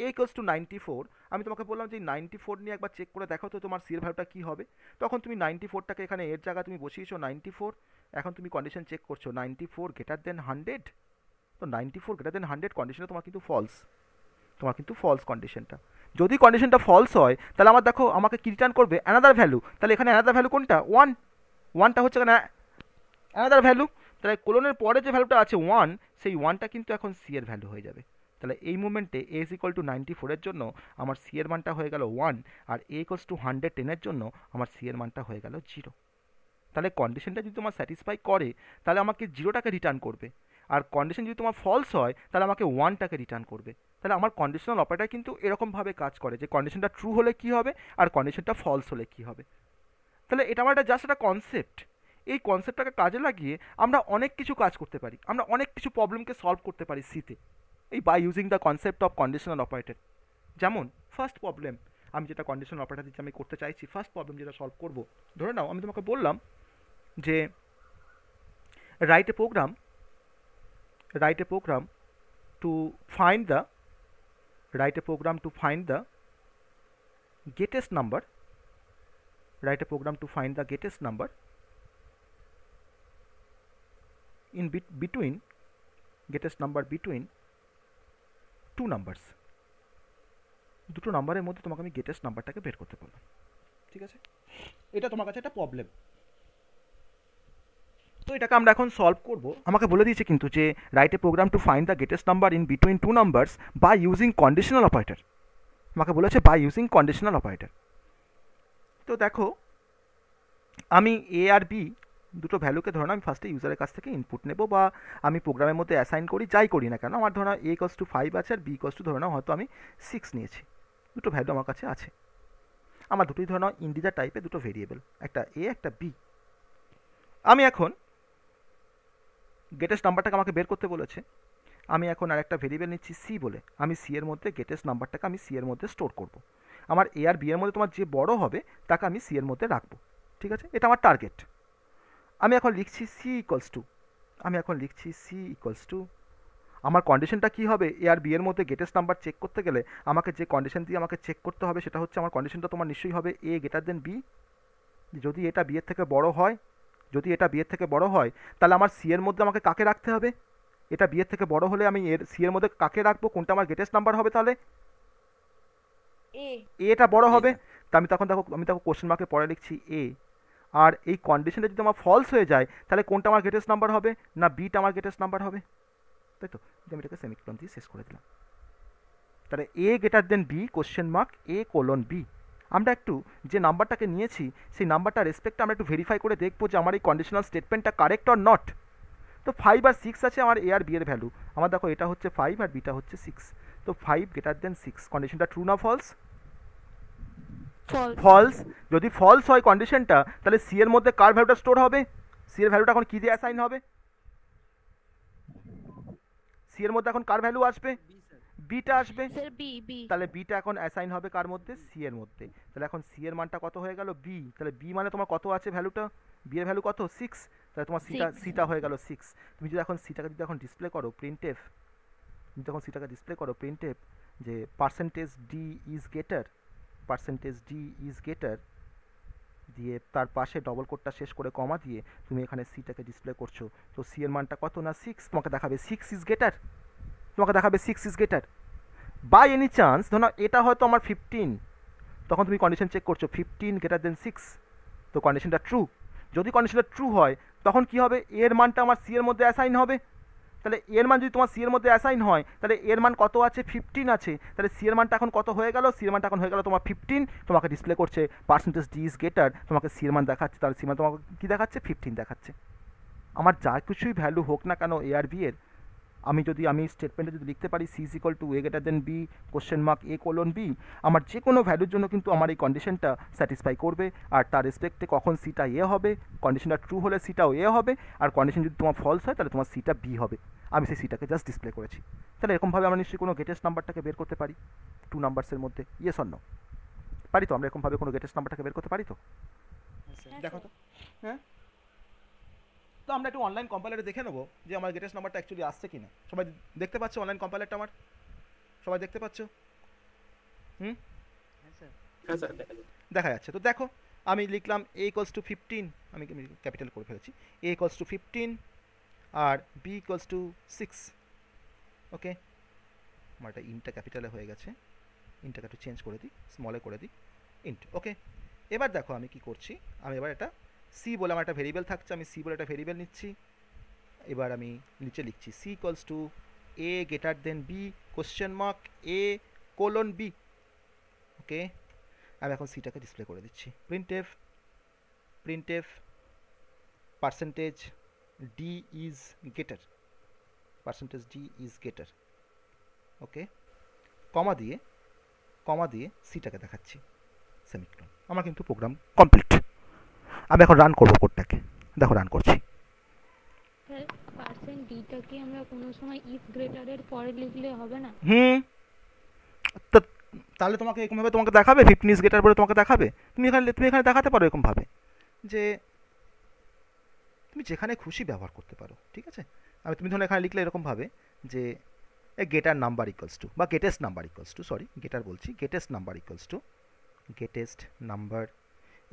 a = 94। আমি তোমাকে বললাম যে 94 নিয়ে একবার চেক করে দেখো তো তোমার c এর ভ্যালুটা কী হবে। তখন তুমি 94টাকে এখানে এর জায়গায় তুমি বসিয়েছো 94। এখন তুমি কন্ডিশন চেক করছো 94 greater than 100। তো 94 greater than 100 কন্ডিশনে তোমার কিন্তু ফলস কন্ডিশনটা। যদি কন্ডিশনটা ফলস হয়, তাহলে আমার দেখো আমাকে কি রিটার্ন করবে? Another value. তাহলে এখানে অ্যানাদার ভ্যালু কোনটা? 1টা হচ্ছে এখানে অ্যানাদার ভ্যালু। তাহলে কোলনের পরে যে ভ্যালুটা আছে 1, সেই 1টা কিন্তু এখন c এর ভ্যালু হয়ে যাবে। তাহলে এই মুমেন্টে a = 94-এর জন্য আমার c এর মানটা হয়ে গেল 1, আর a = 110-এর জন্য আমার c এর মানটা হয়ে গেল 0। তাহলে কন্ডিশনটা যদি তোমার স্যাটিসফাই করে, তাহলে আমাকে 0টাকে রিটার্ন করবে। আর কন্ডিশন যদি তোমার ফলস হয়, তাহলে আমাকে 1টাকে রিটার্ন করবে। তাহলে আমার কন্ডিশনাল অপারেটর কিন্তু এরকমভাবে কাজ করে যে কন্ডিশনটা ট্রু হলে কী হবে, আর কন্ডিশনটা ফলস হলে কী হবে। তাহলে এটা আমার একটা জাস্ট একটা কনসেপ্ট। এই কনসেপ্টটাকে কাজে লাগিয়ে আমরা অনেক কিছু কাজ করতে পারি, আমরা অনেক কিছু প্রবলেমকে সলভ করতে পারি সিতে, এই by using the concept of conditional operator. যেমন ফার্স্ট প্রবলেম, আমি যেটা কন্ডিশনাল অপারেটর দিচ্ছি আমি করতে চাইছি, ফার্স্ট প্রবলেম যেটা সলভ করব, ধরে নাও আমি তোমাকে বললাম যে write a program to find the greatest number, write a program to find the greatest number in between two numbers। দুটো নাম্বারের মধ্যে তোমাকে আমি গ্রেটেস্ট নাম্বারটাকে বের করতে বললাম, ঠিক আছে? এটা তোমার কাছে একটা প্রবলেম। তো এটাকে আমরা এখন সলভ করব। আমাকে বলে দিয়েছে কিন্তু যে write a program to find the greatest number in between two numbers by using conditional operator. আমাকে বলেছে বাই ইউজিং কন্ডিশনাল অপারেটর। তো দেখো আমি এ আর বি দুটো ভ্যালুকে ধরুন আমি ফার্স্টে ইউজারের কাছ থেকে ইনপুট নেব, বা আমি প্রোগ্রামের মধ্যে অ্যাসাইন করি, যাই করি না কেন, আমার ধরো এ ইকোয়ালস টু 5 আছে আর বি ইকোয়ালস টু ধরে নাও হয়তো আমি 6 নিয়েছি। দুটো ভ্যালু আমার কাছে আছে, আমার দুটোই ধরে নাও ইন্টিজার টাইপের দুটো ভেরিয়েবল, একটা এ একটা বি। আমি এখন গেটেস্ট নাম্বারটাকে আমাকে বের করতে বলেছে, আমি এখন আর একটা ভেরিয়েবল নিচ্ছি সি বলে, আমি সি এর মধ্যে গেটেস্ট নাম্বারটাকে আমি সি এর মধ্যে স্টোর করব। আমার এ আর বি এর মধ্যে তোমার যে বড় হবে তাকে আমি সি এর মধ্যে রাখবো, ঠিক আছে, এটা আমার টার্গেট। আমি এখন লিখছি সি ইকুয়ালস টু, আমি এখন লিখছি সি ইকুয়ালস টু, আমার কন্ডিশনটা কী হবে, এ আর বি এর মধ্যে গেটেস্ট নাম্বার চেক করতে গেলে আমাকে যে কন্ডিশন দিয়ে আমাকে চেক করতে হবে সেটা হচ্ছে, আমার কন্ডিশনটা তোমার নিশ্চয়ই হবে এ গ্রেটার দেন বি। যদি এটা বি এর থেকে বড় হয়, যদি এটা বি এর থেকে বড় হয় তাহলে আমার সি এর মধ্যে আমাকে কাকে রাখতে হবে, এটা বি এর থেকে বড় হলে আমি এর সি এর মধ্যে কাকে রাখবো, কোনটা আমার গেটেস্ট নাম্বার হবে, তাহলে এটা বড় হবে। তা আমি তখন দেখো কোশ্চেন মার্কের পরে লিখছি এ, আর এই কন্ডিশনটা যদি আমার ফলস হয়ে যায় তাহলে কোনটা আমার গেটেস্ট নাম্বার হবে, না বিটা আমার গেটেস্ট নাম্বার হবে, তাই তো। আমি এটাকে সেমিকোলন দিয়ে শেষ করে দিলাম। তাহলে A greater than B question mark A colon B. আমরা একটু যে নাম্বারটাকে নিয়েছি সেই নাম্বারটা রেসপেক্টে আমরা একটু ভেরিফাই করে দেখবো যে আমার এই কন্ডিশনাল স্টেটমেন্টটা কারেক্ট অর নট। তো 5 আর 6 আছে আমার এ আর বি এর ভ্যালু, আমার দেখো এটা হচ্ছে 5 আর বিটা হচ্ছে 6, তো 5 গ্রেটার দেন 6 কন্ডিশনটা ট্রু না ফলস? ফলস। যদি ফলস হয় কন্ডিশনটা তাহলে সি এর মধ্যে কার ভ্যালুটা স্টোর হবে, সি এর ভ্যালুটা এখন কি দিয়ে অ্যাসাইন হবে, সি এর মধ্যে এখন কার ভ্যালু আসবে, বিটা আসবে, তাহলে বিটা এখন অ্যাসাইন হবে কার মধ্যে, সি এর মধ্যে। তাহলে এখন সি এর মানটা কত হয়ে গেল, বি, তাহলে বি মানে তোমার কত আছে ভ্যালুটা, বি এর ভ্যালু কত 6, তাহলে তোমার সিটা হয়ে গেল 6। তুমি যদি এখন সিটাকে যদি এখন ডিসপ্লে করো প্রিন্টএফ, তুমি যখন সিটাকে ডিসপ্লে করো প্রিন্টএফ যে percentage d is greater, percentage d is greater দিয়ে তার পাশে ডবল কোডটা শেষ করে কমা দিয়ে তুমি এখানে সিটাকে ডিসপ্লে করছো, তো সি এর মানটা কত না 6, তোমাকে দেখাবে 6 ইজ গেটার, তোমাকে দেখাবে 6 ইজ গেটার। বাই এনি চান্স ধরো এটা হয়তো আমার 15, তখন তুমি কন্ডিশন চেক করছো 15 গ্রেটার দেন 6, তো কন্ডিশনটা ট্রু। যদি কন্ডিশনটা ট্রু হয় তখন কি হবে, এর মানটা আমার সি এর মধ্যে অ্যাসাইন হবে, তাহলে এর মান যদি তোমার সি এর মধ্যে অ্যাসাইন হয় তাহলে এর মান কত আছে, 15 আছে, তাহলে সি এর মানটা এখন কত হয়ে গেল, সি এর মানটা এখন হয়ে গেল তোমার 15, তোমাকে ডিসপ্লে করছে পার্সেন্টেজ ডি ইজ গেটার, তোমাকে সি এর মান দেখাচ্ছে, তাহলে সি মান তোমাকে কী দেখাচ্ছে, 15 দেখাচ্ছে। আমার যা কিছুই ভ্যালু হোক না কেন এ আর বি এর, আমি স্টেটমেন্টে যদি লিখতে পারি C is equal to A greater than B question mark A colon B, আমার যে কোনো ভ্যালুর জন্য কিন্তু আমার এই কন্ডিশনটা স্যাটিসফাই করবে, আর তার রেসপেক্টে কখন সিটা এ হবে, কন্ডিশনটা ট্রু হলে সিটাও এ হবে, আর কন্ডিশন যদি তোমার ফলস হয় তাহলে তোমার সিটা বি হবে। আমি সেই সিটাকে জাস্ট ডিসপ্লে করেছি। তাহলে এরকমভাবে আমরা নিশ্চয়ই কোনো গেটেস্ট নাম্বারটাকে বের করতে পারি 2 নাম্বারসের মধ্যে, ইয়েস অর নো? পারি তো, আমরা এরকমভাবে কোনো গেটেস্ট নাম্বারটাকে বের করতে পারি তো? দেখো তো, হ্যাঁ। তো আমরা একটু অনলাইন কম্পাইলারে দেখে নেবো যে আমার গেটেস্ট নাম্বারটা অ্যাকচুয়ালি আসছে কিনা। সবাই দেখতে পাচ্ছ অনলাইন কম্পাইলারটা আমার? সবাই দেখতে পাচ্ছ? হ্যাঁ স্যার দেখা যাচ্ছে। তো দেখো আমি লিখলাম এ ইকুয়ালস টু 15, আমি ক্যাপিটাল করে ফেলেছি, এ ইকুয়ালস টু 15 আর বি ইকুয়ালস টু 6। ওকে, আমার এটা ইন্টটা ক্যাপিটালে হয়ে গেছে, ইন্টটাকে একটু চেঞ্জ করে দিই, স্মলে করে দিই, ইন্ট। ওকে, এবার দেখো আমি কি করছি, আমি এবার এটা সি বলে আমার একটা ভেরিয়েবল থাকছে, আমি সি বলে একটা ভেরিয়েবল নিচ্ছি। এবার আমি নিচে লিখছি C equals to A greater than B question mark A colon B. Okay, আমি এখন সিটাকে ডিসপ্লে করে দিচ্ছি printf percentage d is greater, percentage d is greater. Okay, comma দিয়ে সিটাকে দেখাচ্ছি সেমিকোলন। আমার কিন্তু প্রোগ্রাম কমপ্লিট। আমি এখন রান করবো কোডটাকে, দেখো রান করছি। পার্সেন্ট ডিটাকে আমরা কোনো সময় ইফ গ্রেটারের পরে লিখলে হবে না? তো তাহলে তোমাকে এরকমভাবে তোমাকে দেখাবে 15 ইজ গ্রেটার পরে তোমাকে দেখাবে, তুমি এখানে দেখাতে পারো এরকমভাবে যে তুমি যেখানে খুশি ব্যবহার করতে পারো, ঠিক আছে। তুমি ধরো এখানে লিখলে এরকমভাবে যে গেটার নাম্বার ইকুয়ালস টু বা greatest number equals to, sorry greater বলছি, greatest number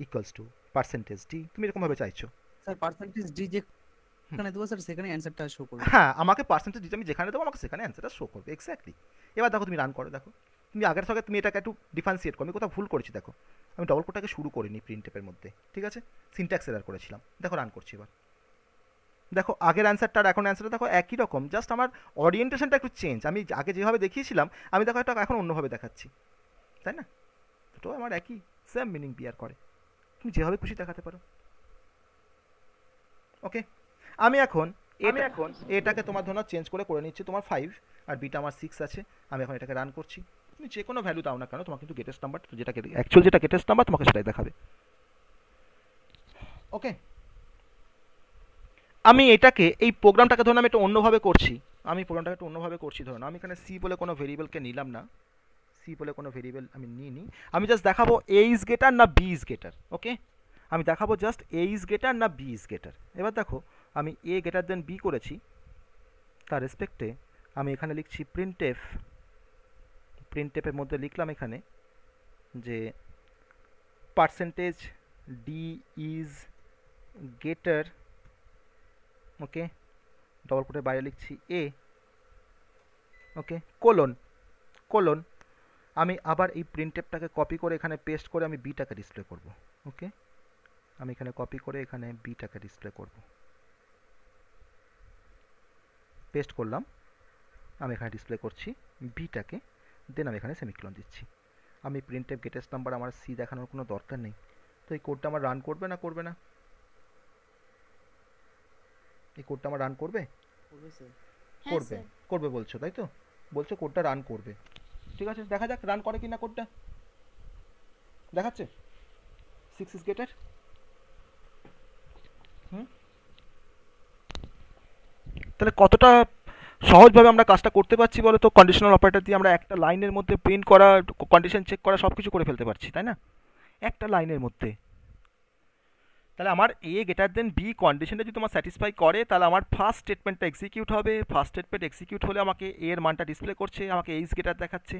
equals to percentage d, তুমি এরকমভাবে চাইছো। স্যার পার্সেন্টেজ ডি যেখানে দেবো স্যার সেখানে অ্যানসারটা শো করবে। হ্যাঁ, আমাকে পার্সেন্টেজ ডি আমি যেখানে দেবো আমাকে সেখানে অ্যান্সারটা শো করবে, এক্স্যাক্টলি। এবার দেখো তুমি রান করো, দেখো তুমি আগের সঙ্গে তুমি এটাকে একটু ডিফারেন্সিয়েট করো, আমি কোথাও ভুল করেছি দেখো, আমি ডবল কোডটাকে শুরু করিনি প্রিন্টএফের মধ্যে, ঠিক আছে, সিনট্যাক্স এরর করেছিলাম। দেখো রান করছি এবার, দেখো আগের অ্যান্সারটা আর এখন অ্যান্সারটা দেখো একই রকম, জাস্ট আমার ওরিয়েন্টেশনটা একটু চেঞ্জ, আমি আগে যেভাবে দেখিয়েছিলাম আমি দেখো এটা এখন অন্যভাবে দেখাচ্ছি, তাই না? দুটো আমার একই সেম মিনিং বিয়ার করে, তুমি যেভাবে খুশি দেখাতে পারো। ওকে, আমি এখন এটাকে তোমার ধরো চেঞ্জ করে নিচ্ছি তোমার 5 আর বিটা আমার 6 আছে। আমি এখন এটাকে রান করছি। তুমি যে কোনো ভ্যালু দাও না কেন, তোমার কিন্তু গেটেস্ট নাম্বার যেটা অ্যাকচুয়াল যেটা গেটেস্ট নাম্বার তোমাকে সেটাই দেখাবে। ওকে, আমি এটাকে এই প্রোগ্রামটাকে ধরুন আমি একটু অন্যভাবে করছি। ধরুন আমি এখানে সি বলে কোনো ভেরিয়েবলকে নিলাম না, আমি নিইনি। আমি জাস্ট দেখাবো এ ইজ গ্রেটার না বি ইজ গ্রেটার। ওকে, আমি দেখাবো জাস্ট এ ইজ গ্রেটার না বি ইজ গ্রেটার। এবার দেখো আমি এ গ্রেটার দেন বি করেছি, তার রেসপেক্টে আমি এখানে লিখছি প্রিন্টএফের মধ্যে লিখলাম এখানে যে percentage d is greater, okay, double কোটের বাইরে লিখছি এ, ওকে, কোলন আমি আবার এই প্রিন্টএফটাকে কপি করে এখানে পেস্ট করে আমি বিটাকে ডিসপ্লে করব। ওকে, আমি এখানে কপি করে এখানে বিটাকে ডিসপ্লে করব, পেস্ট করলাম, আমি এখানে ডিসপ্লে করছি বিটাকে, দেন আমি এখানে সেমিকোলন দিচ্ছি। আমি প্রিন্টএফ গেটেস্ট নাম্বার আমার সি দেখানোর কোনো দরকার নেই। তো এই কোডটা আমার রান করবে না করবে না? এই কোডটা আমার রান করবে? করবে বলছো, তাই তো? বলছো কোডটা রান করবে, ঠিক আছে, দেখা যাক রান করে কিনা। কোডটা দেখাচ্ছে 6 ইজ গ্রেটার। তাহলে কতটা সহজভাবে আমরা কাজটা করতে পারছি বলো তো? কন্ডিশনাল অপারেটর দিয়ে আমরা একটা লাইনের মধ্যে প্রিন্ট করা, কন্ডিশন চেক করা, সব কিছু করে ফেলতে পারছি, তাই না? একটা লাইনের মধ্যে। তাহলে আমার এ গ্রেটার দেন বি কন্ডিশনটা যদি তোমার স্যাটিসফাই করে, তাহলে আমার ফার্স্ট স্টেটমেন্টটা এক্সিকিউট হবে। ফার্স্ট স্টেটমেন্ট এক্সিকিউট হলে আমাকে এ এর মানটা ডিসপ্লে করছে, আমাকে এইজ গ্রেটার দেখাচ্ছে।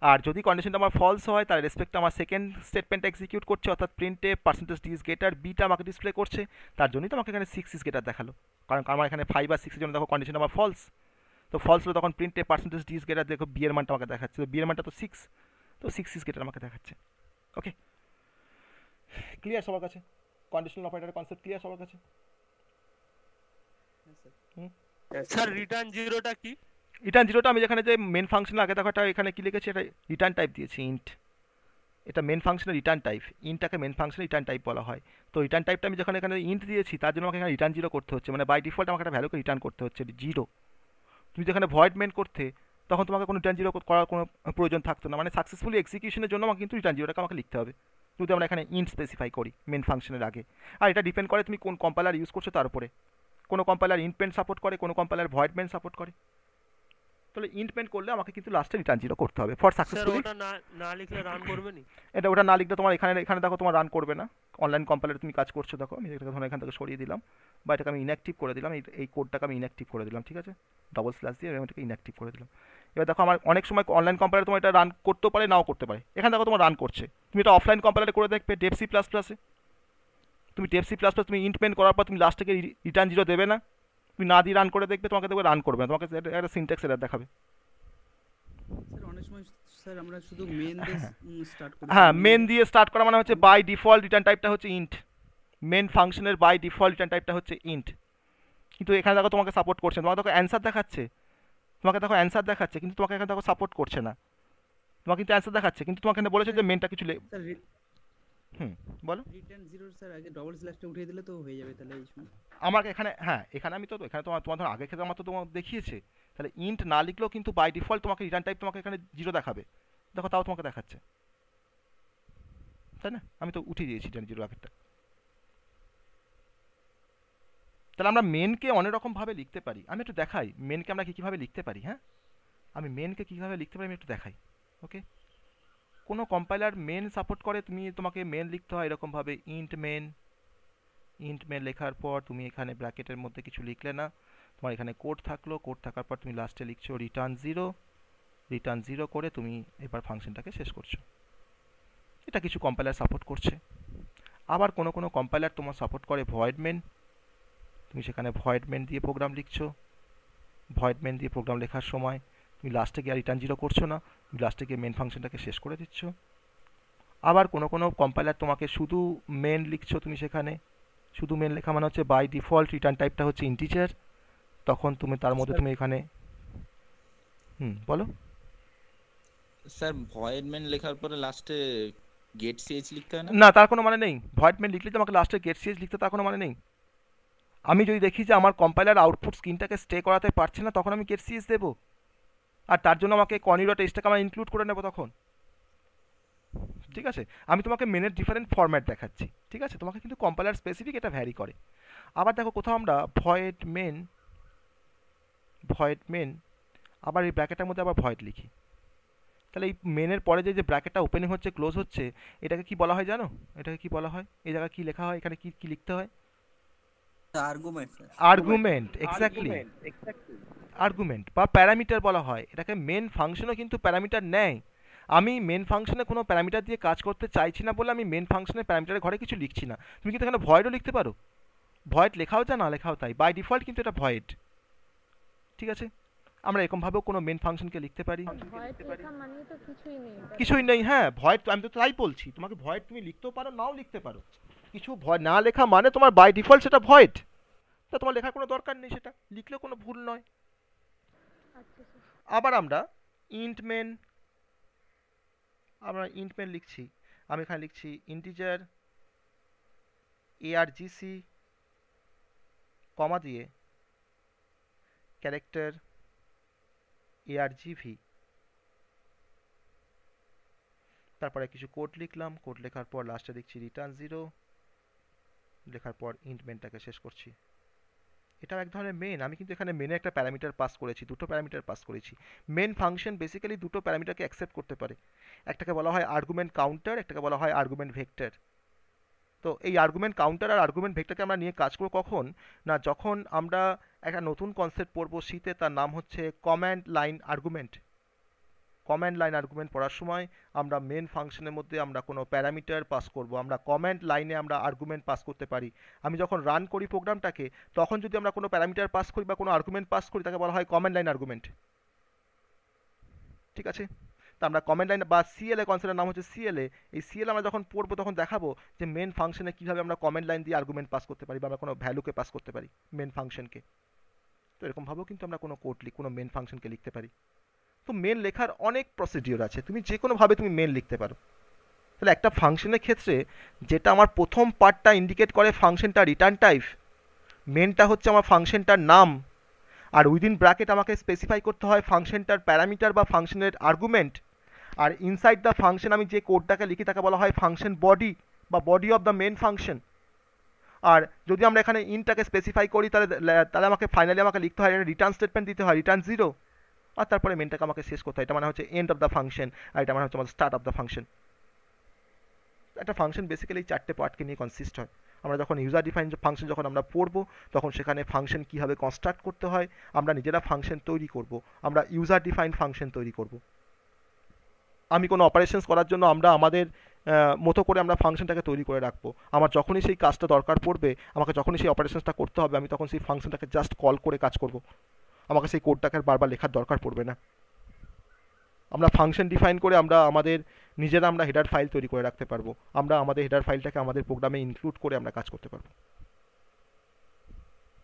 আর যদি কন্ডিশনটা আমার ফলস হয়, তার রেসপেক্টে আমার সেকেন্ড স্টেটমেন্ট এক্সিকিউট করছে, অর্থাৎ প্রিন্টে পার্সেন্টেজ ডি ইজ গ্রেটার বিটা আমাকে ডিসপ্লে করছে। তার জন্যই তো আমাকে এখানে 6 ইজ গ্রেটার দেখালো, কারণ আমার এখানে 5 আর 6 এর জন্য দেখো কন্ডিশন আমার ফলস। তো ফলস হলো তখন প্রিন্টে পার্সেন্টেজ ডি ইজ গ্রেটার, দেখো বি এর মানটা আমাকে দেখাচ্ছে, তো বি এর মানটা তো 6, তো 6 ইজ গ্রেটার আমাকে দেখাচ্ছে। ওকে, ক্লিয়ার সবার কাছে? কন্ডিশনাল অপারেটরের কনসেপ্ট ক্লিয়ার সবার কাছে? স্যার রিটার্ন জিরোটা কি? রিটার্ন জিরোটা আমি যেখানে যে মেন ফাংশন আগে দেখো এটা এখানে কি লিখেছি, এটা রিটার্ন টাইপ দিয়েছি ইন্ট। এটা মেন ফাংশনের রিটার্ন টাইপ, ইন্টটাকে মেন ফাংশনের রিটার্ন টাইপ বলা হয়। তো রিটার্ন টাইপটা আমি যখন এখানে ইন্ট দিয়েছি, তার জন্য আমাকে এখানে রিটার্ন জিরো করতে হচ্ছে, মানে বাই ডিফল্ট আমাকে একটা ভ্যালুকে রিটার্ন করতে হচ্ছে জিরো। তুমি যেখানে ভয়েড মেন করতে, তখন তোমাকে কোনো রিটার্ন জিরো করার কোনো প্রয়োজন থাকতো না, মানে সাকসেসফুলি এক্সিকিউশনের জন্য আমাকে কিন্তু রিটার্ন জিরোটাকে আমাকে লিখতে হবে যদি আমরা এখানে ইন্ট স্পেসিফাই করি মেন ফাংশনের আগে। আর এটা ডিপেন্ড করে তুমি কোন কম্পাইলার ইউজ করছো তার উপরে। কোনো কম্পাইলার ইন্ট পেন সাপোর্ট করে, কোনো কম্পাইলার ভয়েড মেন সাপোর্ট করে। তাহলে ইন্ট পেন করলে আমাকে কিন্তু লাস্টে রিটার্ন জিরো করতে হবে ফর সাকসেসফুলি। ওটা না লিখলে রান করবে না? এটা ওটা না লিখলে তোমার এখানে দেখো তোমার রান করবে না। অনলাইন কম্পাইলারে তুমি কাজ করছো, দেখো আমি এটাকে ধরো এখান থেকে সরিয়ে দিলাম, বা এটাকে আমি ইনঅ্যাক্টিভ করে দিলাম, এই কোডটাকে আমি ইনঅ্যাক্টিভ করে দিলাম, ঠিক আছে, ডবল স্ল্যাশ দিয়ে আমি এটাকে ইনঅ্যাক্টিভ করে দিলাম। এবার দেখো আমার অনেক সময় অনলাইন কম্পাইলারে তোমার এটা রান করতেও পারে, নাও করতে পারে। এখানে দেখো তোমার রান করছে। তুমি এটা অফলাইন কম্পাইলারে করে দেখবে ডেভ সি প্লাস প্লাসে, তুমি ডেভ সি প্লাস প্লাস তুমি ইন্ট পেন করার পর তুমি লাস্ট থেকে রিটার্ন জিরো দেবে না, তুমি না দিয়ে রান করে দেখবে, তোমাকে দেখবে রান করবে না, তোমাকে একটা সিনট্যাক্স এরর দেখাবে। স্যার অনেক সময় স্যার আমরা শুধু মেন দিয়ে স্টার্ট করি। হ্যাঁ, মেন দিয়ে স্টার্ট করা মানে হচ্ছে বাই ডিফল্ট রিটার্ন টাইপটা হচ্ছে ইন্ট। মেন ফাংশনের বাই ডিফল্ট রিটার্ন টাইপটা হচ্ছে ইন্ট। কিন্তু এখানে দেখো তোমাকে সাপোর্ট করছে না, তোমাকে দেখো অ্যান্সার দেখাচ্ছে, কিন্তু তোমাকে এখানে দেখো সাপোর্ট করছে না। তোমাকে কিন্তু অ্যান্সার দেখাচ্ছে, কিন্তু তোমাকে এখানে বলেছে যে মেনটা কিছু বলো। রিটার্ন জিরো স্যার আগে ডবল স্ল্যাশটা উঠিয়ে দিলে তো হয়ে যাবে তাহলে এই সময়। আমাকে এখানে এখানে আমি তো এখানে তোমার ধর আগে ক্ষেত্রে আমার তো তোমার দেখিয়েছে, তাহলে ইন্ট না লিখলেও কিন্তু বাই ডিফল্ট তোমাকে রিটার্ন টাইপ তোমাকে এখানে জিরো দেখাবে। দেখো তাও তোমাকে দেখাচ্ছে, তাই না? আমি তো উঠিয়ে দিয়েছি রিটার্ন জিরো আগেরটা। তাহলে আমরা মেনকে অনেক রকমভাবে লিখতে পারি। আমি একটু দেখাই মেনকে আমরা কীভাবে লিখতে পারি। হ্যাঁ, আমি মেনকে কীভাবে লিখতে পারি আমি একটু দেখাই। ওকে, কোনো কম্পাইলার মেন সাপোর্ট করে, তোমাকে মেন লিখতে হয় এরকমভাবে ইন্ট মেন লেখার পর তুমি এখানে ব্র্যাকেটের মধ্যে কিছু লিখলে না, তোমার এখানে কোড থাকলো, কোড থাকার পর তুমি লাস্টে লিখছো রিটার্ন জিরো করে তুমি এবার ফাংশনটাকে শেষ করছো। এটা কিছু কম্পাইলার সাপোর্ট করছে। আবার কোনো কম্পাইলার তোমার সাপোর্ট করে ভয়েড মেন, তুমি সেখানে ভয়েড মেন দিয়ে প্রোগ্রাম লিখছো। ভয়েড মেন দিয়ে প্রোগ্রাম লেখার সময় তুমি লাস্টে গিয়ে রিটার্ন জিরো করছো না, তুমি লাস্টে গিয়ে মেন ফাংশনটাকে শেষ করে দিচ্ছ। আবার কোনো কম্পাইলার তোমাকে শুধু মেন লিখছো, তুমি সেখানে শুধু মেন লেখা মানে হচ্ছে বাই ডিফল্ট রিটার্ন টাইপটা হচ্ছে ইন্টিজার, তখন তুমি তার মধ্যে তুমি এখানে বলো। স্যার ভয়েড মেন লেখার পরে লাস্টে গেট সিএইচ লিখতে হয় না? না, তার কোনো মানে নেই। ভয়েড মেন লিখলে তোমাকে লাস্টে গেট সিএইচ লিখতে তার কোনো মানে নেই। আমি যদি দেখি যে আমার কম্পাইলার আউটপুট স্ক্রিনটাকে স্টে করাতে পারছে না, তখন আমি getCS দেবো, আর তার জন্য আমাকে conny.h-টাকে আমরা ইনক্লুড করে নেবো তখন। ঠিক আছে, আমি তোমাকে মেনের ডিফারেন্ট ফরম্যাট দেখাচ্ছি, ঠিক আছে, তোমাকে কিন্তু কম্পাইলার স্পেসিফিক এটা ভ্যারি করে। আবার দেখো কোথাও আমরা ভয়েড মেন আবার এই ব্র্যাকেটের মধ্যে আবার ভয়েড লিখি, তাহলে এই মেনের পরে যে ব্র্যাকেটটা ওপেনিং হচ্ছে ক্লোজ হচ্ছে, এটাকে কি বলা হয় জানো? এটাকে কি বলা হয়? এই জায়গায় কি লেখা হয়? এখানে কি কি লিখতে হয়? Argument sir. Argument, exactly, argument বা প্যারামিটার বলা হয় এটাকে। মেন ফাংশনও কিন্তু প্যারামিটার নেয়। আমি মেন ফাংশনে কোনো প্যারামিটার দিয়ে কাজ করতে চাইছি না বলে আমি মেন ফাংশনের প্যারামিটারের ঘরে কিছু লিখছি না। তুমি কিন্তু এখানে ভয়েডও লিখতে পারো, ভয়েড লেখাও যা না লেখাও তাই, বাই ডিফল্ট কিন্তু এটা ভয়েড। ঠিক আছে, আমরা এরকমভাবেও কোনো মেন ফাংশনকে লিখতে পারি। ভয়েড লেখা মানে তো কিছুই নেই। কিছুই নেই, হ্যাঁ, ভয়েড, আমি তো তাই বলছি তোমাকে, ভয়েড তুমি লিখতেও পারো নাও লিখতে পারো। কিছু ভয় না লেখা মানে তোমার বাই ডিফল্ট সেটা ভয়েড, তা তোমার লেখার কোনো দরকার নেই, সেটা লিখলেও কোনো ভুল নয়। আচ্ছা স্যার। আবার আমরা ইন্ট মেন লিখছি। আমি এখানে লিখছি ইন্টিজার argc কমা দিয়ে ক্যারেক্টার argv, তারপরে কিছু কোড লিখলাম, কোড লেখার পর লাস্টে লিখছি রিটার্ন 0, লেখার পর ইন্ট মেনটাকে শেষ করছি। এটাও এক ধরনের মেন। আমি কিন্তু এখানে মেনে একটা প্যারামিটার পাস করেছি, দুটো প্যারামিটার পাস করেছি। মেন ফাংশন বেসিক্যালি দুটো প্যারামিটারকে অ্যাকসেপ্ট করতে পারে, একটাকে বলা হয় আর্গুমেন্ট কাউন্টার, একটাকে বলা হয় আর্গুমেন্ট ভেক্টর। তো এই আর্গুমেন্ট কাউন্টার আর আর্গুমেন্ট ভেক্টরকে আমরা নিয়ে কাজ করব কখন না, যখন আমরা একটা নতুন কনসেপ্ট পড়বো শীতে, তার নাম হচ্ছে command line argument. Command line argument পড়ার সময় আমরা মেন ফাংশনের মধ্যে আমরা কোনো প্যারামিটার পাস করব, আমরা কমান্ড লাইনে আমরা আর্গুমেন্ট পাস করতে পারি। আমি যখন রান করি প্রোগ্রামটাকে, তখন যদি আমরা কোনো প্যারামিটার পাস করি বা কোনো আর্গুমেন্ট পাস করি, তাকে বলা হয় কমান্ড লাইন আর্গুমেন্ট। ঠিক আছে, তা আমরা কমান্ড লাইন বা সিএলএ কনসেপ্টের নাম হচ্ছে সিএলএ। এই সিএলএ আমরা যখন পড়বো তখন দেখাবো যে মেন ফাংশনে কীভাবে আমরা কমান্ড লাইন দিয়ে আর্গুমেন্ট পাস করতে পারি বা আমরা কোনো ভ্যালুকে পাস করতে পারি মেন ফাংশনকে। তো এরকমভাবেও কিন্তু আমরা কোনো কোড কোনো মেন ফাংশনকে লিখতে পারি। তো মেন লেখার অনেক প্রসিডিওর আছে, তুমি যে কোনোভাবে তুমি মেন লিখতে পারো। তাহলে একটা ফাংশনের ক্ষেত্রে যেটা আমার প্রথম পার্টটা ইন্ডিকেট করে ফাংশনটা রিটার্ন টাইপ, মেনটা হচ্ছে আমার ফাংশনটার নাম, আর উইদিন ব্র্যাকেট আমাকে স্পেসিফাই করতে হয় ফাংশনটার প্যারামিটার বা ফাংশনের আর্গুমেন্ট, আর ইনসাইড দ্য ফাংশন আমি যে কোডটাকে লিখি তাকে বলা হয় ফাংশন বডি বা body of the main function. আর যদি আমরা এখানে ইনটাকে স্পেসিফাই করি তাহলে আমাকে ফাইনালি আমাকে লিখতে হয় রিটার্ন স্টেটমেন্ট দিতে হয় রিটার্ন 0, আর তারপরে মেনটাকে আমাকে শেষ করতে হয়। এটা মানে হচ্ছে এন্ড অফ দ্য ফাংশন, আর এটা মানে হচ্ছে আমাদের স্টার্ট অফ দ্য ফাংশন। একটা ফাংশন বেসিক্যালি 4টে পার্টকে নিয়ে কনসিস্ট হয়। আমরা যখন ইউজার ডিফাইন ফাংশন যখন আমরা পড়বো, তখন সেখানে ফাংশন কীভাবে কনস্ট্রাক্ট করতে হয়, আমরা নিজেরা ফাংশন তৈরি করব, আমরা ইউজার ডিফাইন ফাংশন তৈরি করব। আমি কোনো অপারেশনস করার জন্য আমরা আমাদের মতো করে আমরা ফাংশনটাকে তৈরি করে রাখবো। আমার যখনই সেই কাজটা দরকার পড়বে, আমাকে যখনই সেই অপারেশনসটা করতে হবে, আমি তখন সেই ফাংশনটাকে জাস্ট কল করে কাজ করব, আমাকে সেই কোডটাকে বারবার লেখার দরকার পড়বে না। আমরা ফাংশন ডিফাইন করে আমরা আমাদের নিজেরা আমরা হেডার ফাইল তৈরি করে রাখতে পারবো, আমরা আমাদের হেডার ফাইলটাকে আমাদের প্রোগ্রামে ইনক্লুড করে আমরা কাজ করতে পারবো।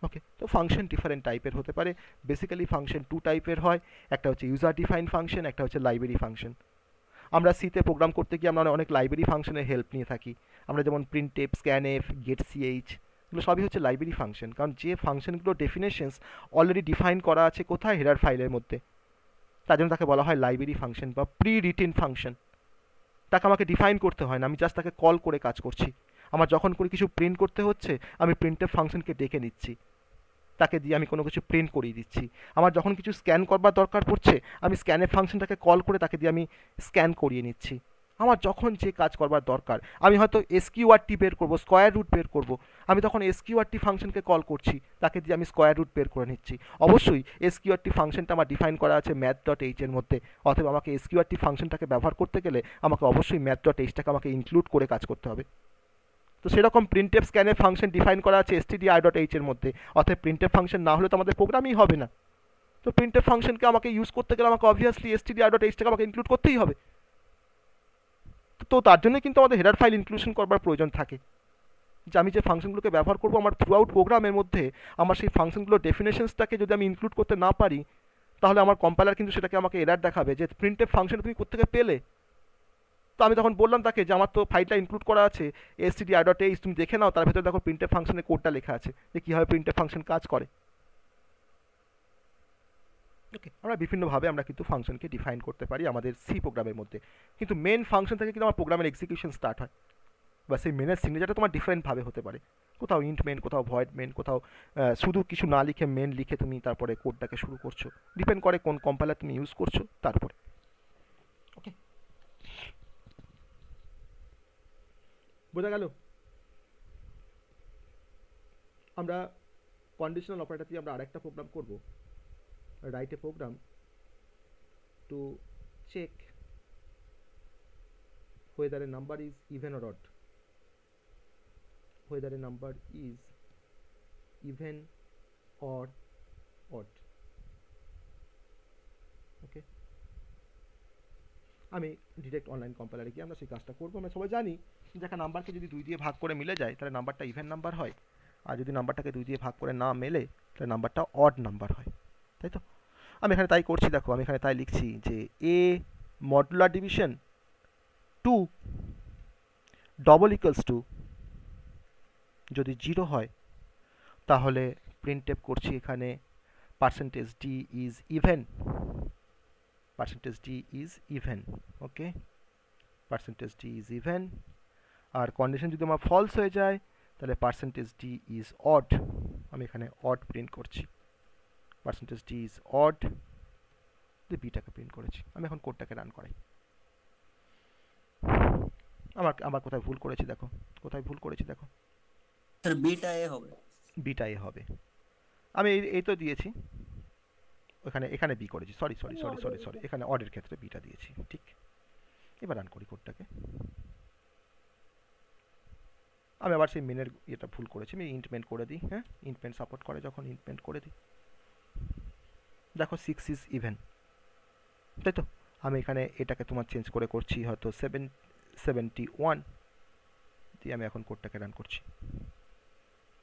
ওকে, তো ফাংশন ডিফারেন্ট টাইপের হতে পারে। বেসিক্যালি ফাংশন 2 টাইপের হয়, একটা হচ্ছে ইউজার ডিফাইন ফাংশন, একটা হচ্ছে লাইব্রেরি ফাংশন। আমরা সিতে প্রোগ্রাম করতে গিয়ে আমরা অনেক লাইব্রেরি ফাংশনের হেল্প নিয়ে থাকি। আমরা যেমন printf, scanf, getch, এগুলো সবই হচ্ছে লাইব্রেরি ফাংশন, কারণ যে ফাংশনগুলো ডেফিনেশনস অলরেডি ডিফাইন করা আছে কোথায়, হেডার ফাইলের মধ্যে, তার জন্য তাকে বলা হয় লাইব্রেরি ফাংশন বা প্রি রিটেন ফাংশন। তাকে আমাকে ডিফাইন করতে হয় না, আমি জাস্ট তাকে কল করে কাজ করছি। আমার যখন করে কিছু প্রিন্ট করতে হচ্ছে, আমি printf ফাংশনকে ডেকে নিচ্ছি, তাকে দিয়ে আমি কোনো কিছু প্রিন্ট করিয়ে দিচ্ছি। আমার যখন কিছু স্ক্যান করবার দরকার পড়ছে, আমি স্ক্যানের ফাংশনটাকে কল করে তাকে দিয়ে আমি স্ক্যান করিয়ে নিচ্ছি। আমার যখন যে কাজ করবার দরকার, আমি হয়তো এসকিউআরটি বের করব, স্কোয়ার রুট বের করব, আমি তখন এসকিউআরটি ফাংশনকে কল করছি, তাকে দিয়ে আমি স্কোয়ার রুট বের করে নিচ্ছি। অবশ্যই এসকিউআরটি ফাংশনটা আমার ডিফাইন করা আছে math.h এর মধ্যে, অথবা আমাকে এসকিউআরটি ফাংশনটাকে ব্যবহার করতে গেলে আমাকে অবশ্যই math.h-টাকে আমাকে ইনক্লুড করে কাজ করতে হবে। তো সেরকম printf স্ক্যানের ফাংশন ডিফাইন করা আছে stdio.h এর মধ্যে, অর্থাৎ printf ফাংশন না হলে তো আমাদের প্রোগ্রামই হবে না। তো printf ফাংশনকে আমাকে ইউজ করতে গেলে আমাকে অবভিয়াসলি stdio.h-টাকে আমাকে ইনক্লুড করতেই হবে। তো তার জন্য কিন্তু আমাদের হেডার ফাইল ইনক্লুশন করবার প্রয়োজন থাকে, যে আমি যে ফাংশনগুলোকে ব্যবহার করব আমার থ্রু আউট প্রোগ্রামের মধ্যে, আমার সেই ফাংশনগুলোর ডেফিনেশনসটাকে যদি আমি ইনক্লুড করতে না পারি, তাহলে আমার কম্পাইলার কিন্তু সেটাকে আমাকে এরার দেখাবে যে printf ফাংশন তুমি কোত্থেকে পেলে। তো আমি তখন বললাম তাকে যে আমার তো ফাইলটা ইনক্লুড করা আছে stdio.h, তুমি দেখে নাও, তার ভেতরে দেখো প্রিন্টএফ ফাংশনের কোডটা লেখা আছে যে কীভাবে প্রিন্টএফ ফাংশন কাজ করে। ওকে, আমরা বিভিন্নভাবে আমরা কিন্তু ফাংশনকে ডিফাইন করতে পারি আমাদের সি প্রোগ্রামের মধ্যে, কিন্তু মেন ফাংশন থেকে কিন্তু আমার প্রোগ্রামের এক্সিকিউশন স্টার্ট হয়, বা সেই মেনের সিগনেচারটা তোমার ডিফারেন্টভাবে হতে পারে, কোথাও ইন্ট মেন, কোথাও ভয়েড মেন, কোথাও শুধু কিছু না লিখে মেন লিখে তুমি তারপরে কোডটাকে শুরু করছো, ডিপেন্ড করে কোন কম্পাইলার তুমি ইউজ করছো তারপরে। ওকে, বোঝা গেল? আমরা কন্ডিশনাল অপারেটর দিয়ে আমরা আরেকটা প্রোগ্রাম করব, write a program to check whether a number is even or odd, whether a number is even or odd. ওকে, আমি ডিরেক্ট অনলাইন কম্পাইলারে গিয়ে আমরা সেই কাজটা করবো। আমরা সবাই জানি যে একটা নাম্বারকে যদি 2 দিয়ে ভাগ করে মিলে যায় তাহলে নাম্বারটা ইভেন নাম্বার হয়, আর যদি নাম্বারটাকে 2 দিয়ে ভাগ করে না মেলে তাহলে নাম্বারটা অড নাম্বার হয়, তাই তো? আমি এখানে তাই করছি, দেখো আমি এখানে তাই লিখছি যে a modular division 2 double equals to যদি 0 হয় তাহলে প্রিন্টএফ করছি এখানে percentage d is even, percentage d is even. Okay, percentage d is even. আর কন্ডিশন যদি আমার ফলস হয়ে যায় তাহলে পার্সেন্টেজ ডি ইজ অড, আমি এখানে অড প্রিন্ট করছি, পার্সেন্টেজ ডি ইজ অড, বিটাকে প্রিন্ট করেছি। আমি এখন কোডটাকে রান করাই। আমার কোথায় ভুল করেছি দেখো, কোথায় ভুল করেছি দেখো, স্যার বিটা এ হবে, বিটা এ হবে, আমি এই তো দিয়েছি, এখানে বি করেছি, সরি, এখানে অডের ক্ষেত্রে বিটা দিয়েছি, ঠিক। এবার রান করি কোডটাকে। আমি আবার সেই মেনের এটা ভুল করেছি, আমি ইন্ট মেন করে দিই। হ্যাঁ, ইন্ট মেন সাপোর্ট করে যখন ইন্ট মেন করে দিই, দেখো 6 ইজ ইভেন, তাই তো? আমি এখানে এটাকে তোমার চেঞ্জ করে করছি হয়তো 71 দিয়ে আমি এখন কোডটাকে রান করছি,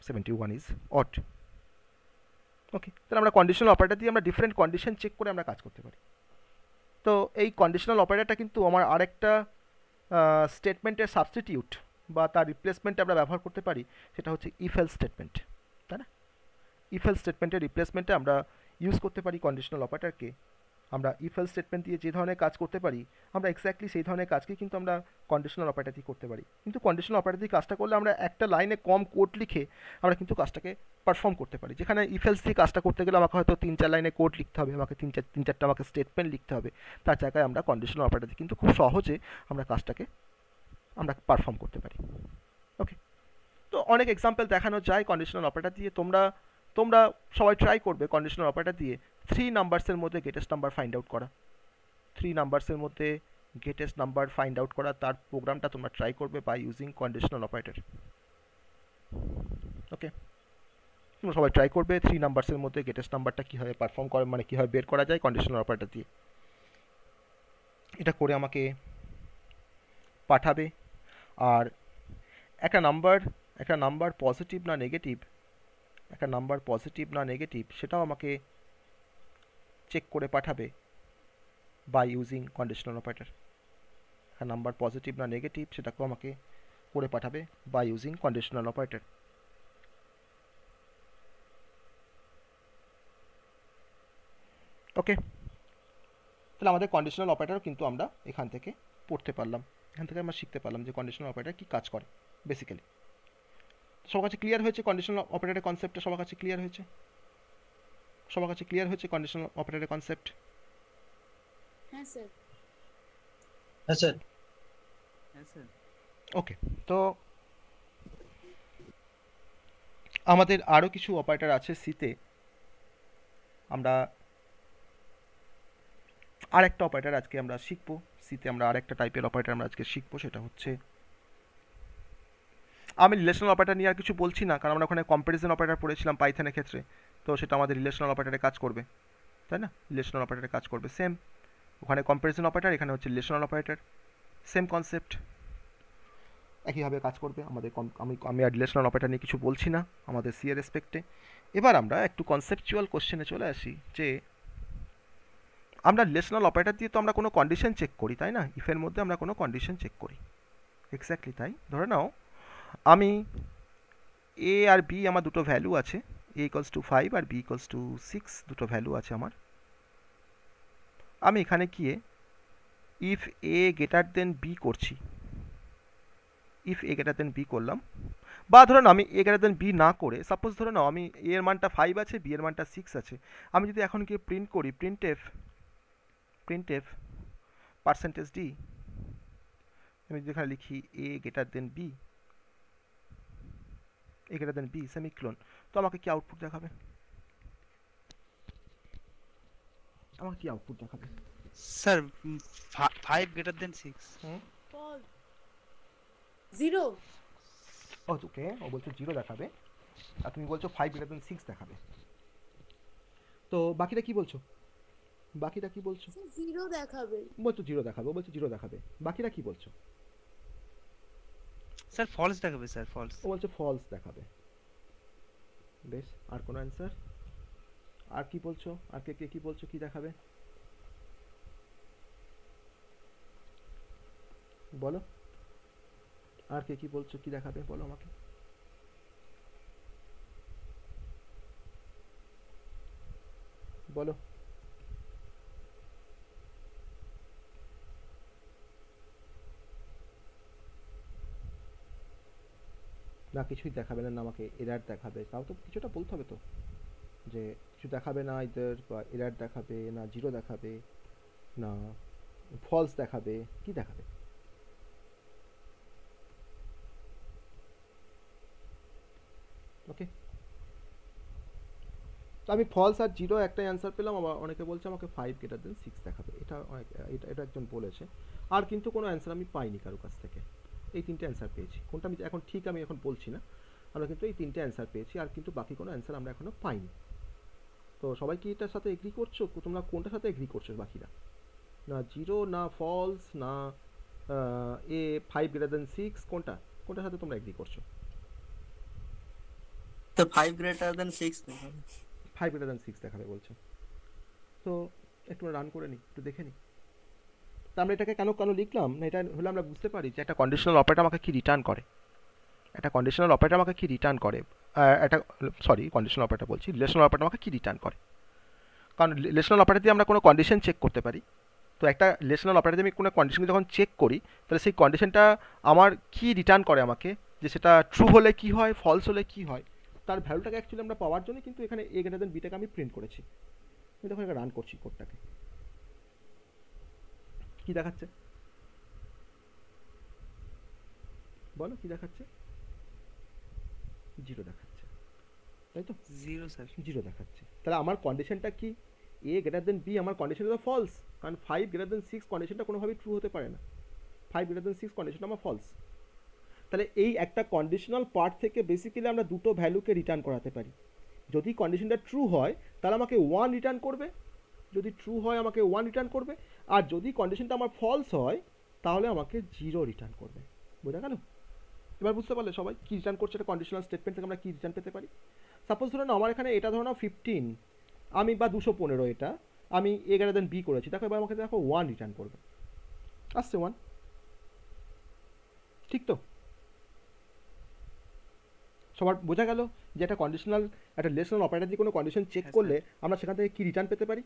71 ইজ অড। ওকে, তাহলে আমরা কন্ডিশনাল অপারেটর দিয়ে আমরা ডিফারেন্ট কন্ডিশন চেক করে আমরা কাজ করতে পারি। তো এই কন্ডিশনাল অপারেটরটা কিন্তু আমার আরেকটা স্টেটমেন্টের সাবস্টিটিউট বা তার রিপ্লেসমেন্টে আমরা ব্যবহার করতে পারি, সেটা হচ্ছে ইফ এলস স্টেটমেন্ট, তাই না? ইফ এলস স্টেটমেন্টের রিপ্লেসমেন্টে আমরা ইউজ করতে পারি কন্ডিশনাল অপারেটরকে। আমরা ইফ এলস স্টেটমেন্ট দিয়ে যে ধরনের কাজ করতে পারি আমরা এক্স্যাক্টলি সেই ধরনের কাজকেই কিন্তু আমরা কন্ডিশনাল অপারেটর দিয়ে করতে পারি, কিন্তু কন্ডিশনাল অপারেটর দিয়ে কাজটা করলে আমরা একটা লাইনে কম কোড লিখে আমরা কিন্তু কাজটাকে পারফর্ম করতে পারি, যেখানে ইফ এলস দিয়ে কাজটা করতে গেলে আমাকে হয়তো 3-4 লাইনে কোড লিখতে হবে, আমাকে 3-4টা আমাকে স্টেটমেন্ট লিখতে হবে, তার জায়গায় আমরা কন্ডিশনাল অপারেটর দিয়ে কিন্তু খুব সহজে আমরা কাজটাকে আমরা পারফর্ম করতে পারি। ওকে, তো অনেক এক্সাম্পল দেখানো যায় কন্ডিশনাল অপারেটর দিয়ে। তোমরা সবাই ট্রাই করবে কন্ডিশনাল অপারেটর দিয়ে 3 নাম্বারসের মধ্যে গেটেস্ট নাম্বার ফাইন্ড আউট করা, 3 নাম্বারসের মধ্যে গেটেস্ট নাম্বার ফাইন্ড আউট করা, তার প্রোগ্রামটা তোমরা ট্রাই করবে বাই ইউজিং কন্ডিশনাল অপারেটর। ওকে, তোমরা সবাই ট্রাই করবে 3 নাম্বারসের মধ্যে গেটেস্ট নাম্বারটা কীভাবে পারফর্ম করে, মানে কীভাবে বের করা যায় কন্ডিশনাল অপারেটর দিয়ে। এটা করে আমাকে পাঠাবে, আর একটা নাম্বার পজিটিভ না নেগেটিভ সেটাও আমাকে চেক করে পাঠাবে বাই ইউজিং কন্ডিশনাল অপারেটর। একটা নাম্বার পজিটিভ না নেগেটিভ সেটাকেও আমাকে করে পাঠাবে বাই ইউজিং কন্ডিশনাল অপারেটর। ওকে, তাহলে আমাদের কন্ডিশনাল অপারেটর কিন্তু আমরা এখান থেকে পড়তে পারলাম, এখান থেকে আমরা শিখতে পারলাম যে কন্ডিশনাল অপারেটর কী কাজ করে বেসিক্যালি। সবার কাছে ক্লিয়ার হয়েছে কন্ডিশনাল অপারেটরের কনসেপ্টটা? সবার কাছে ক্লিয়ার হয়েছে কন্ডিশনাল অপারেটরের কনসেপ্ট? হ্যাঁ স্যার। ওকে, তো আমাদের আরও কিছু অপারেটর আছে সিতে। আমরা আরেকটা অপারেটর আজকে আমরা শিখবো সিতে, আমরা আরেকটা টাইপের অপারেটর আমরা আজকে শিখবো, সেটা হচ্ছে, আমি রিলেশনাল অপারেটর নিয়ে আর কিছু বলছি না, কারণ আমরা ওখানে কম্প্যারিজন অপারেটর পড়েছিলাম পাইথনের ক্ষেত্রে, তো সেটা আমাদের রিলেশনাল অপারেটরে কাজ করবে, তাই না? রিলেশনাল অপারেটরে কাজ করবে সেম, ওখানে কম্প্যারিজন অপারেটর, এখানে হচ্ছে রিলেশনাল অপারেটর, সেম কনসেপ্ট, একইভাবে কাজ করবে আমাদের। আমি আর রিলেশনাল অপারেটর নিয়ে কিছু বলছি না আমাদের সি এর রেসপেক্টে। এবার আমরা একটু কনসেপচুয়াল কোশ্চেনে চলে আসি, যে আমরা রিলেশনাল অপারেটর দিয়ে তো আমরা কোনো কন্ডিশন চেক করি, তাই না? ইফের মধ্যে আমরা কোনো কন্ডিশন চেক করি, এক্স্যাক্টলি তাই। ধরে নাও আমি এ আর বি আমার দুটো ভ্যালু আছে, এ ইকলস টু 5 আর বি ইকলস টু 6 দুটো ভ্যালু আছে আমার। আমি এখানে গিয়ে if A greater than B করছি, if A greater than B করলাম, বা ধরে নাও আমি এ গ্রেটার দেন বি না করে সাপোজ ধরে নাও আমি এ এর মানটা 5 আছে, বি এর মানটা 6 আছে, আমি যদি এখন গিয়ে প্রিন্ট করি প্রিন্ট এফ পার্সেন্টেজ ডি, আমি যদি এখানে লিখি এ গ্রেটার দেন বি, এ গ্রেটার দেন বি সেমিক্লোন, তো আমাকে কি আউটপুট দেখাবে? আমাকে কি আউটপুট দেখাবে? Sir 5 greater than 6। জিরো। ওকে, ও বলছো 0 দেখাবে আর তুমি বলছো 5 গ্রেটার দেন 6 দেখাবে। তো বাকিটা কি বলছো? বাকিটা কি বলছো? জিরো দেখাবে। বলছো 0 দেখাবে, ও বলছো 0 দেখাবে, বাকিটা কি বলছো? স্যার ফলস দেখাবে, স্যার ফলস। ও বলছে ফলস দেখাবে। বেশ, আর কোনো অ্যান্সার? আর কি বলছো? আর কে কে কি বলছো কি দেখাবে বলো? আর কে কি বলছো কি দেখাবে বলো আমাকে। বলো। না কিছুই দেখাবে না, আমাকে এরার দেখাবে, তাও তো কিছুটা বলতে হবে তো, যে কিছু দেখাবে না ইদার, বা এরার দেখাবে না, 0 দেখাবে না, ফলস দেখাবে, কি দেখাবে? ওকে, তো আমি ফলস আর 0 একটাই অ্যান্সার পেলাম, আবার অনেকে বলছে আমাকে 5 গ্রেটার দেন 6 দেখাবে, এটা এটা একজন বলেছে। আর কিন্তু কোনো অ্যান্সার আমি পাইনি কারো কাছ থেকে। এই তিনটে অ্যান্সার পেয়েছি, কোনটা আমি এখন ঠিক আমি এখন বলছি না, আমরা কিন্তু এই তিনটে অ্যান্সার পেয়েছি, আর কিন্তু বাকি কোনো অ্যান্সার আমরা এখনো পাইনি। তো সবাই কি এটার সাথে এগ্রি করছো? তোমরা কোনটার সাথে এগ্রি করছো বাকিরা? না 0, না ফলস, না এ 5 গ্রেটার দেন 6, কোনটার সাথে তোমরা এগ্রি করছো? তো 5 গ্রেটার দেন 6 দেখাবে। 5 গ্রেটার দেন 6 দেখাবে বলছো, তো একটু রান করে নিই, একটু দেখে নিই। তা আমরা এটাকে কেন কেন লিখলাম না, এটা হলে আমরা বুঝতে পারি যে একটা কন্ডিশনাল অপারেটর আমাকে কি রিটার্ন করে, একটা কন্ডিশনাল অপারেটর আমাকে কি রিটার্ন করে, একটা সরি কন্ডিশনাল অপারেটর বলছি, রিলেশনাল অপারেটর আমাকে কি রিটার্ন করে। কারণ রিলেশনাল অপারেটর দিয়ে আমরা কোনো কন্ডিশন চেক করতে পারি, তো একটা রিলেশনাল অপারেটর দিয়ে আমি কোনো কন্ডিশনকে যখন চেক করি, তাহলে সেই কন্ডিশনটা আমার কি রিটার্ন করে আমাকে, যে সেটা ট্রু হলে কি হয়, ফলস হলে কি হয়, তার ভ্যালুটাকে অ্যাকচুয়ালি আমরা পাওয়ার জন্য কিন্তু এখানে এ গ্রেটার দেন বিটাকে আমি প্রিন্ট করেছি। আমি তখন এটা রান করছি কোডটাকে, কি দেখাচ্ছে বলো, কি দেখাচ্ছে? 0 দেখাচ্ছে, তাই তো? 0 স্যার। 0 দেখাচ্ছে, তাহলে আমার কন্ডিশনটা কি? এ গ্রেটার দেন বি, আমার কন্ডিশনটা তো ফলস, কারণ 5 গ্রেটার দেন 6 কন্ডিশনটা কোনোভাবেই ট্রু হতে পারে না, 5 গ্রেটার দেন 6 কন্ডিশনটা আমার ফলস। তাহলে এই একটা কন্ডিশনাল পার্ট থেকে বেসিক্যালি আমরা দুটো ভ্যালুকে রিটার্ন করাতে পারি। যদি কন্ডিশনটা ট্রু হয় তাহলে আমাকে 1 রিটার্ন করবে, যদি ট্রু হয় আমাকে 1 রিটার্ন করবে, আর যদি কন্ডিশনটা আমার ফলস হয় তাহলে আমাকে 0 রিটার্ন করবে। বোঝা গেল? এবার বুঝতে পারলে সবাই কি রিটার্ন করছে একটা কন্ডিশনাল স্টেটমেন্ট থেকে আমরা কি রিটার্ন পেতে পারি। সাপোজ ধরুন আমার এখানে এটা ধরো 15 আমি বা 215 এটা আমি এ গ্রেটার দেন বি করেছি, দেখো এবার আমাকে দেখো 1 রিটার্ন করবে, আসছে 1, ঠিক তো? সবার বোঝা গেল যে একটা কন্ডিশনাল একটা রিলেশনাল অপারেটর দিয়ে কোনো কন্ডিশন চেক হ্যাঁ, করলে আমরা সেখান থেকে কি রিটার্ন পেতে পারি।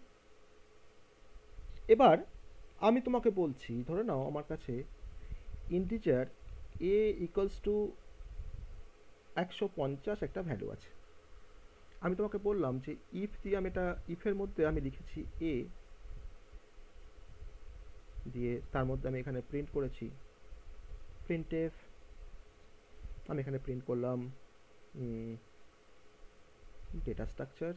এবার আমি তোমাকে বলছি ধরে নাও আমার কাছে ইন্টিজার এ ইকুয়ালস টু 150 একটা ভ্যালু আছে, আমি তোমাকে বললাম যে ইফ দিয়ে আমি এটা ইফের মধ্যে আমি লিখেছি এ দিয়ে, তার মধ্যে আমি এখানে প্রিন্ট করেছি প্রিন্ট এফ, আমি এখানে প্রিন্ট করলাম ডেটা স্ট্রাকচার,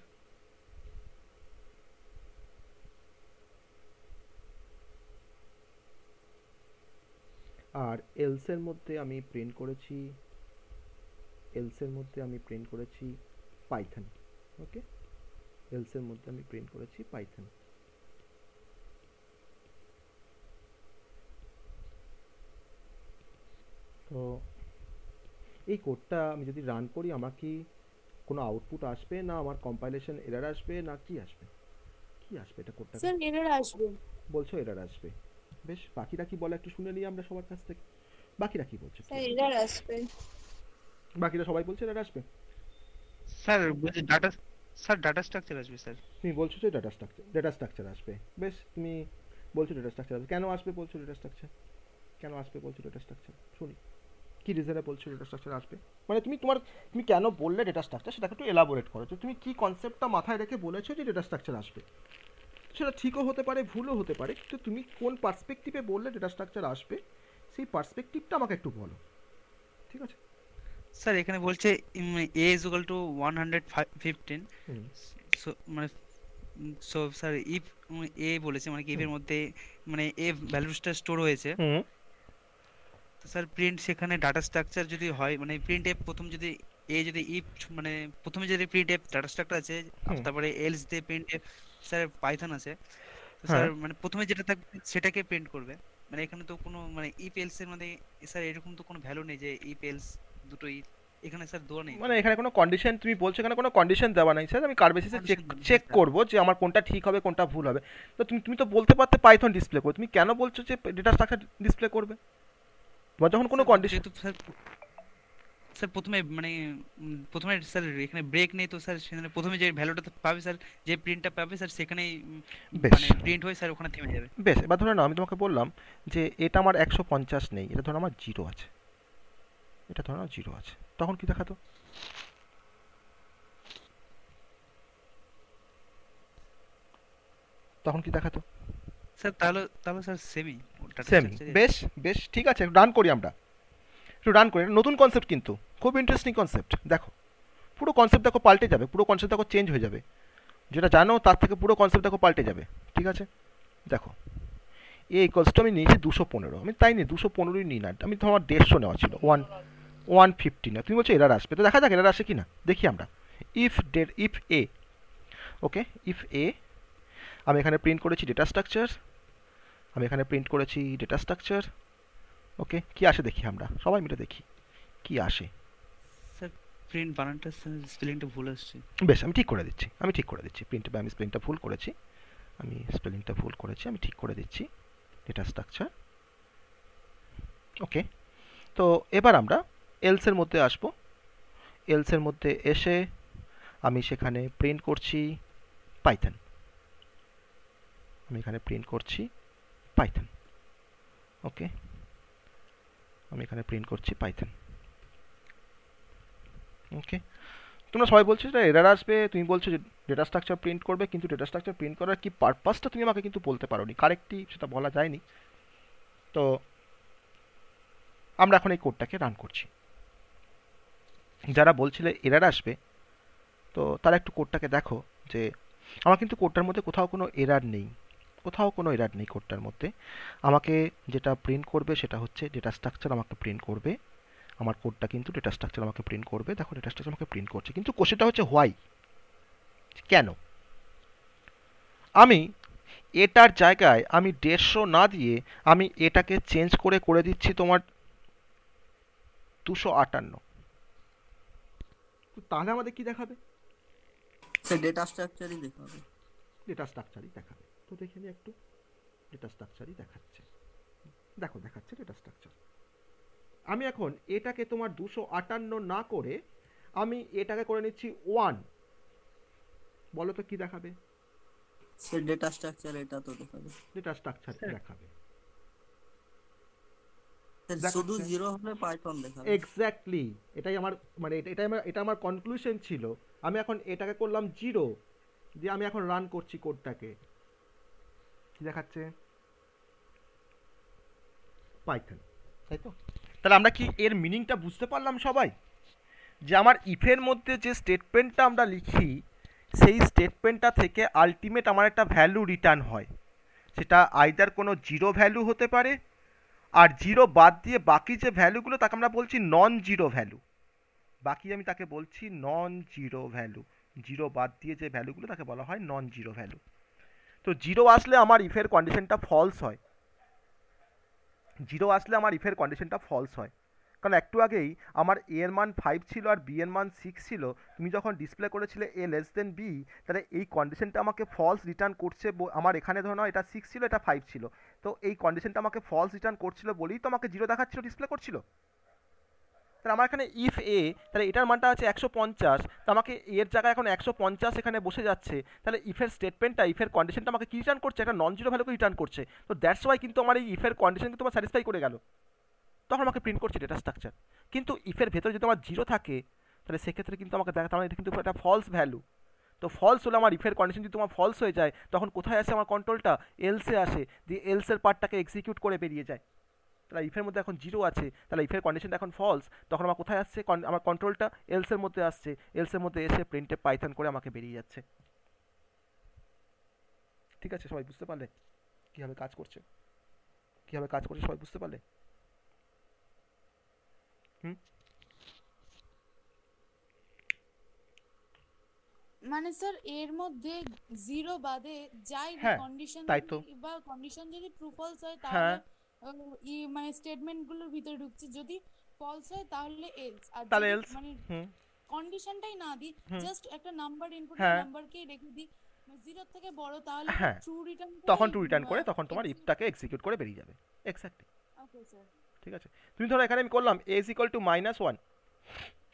আর এলসের মধ্যে আমি প্রিন্ট করেছি পাইথন। ওকে, এলসের মধ্যে আমি প্রিন্ট করেছি পাইথন। তো এই কোডটা আমি যদি রান করি আমার কি কোনো আউটপুট আসবে, না আমার কম্পাইলেশন এরর আসবে, না কি আসবে? কি আসবে এটা কোডটা? স্যার এরর আসবে। বলছো এরর আসবে, বেশ বাকিরা কি বলে একটু শুনে নিই আমরা সবার কাছ থেকে। বাকিরা কি বলছে? স্যার এরর আসবে। বাকিরা সবাই বলছে এরর আসবে। স্যার বলছি ডাটা, স্যার ডাটা স্ট্রাকচার আসবে স্যার। তুমি বলছো যে ডেটা স্ট্রাকচার আসবে, বেশ তুমি বলছো ডেটা স্ট্রাকচার আসবে। কেন আসবে বলছো ডেটা স্ট্রাকচার? কেন আসবে বলছো ডেটা স্ট্রাকচার? শুনি কি রিজনে বলছো ডেটা স্ট্রাকচার আসবে, মানে তুমি কেন বললে ডেটা স্ট্রাকচার সেটাকে একটু এলাবোরেট করো। তো তুমি কি কনসেপ্টটা মাথায় রেখে বলেছো যে ডেটা স্ট্রাকচার আসবে? সেটা ঠিকও হতে পারে ভুলও হতে পারে, কিন্তু তুমি কোন পার্সপেক্টিভে বললে ডেটা স্ট্রাকচার আসবে সেই পার্সপেক্টিভটা আমাকে একটু বলো, ঠিক আছে? স্যার এখানে বলছে a is equal to 115, so মানে সো স্যার ইফ a বলেছে মানে কি if এর মধ্যে মানে a ভ্যালুসটা স্টোর হয়েছে, তো স্যার প্রিন্ট সেখানে ডাটা স্ট্রাকচার যদি হয় মানে প্রিন্ট এফ প্রথম যদি a যদি ইফ মানে প্রথমে যদি প্রিন্ট এফ ডাটা স্ট্রাকচার আছে তারপরে এলস দিয়ে প্রিন্ট এফ স্যার পাইথন আছে, তো স্যার মানে প্রথমে যেটা থাকবে সেটাকে প্রিন্ট করবে। মানে এখানে তো কোনো মানে ইফ এলস এর মধ্যে স্যার এরকম তো কোনো ভ্যালু নেই যে ইফ এলস দুটোই এখানে স্যার দেওয়া নেই। মানে এখানে কোনো কন্ডিশন তুমি বলছো, এখানে কোনো কন্ডিশন দেওয়া নাই স্যার, আমি কার বেসিসে চেক করব যে আমার কোনটা ঠিক হবে কোনটা ভুল হবে। তো তুমি তো বলতে পারতে পাইথন ডিসপ্লে করো, তুমি কেন বলছো যে ডেটা স্ট্রাকচার ডিসপ্লে করবে? তোমার যখন কোনো কন্ডিশন স্যার প্রথমে মানে প্রথমে স্যার এখানে ব্রেক নেই, তো স্যার সেখানে প্রথমে যে ভ্যালুটা পাবে স্যার, যে প্রিন্টটা পাবে স্যার সেখানেই মানে প্রিন্ট হয়ে স্যার ওখানে থেমে যাবে। বেশ, এবার ধরে নাও আমি তোমাকে বললাম যে এটা আমার 150 নেই, এটা ধরো আমার 0 আছে, এটা ধরো না 0 আছে, তখন কি দেখাতো? তখন কি দেখাতো স্যার? তাহলে স্যার সেমি বেশ বেশ ঠিক আছে, রান করি আমরা, একটু রান করি। নতুন কনসেপ্ট কিন্তু খুব ইন্টারেস্টিং কনসেপ্ট, দেখো পুরো কনসেপ্ট দেখো পাল্টে যাবে, পুরো কনসেপ্ট দেখো চেঞ্জ হয়ে যাবে, যেটা জানো তার থেকে পুরো কনসেপ্ট দেখো পাল্টে যাবে, ঠিক আছে? দেখো এ ইকুয়ালস টু আমি নিয়েছি 215, আমি তাই নিই 215ই নিই না, আমি তো আমার 150 নেওয়া ছিল, 150 না। তুমি বলছো এরার আসবে, তো দেখা যাক এরার আসে কি না, দেখি আমরা। ইফ এ, ওকে, ইফ এ, আমি এখানে প্রিন্ট করেছি ডেটা স্ট্রাকচার, আমি এখানে প্রিন্ট করেছি ডেটা স্ট্রাকচার, ওকে, কি আসে দেখি আমরা সবাই মিলে দেখি কি আসে। স্যার প্রিন্ট বানানটা স্পেলিংটা ভুল আসছে। বেশ আমি ঠিক করে দিচ্ছি, প্রিন্টে আমি স্পেলিংটা ভুল করেছি, আমি ঠিক করে দিচ্ছি ডেটা স্ট্রাকচার, ওকে। তো এবার আমরা এলসের মধ্যে আসবো, এলসের মধ্যে এসে আমি সেখানে প্রিন্ট করছি পাইথন, আমি এখানে প্রিন্ট করছি পাইথন, ওকে, আমি এখানে প্রিন্ট করছি পাইথন, ওকে। তোমরা সবাই বলছো যে এরার আসবে, তুমি বলছো যে ডেটা স্ট্রাকচার প্রিন্ট করবে, কিন্তু ডেটা স্ট্রাকচার প্রিন্ট করার কি পারপাসটা তুমি আমাকে কিন্তু বলতে পারোনি, কারেক্টলি সেটা বলা যায়নি। তো আমরা এখন এই কোডটাকে রান করছি। যারা বলছিলে এরার আসবে, তো তারা একটু কোডটাকে দেখো যে আমার কিন্তু কোডটার মধ্যে কোথাও কোনো এরার নেই, কোডটার মধ্যে। আমাকে যেটা প্রিন্ট করবে সেটা হচ্ছে ডেটা স্ট্রাকচার আমাকে প্রিন্ট করবে, আমার কোডটা কিন্তু ডেটা স্ট্রাকচার আমাকে প্রিন্ট করবে। দেখো ডেটা স্ট্রাকচার আমাকে প্রিন্ট করছে, কিন্তু কোশ্চেনটা হচ্ছে হোয়াই, কেন? আমি এটার জায়গায় আমি 150 না দিয়ে আমি এটাকে চেঞ্জ করে দিচ্ছি তোমার 258, তাহলে আমাদের কি দেখাবে? সে ডেটা স্ট্রাকচারই দেখাবে, ডেটা স্ট্রাকচারই দেখাবে। তো দেখে নিই একটু, ডেটা স্ট্রাকচারই দেখাচ্ছে, দেখো দেখাচ্ছে ডেটা স্ট্রাকচার। আমি এখন এটাকে তোমার 258 না করে আমি এটাকে করে নিচ্ছি 1, বলো তো কি দেখাবে? সে ডেটা স্ট্রাকচার এটা তো দেখাবে, ডেটা স্ট্রাকচার দেখাবে, শুধু 0 হলে পাইথন দেখাবে। এক্স্যাক্টলি, এটাই আমার মানে এটা আমার কনক্লুশন ছিল। আমি এখন এটাকে করলাম 0 দিয়ে আমি এখন রান করছি কোডটাকে, কি দেখাচ্ছে? পাইথন, তাই তো? তাহলে আমরা কি এর মিনিংটা বুঝতে পারলাম সবাই? যে আমার ইফের মধ্যে যে স্টেটমেন্টটা আমরা লিখি সেই স্টেটমেন্টটা থেকে আলটিমেট আমার একটা ভ্যালু রিটার্ন হয়, সেটা আইদার কোনো 0 ভ্যালু হতে পারে, আর 0 বাদ দিয়ে বাকি যে ভ্যালুগুলো তাকে আমরা বলছি নন জিরো ভ্যালু, বাকি আমি তাকে বলছি নন জিরো ভ্যালু, 0 বাদ দিয়ে যে ভ্যালুগুলো তাকে বলা হয় নন জিরো ভ্যালু। তো 0 আসলে আমার ইফের কন্ডিশনটা ফলস হয়, 0 আসলে আমার ইফের কন্ডিশনটা ফলস হয়, কারণ একটু আগেই আমার এ এর মান 5 ছিল আর বি এর মান 6 ছিল, তুমি যখন ডিসপ্লে করেছিলে এ লেস দেন বি, তাহলে এই কন্ডিশনটা আমাকে ফলস রিটার্ন করছে। আমার এখানে ধরো নাও এটা 6 ছিল, এটা 5 ছিল, তো এই কন্ডিশনটা আমাকে ফলস রিটার্ন করছিল বলেই তো আমাকে 0 দেখাচ্ছিল, ডিসপ্লে করছিল। তাহলে আমার এখানে ইফ এ, তাহলে এটার মানটা আছে 150, তো আমাকে এর জায়গায় এখন 150 এখানে বসে যাচ্ছে, তাহলে ইফের স্টেটমেন্টটা, ইফের কন্ডিশনটা আমাকে কি রিটার্ন করছে? একটা নন জিরো ভ্যালুকে রিটার্ন করছে। তো দ্যাটস ওয়াই কিন্তু আমার এই ইফের কন্ডিশন কিন্তু আমার স্যাটিসফাই করে গেল, তখন আমাকে প্রিন্ট করছে ডেটা স্ট্রাকচার। কিন্তু ইফের ভেতরে যদি আমার জিরো থাকে, তাহলে সেক্ষেত্রে কিন্তু আমাকে দেখা, তাহলে এটা কিন্তু একটা ফলস ভ্যালু। তো ফলস হলে আমার ইফের কন্ডিশন যদি তোমার ফলস হয়ে যায়, তখন কোথায় আসে আমার কন্ট্রোলটা? এলসে আসে, দিয়ে এলসের পার্টটাকে এক্সিকিউট করে বেরিয়ে যায়। তাহলে ইফের মধ্যে এখন জিরো আছে, তাহলে ইফের কন্ডিশনটা এখন ফলস, তখন আমার কোথায় আসছে? আমার কন্ট্রোলটা এলসের মধ্যে আসছে, এলসের মধ্যে এসে প্রিন্টে পাইথন করে আমাকে বেরিয়ে যাচ্ছে। ঠিক আছে, সবাই বুঝতে পারলে কীভাবে কাজ করছে? কীভাবে কাজ করছে সবাই বুঝতে পারলে? হুম, মানে স্যার এর মধ্যে জিরো বাদে যাই হ্যাঁ কন্ডিশন তাই তো, বা কন্ডিশন যদি ট্রু ফলস হয় হ্যাঁ তাহলে মানে স্টেটমেন্ট গুলোর ভিতরে ঢুকছে, যদি ফলস হয় তাহলে এলস, আর তাহলে যদি এলস। মানে হুম কন্ডিশনটাই না দিই, হুম জাস্ট একটা নাম্বার ইনপুট, হ্যাঁ নাম্বারকেই রেখে দিই জিরোর থেকে বড়, তাহলে তো হ্যাঁ, ট্রু রিটার্ন তখন করেই টু রিটার্ন করে, তখন তোমার ইফটাকে এক্সিকিউট করে বেরিয়ে যাবে। Exactly, okay sir. ঠিক আছে। তুমি ধরো এখানে আমি করলাম A is equal to -1,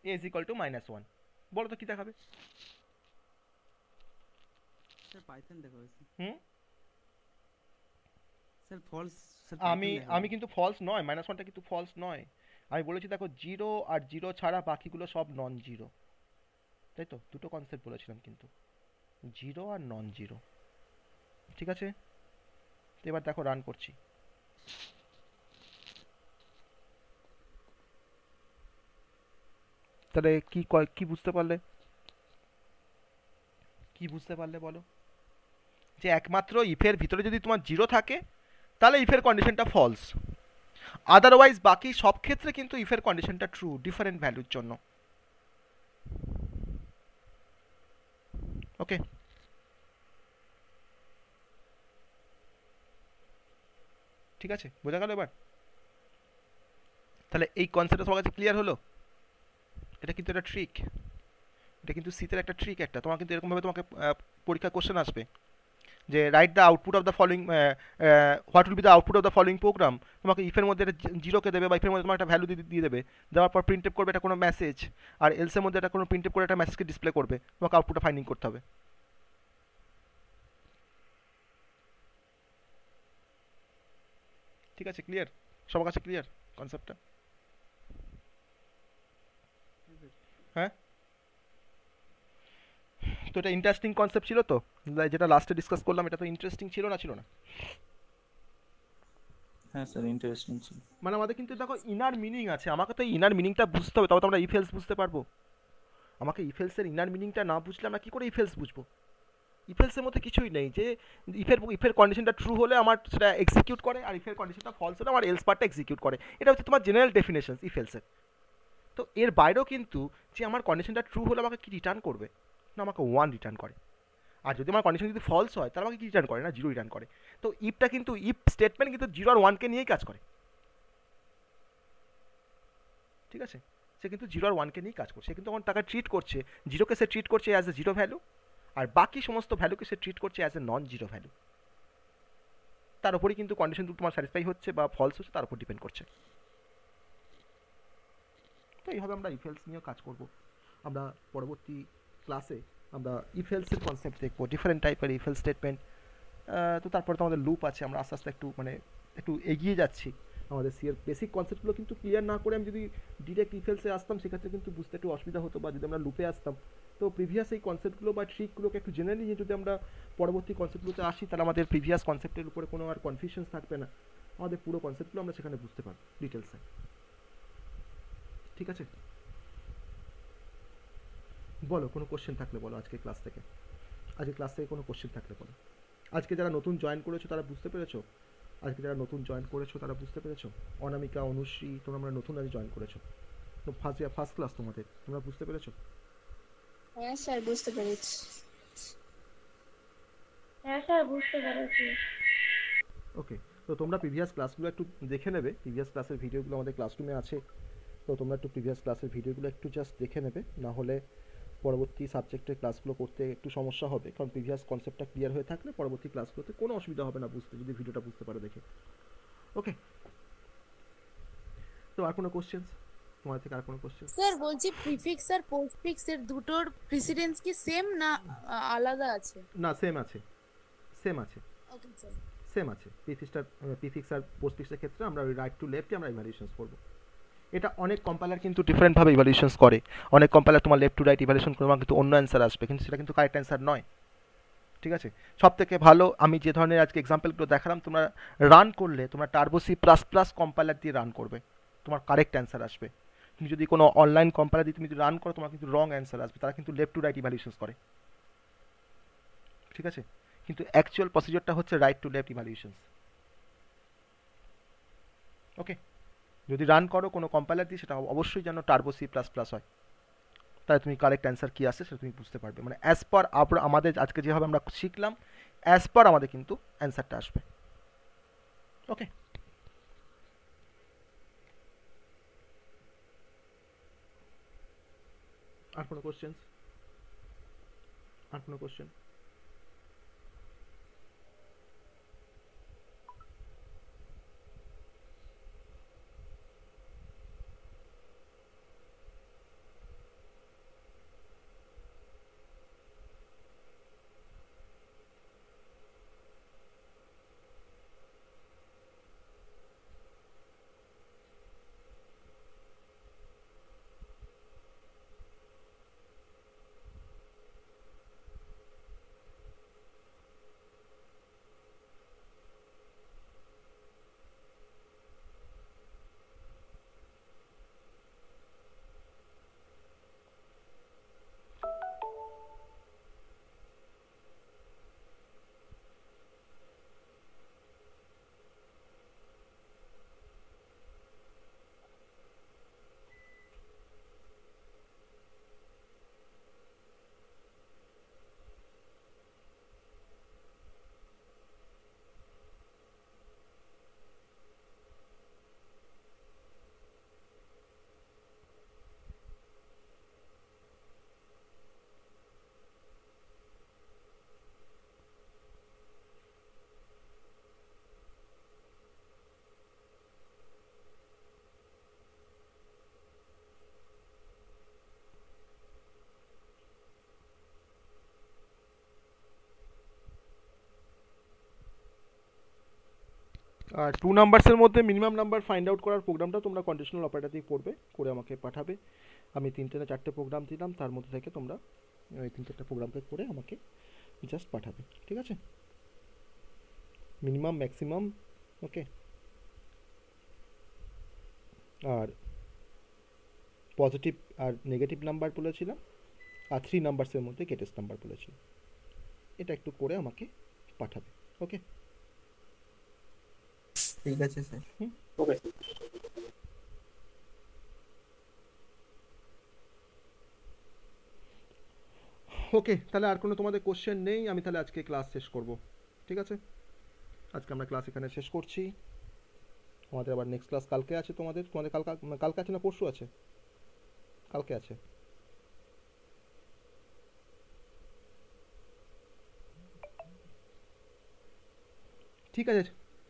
A is equal to -1, বলো তো কি দেখাবে? স্যার পাইথন দেখা হয়েছে হুম, স্যার ফলস, স্যার আমি কিন্তু ফলস নয়, -1টা কিন্তু ফলস নয়। আমি বলেছি দেখো জিরো আর জিরো ছাড়া বাকিগুলো সব নন জিরো, তাই তো? দুটো কনসেপ্ট বলেছিলাম কিন্তু, জিরো আর নন জিরো। ঠিক আছে, তো এবার দেখো রান করছি। তাহলে কি বুঝতে পারলে? কি বুঝতে পারলে বলো? যে একমাত্র ইফের ভিতরে যদি তোমার জিরো থাকে, তাহলে ইফের কন্ডিশনটা ফলস, আদারওয়াইজ বাকি সব ক্ষেত্রে কিন্তু ইফের কন্ডিশনটা ট্রু, ডিফারেন্ট ভ্যালুর জন্য। ওকে, ঠিক আছে, বোঝা গেল এবার? তাহলে এই কনসেপ্টটা সবার কাছে ক্লিয়ার হলো? এটা কিন্তু একটা ট্রিক, এটা কিন্তু সিতের একটা ট্রিক একটা। তোমার কিন্তু এরকমভাবে তোমাকে পরীক্ষা কোশ্চেন আসবে যে write the output of the following, what will be the output of the following program. তোমাকে ইফের মধ্যে একটা জিরোকে দেবে, বা ইফের মধ্যে তোমার একটা ভ্যালু দিয়ে দেবে, দেওয়ার পর প্রিন্ট করবে এটা কোনো মেসেজ, আর এলসের মধ্যে এটা কোনো প্রিন্ট করে একটা মেসেজকে ডিসপ্লে করবে, তোমাকে আউটপুটটা ফাইন্ডিং করতে হবে। ঠিক আছে, ক্লিয়ার? সবার কাছে ক্লিয়ার কনসেপ্টটা? হ্যাঁ, তো এটা ইন্টারেস্টিং কনসেপ্ট ছিল তো, যেটা লাস্টে ডিসকাস করলাম, এটা তো ইন্টারেস্টিং ছিল না? ছিল না? হ্যাঁ স্যার, ইন্টারেস্টিং ছিল। মানে আমাদের কিন্তু দেখো ইনার মিনিং আছে, আমাকে তো ইনার মিনিংটা বুঝতে হবে, তবে তো আমরা ইফেলস বুঝতে পারবো। আমাকে ইফেলসের ইনার মিনিংটা না বুঝলে আমরা কী করে ইফেলস বুঝবো? ইফেলসের মধ্যে কিছুই নেই যে ইফের কন্ডিশনটা ট্রু হলে আমার সেটা এক্সিকিউট করে, আর ইফের কন্ডিশনটা ফলস হলে আমার এলস পার্টটা এক্সিকিউট করে। এটা হচ্ছে তোমার জেনারেল ডেফিনেশন ইফেলসের। তো এর বাইরেও কিন্তু যে আমার কন্ডিশনটা ট্রু হলে আমাকে কি রিটার্ন করবে? না, আমাকে 1 রিটার্ন করে। আর যদি আমার কন্ডিশন যদি ফলস হয়, তাহলে আমাকে কি রিটার্ন করে? না, 0 রিটার্ন করে। তো ইফটা কিন্তু, ইফ স্টেটমেন্ট কিন্তু 0 আর 1কে নিয়েই কাজ করে। ঠিক আছে, সে কিন্তু 0 আর 1কে নিয়েই কাজ করছে। সে কিন্তু তখন তাকে ট্রিট করছে, 0কে সে ট্রিট করছে অ্যাজ এ জিরো ভ্যালু, আর বাকি সমস্ত ভ্যালুকে সে ট্রিট করছে as a non zero value. তার উপরেই কিন্তু কন্ডিশন তোমার স্যাটিসফাই হচ্ছে বা ফলস হচ্ছে, তার উপর ডিপেন্ড করছে। তো এইভাবে আমরা ইফেলস নিয়েও কাজ করব। আমরা পরবর্তী ক্লাসে আমরা ইফেলসের কনসেপ্ট দেখবো, ডিফারেন্ট টাইপের ইফেল স্টেটমেন্ট। তো তারপরে তো আমাদের লুপ আছে, আমরা আস্তে আস্তে একটু এগিয়ে যাচ্ছি। আমাদের সিএর বেসিক কনসেপ্টগুলো কিন্তু ক্লিয়ার না করে আমি যদি ডিরেক্ট ইফেলসে আসতাম, সেক্ষেত্রে কিন্তু বুঝতে একটু অসুবিধা হতো, বা যদি আমরা লুপে আসতাম, তো প্রিভিয়াস এই কনসেপ্টগুলো বা ট্রিকগুলোকে একটু জেনারেলি নিয়ে যদি আমরা পরবর্তী কনসেপ্টগুলোতে আসি, তাহলে আমাদের প্রিভিয়াস কনসেপ্টের উপরে কোনো আর কনফিউশন থাকবে না, আমাদের পুরো কনসেপ্টগুলো আমরা সেখানে বুঝতে পারবো ডিটেলসে। ঠিক আছে, বলো কোনো কোশ্চেন থাকলে বলো আজকে ক্লাস থেকে, কোনো কোশ্চেন থাকলে বলো। আজকে যারা নতুন জয়েন করেছো তারা বুঝতে পেরেছো? অনামিকা, অনুশ্রী, তোমরা নতুন আজ জয়েন করেছো, তো ফার্স্ট ক্লাস তোমাদের, তোমরা বুঝতে পেরেছো? হ্যাঁ স্যার বুঝতে পেরেছি। ওকে, তো তোমরা প্রিভিয়াস ক্লাসগুলো একটু দেখে নেবে, প্রিভিয়াস ক্লাসের ভিডিওগুলো আমাদের ক্লাসরুমে আছে, তো তো তোমরা একটু প্রিভিয়াস ক্লাসের ভিডিওগুলো একটু জাস্ট দেখে নেবে, না হলে পরবর্তী সাবজেক্টের ক্লাসগুলো করতে একটু সমস্যা হবে, কারণ প্রিভিয়াস কনসেপ্টটা ক্লিয়ার হয়ে থাকলে পরবর্তী ক্লাসগুলোতে কোনো অসুবিধা হবে না বুঝতে, যদি ভিডিওটা বুঝতে পারো দেখে। ওকে, তো আর কোনো কোশ্চেন্স তোমাদের থেকে? আর কোনো কোশ্চেন? স্যার বলছি প্রিফিক্স আর পোস্টফিক্স এর দুটোর প্রিসিডেন্স কি সেম না আলাদা আছে? না, সেম আছে, সেম আছে, ওকে স্যার। সেম আছে। প্রিফিক্স আর পোস্টফিক্সের ক্ষেত্রে আমরা ওই রাইট টু লেফটে আমরা ইভ্যালুয়েশনস করব। এটা অনেক কম্পাইলার কিন্তু ডিফারেন্টভাবে ইভ্যালুয়েশনস করে। অনেক কম্পাইলার তোমার লেফট টু রাইট ইভ্যালুয়েশন করে কিন্তু অন্য অ্যান্সার আসবে, কিন্তু সেটা কিন্তু কারেক্ট অ্যান্সার নয়। ঠিক আছে, সব থেকে ভালো আমি যে ধরনের আজকে এক্সাম্পলগুলো দেখালাম, তোমরা রান করলে তোমরা turbo C plus plus compiler দিয়ে রান করবে, তোমার কারেক্ট অ্যান্সার আসবে। তুমি যদি কোনো অনলাইন কম্পাইলার দিয়ে তুমি যদি রান করো, তোমার কিন্তু রং অ্যান্সার আসবে। তারা কিন্তু লেফট টু রাইট ইভ্যালুয়েশনস করে, ঠিক আছে, কিন্তু অ্যাকচুয়াল প্রসিডিওরটা হচ্ছে রাইট টু লেফট ইভ্যালুয়েশনস। ওকে, যদি রান করো কোনো কম্পাইলার দিয়ে, সেটা অবশ্যই যেন টার্বো সি প্লাস প্লাস হয়, তাহলে তুমি কারেক্ট অ্যান্সার কী আসছে সেটা তুমি বুঝতে পারবে। মানে অ্যাজ পার আমাদের আজকে যেভাবে আমরা শিখলাম, অ্যাজ পার আমাদের কিন্তু অ্যান্সারটা আসবে। ওকে, আর কোনো কোশ্চেন? আর কোনো কোশ্চেন? আর 2 নাম্বারসের মধ্যে মিনিমাম নাম্বার ফাইন্ড আউট করার প্রোগ্রামটা তোমরা কন্ডিশনাল অপারেটর দিয়ে করবে, করে আমাকে পাঠাবে। আমি 3টে না 4টে প্রোগ্রাম দিলাম, তার মধ্যে থেকে তোমরা ওই 3-4টা প্রোগ্রামকে করে আমাকে জাস্ট পাঠাবে, ঠিক আছে? মিনিমাম ম্যাক্সিমাম, ওকে। আর পজিটিভ আর নেগেটিভ নাম্বার বলেছিলাম, আর 3 নাম্বারসের মধ্যে গ্রেটেস্ট নাম্বার বলেছিলাম। এটা একটু করে আমাকে পাঠাবে, ওকে? ঠিক আছে স্যার। ওকে। ওকে, তাহলে আর কোনো তোমাদের কোশ্চেন নেই? আমি তাহলে আজকে ক্লাস শেষ করব, ঠিক আছে? আজকে আমরা ক্লাস এখানে শেষ করছি। আমাদের আবার নেক্সট ক্লাস কালকে আছে। তোমাদের কালকে আছে না পরশু আছে? কালকে আছে। ঠিক আছে,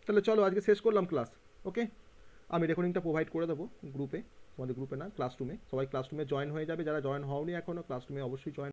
তাহলে চলো আজকে শেষ করলাম ক্লাস, ওকে? আমি রেকর্ডিংটা প্রোভাইড করে দেবো গ্রুপে, তোমাদের গ্রুপে না, ক্লাসরুমে। সবাই ক্লাসরুমে জয়েন হয়ে যাবে, যারা জয়েন হওনি এখনও ক্লাসরুমে অবশ্যই জয়েন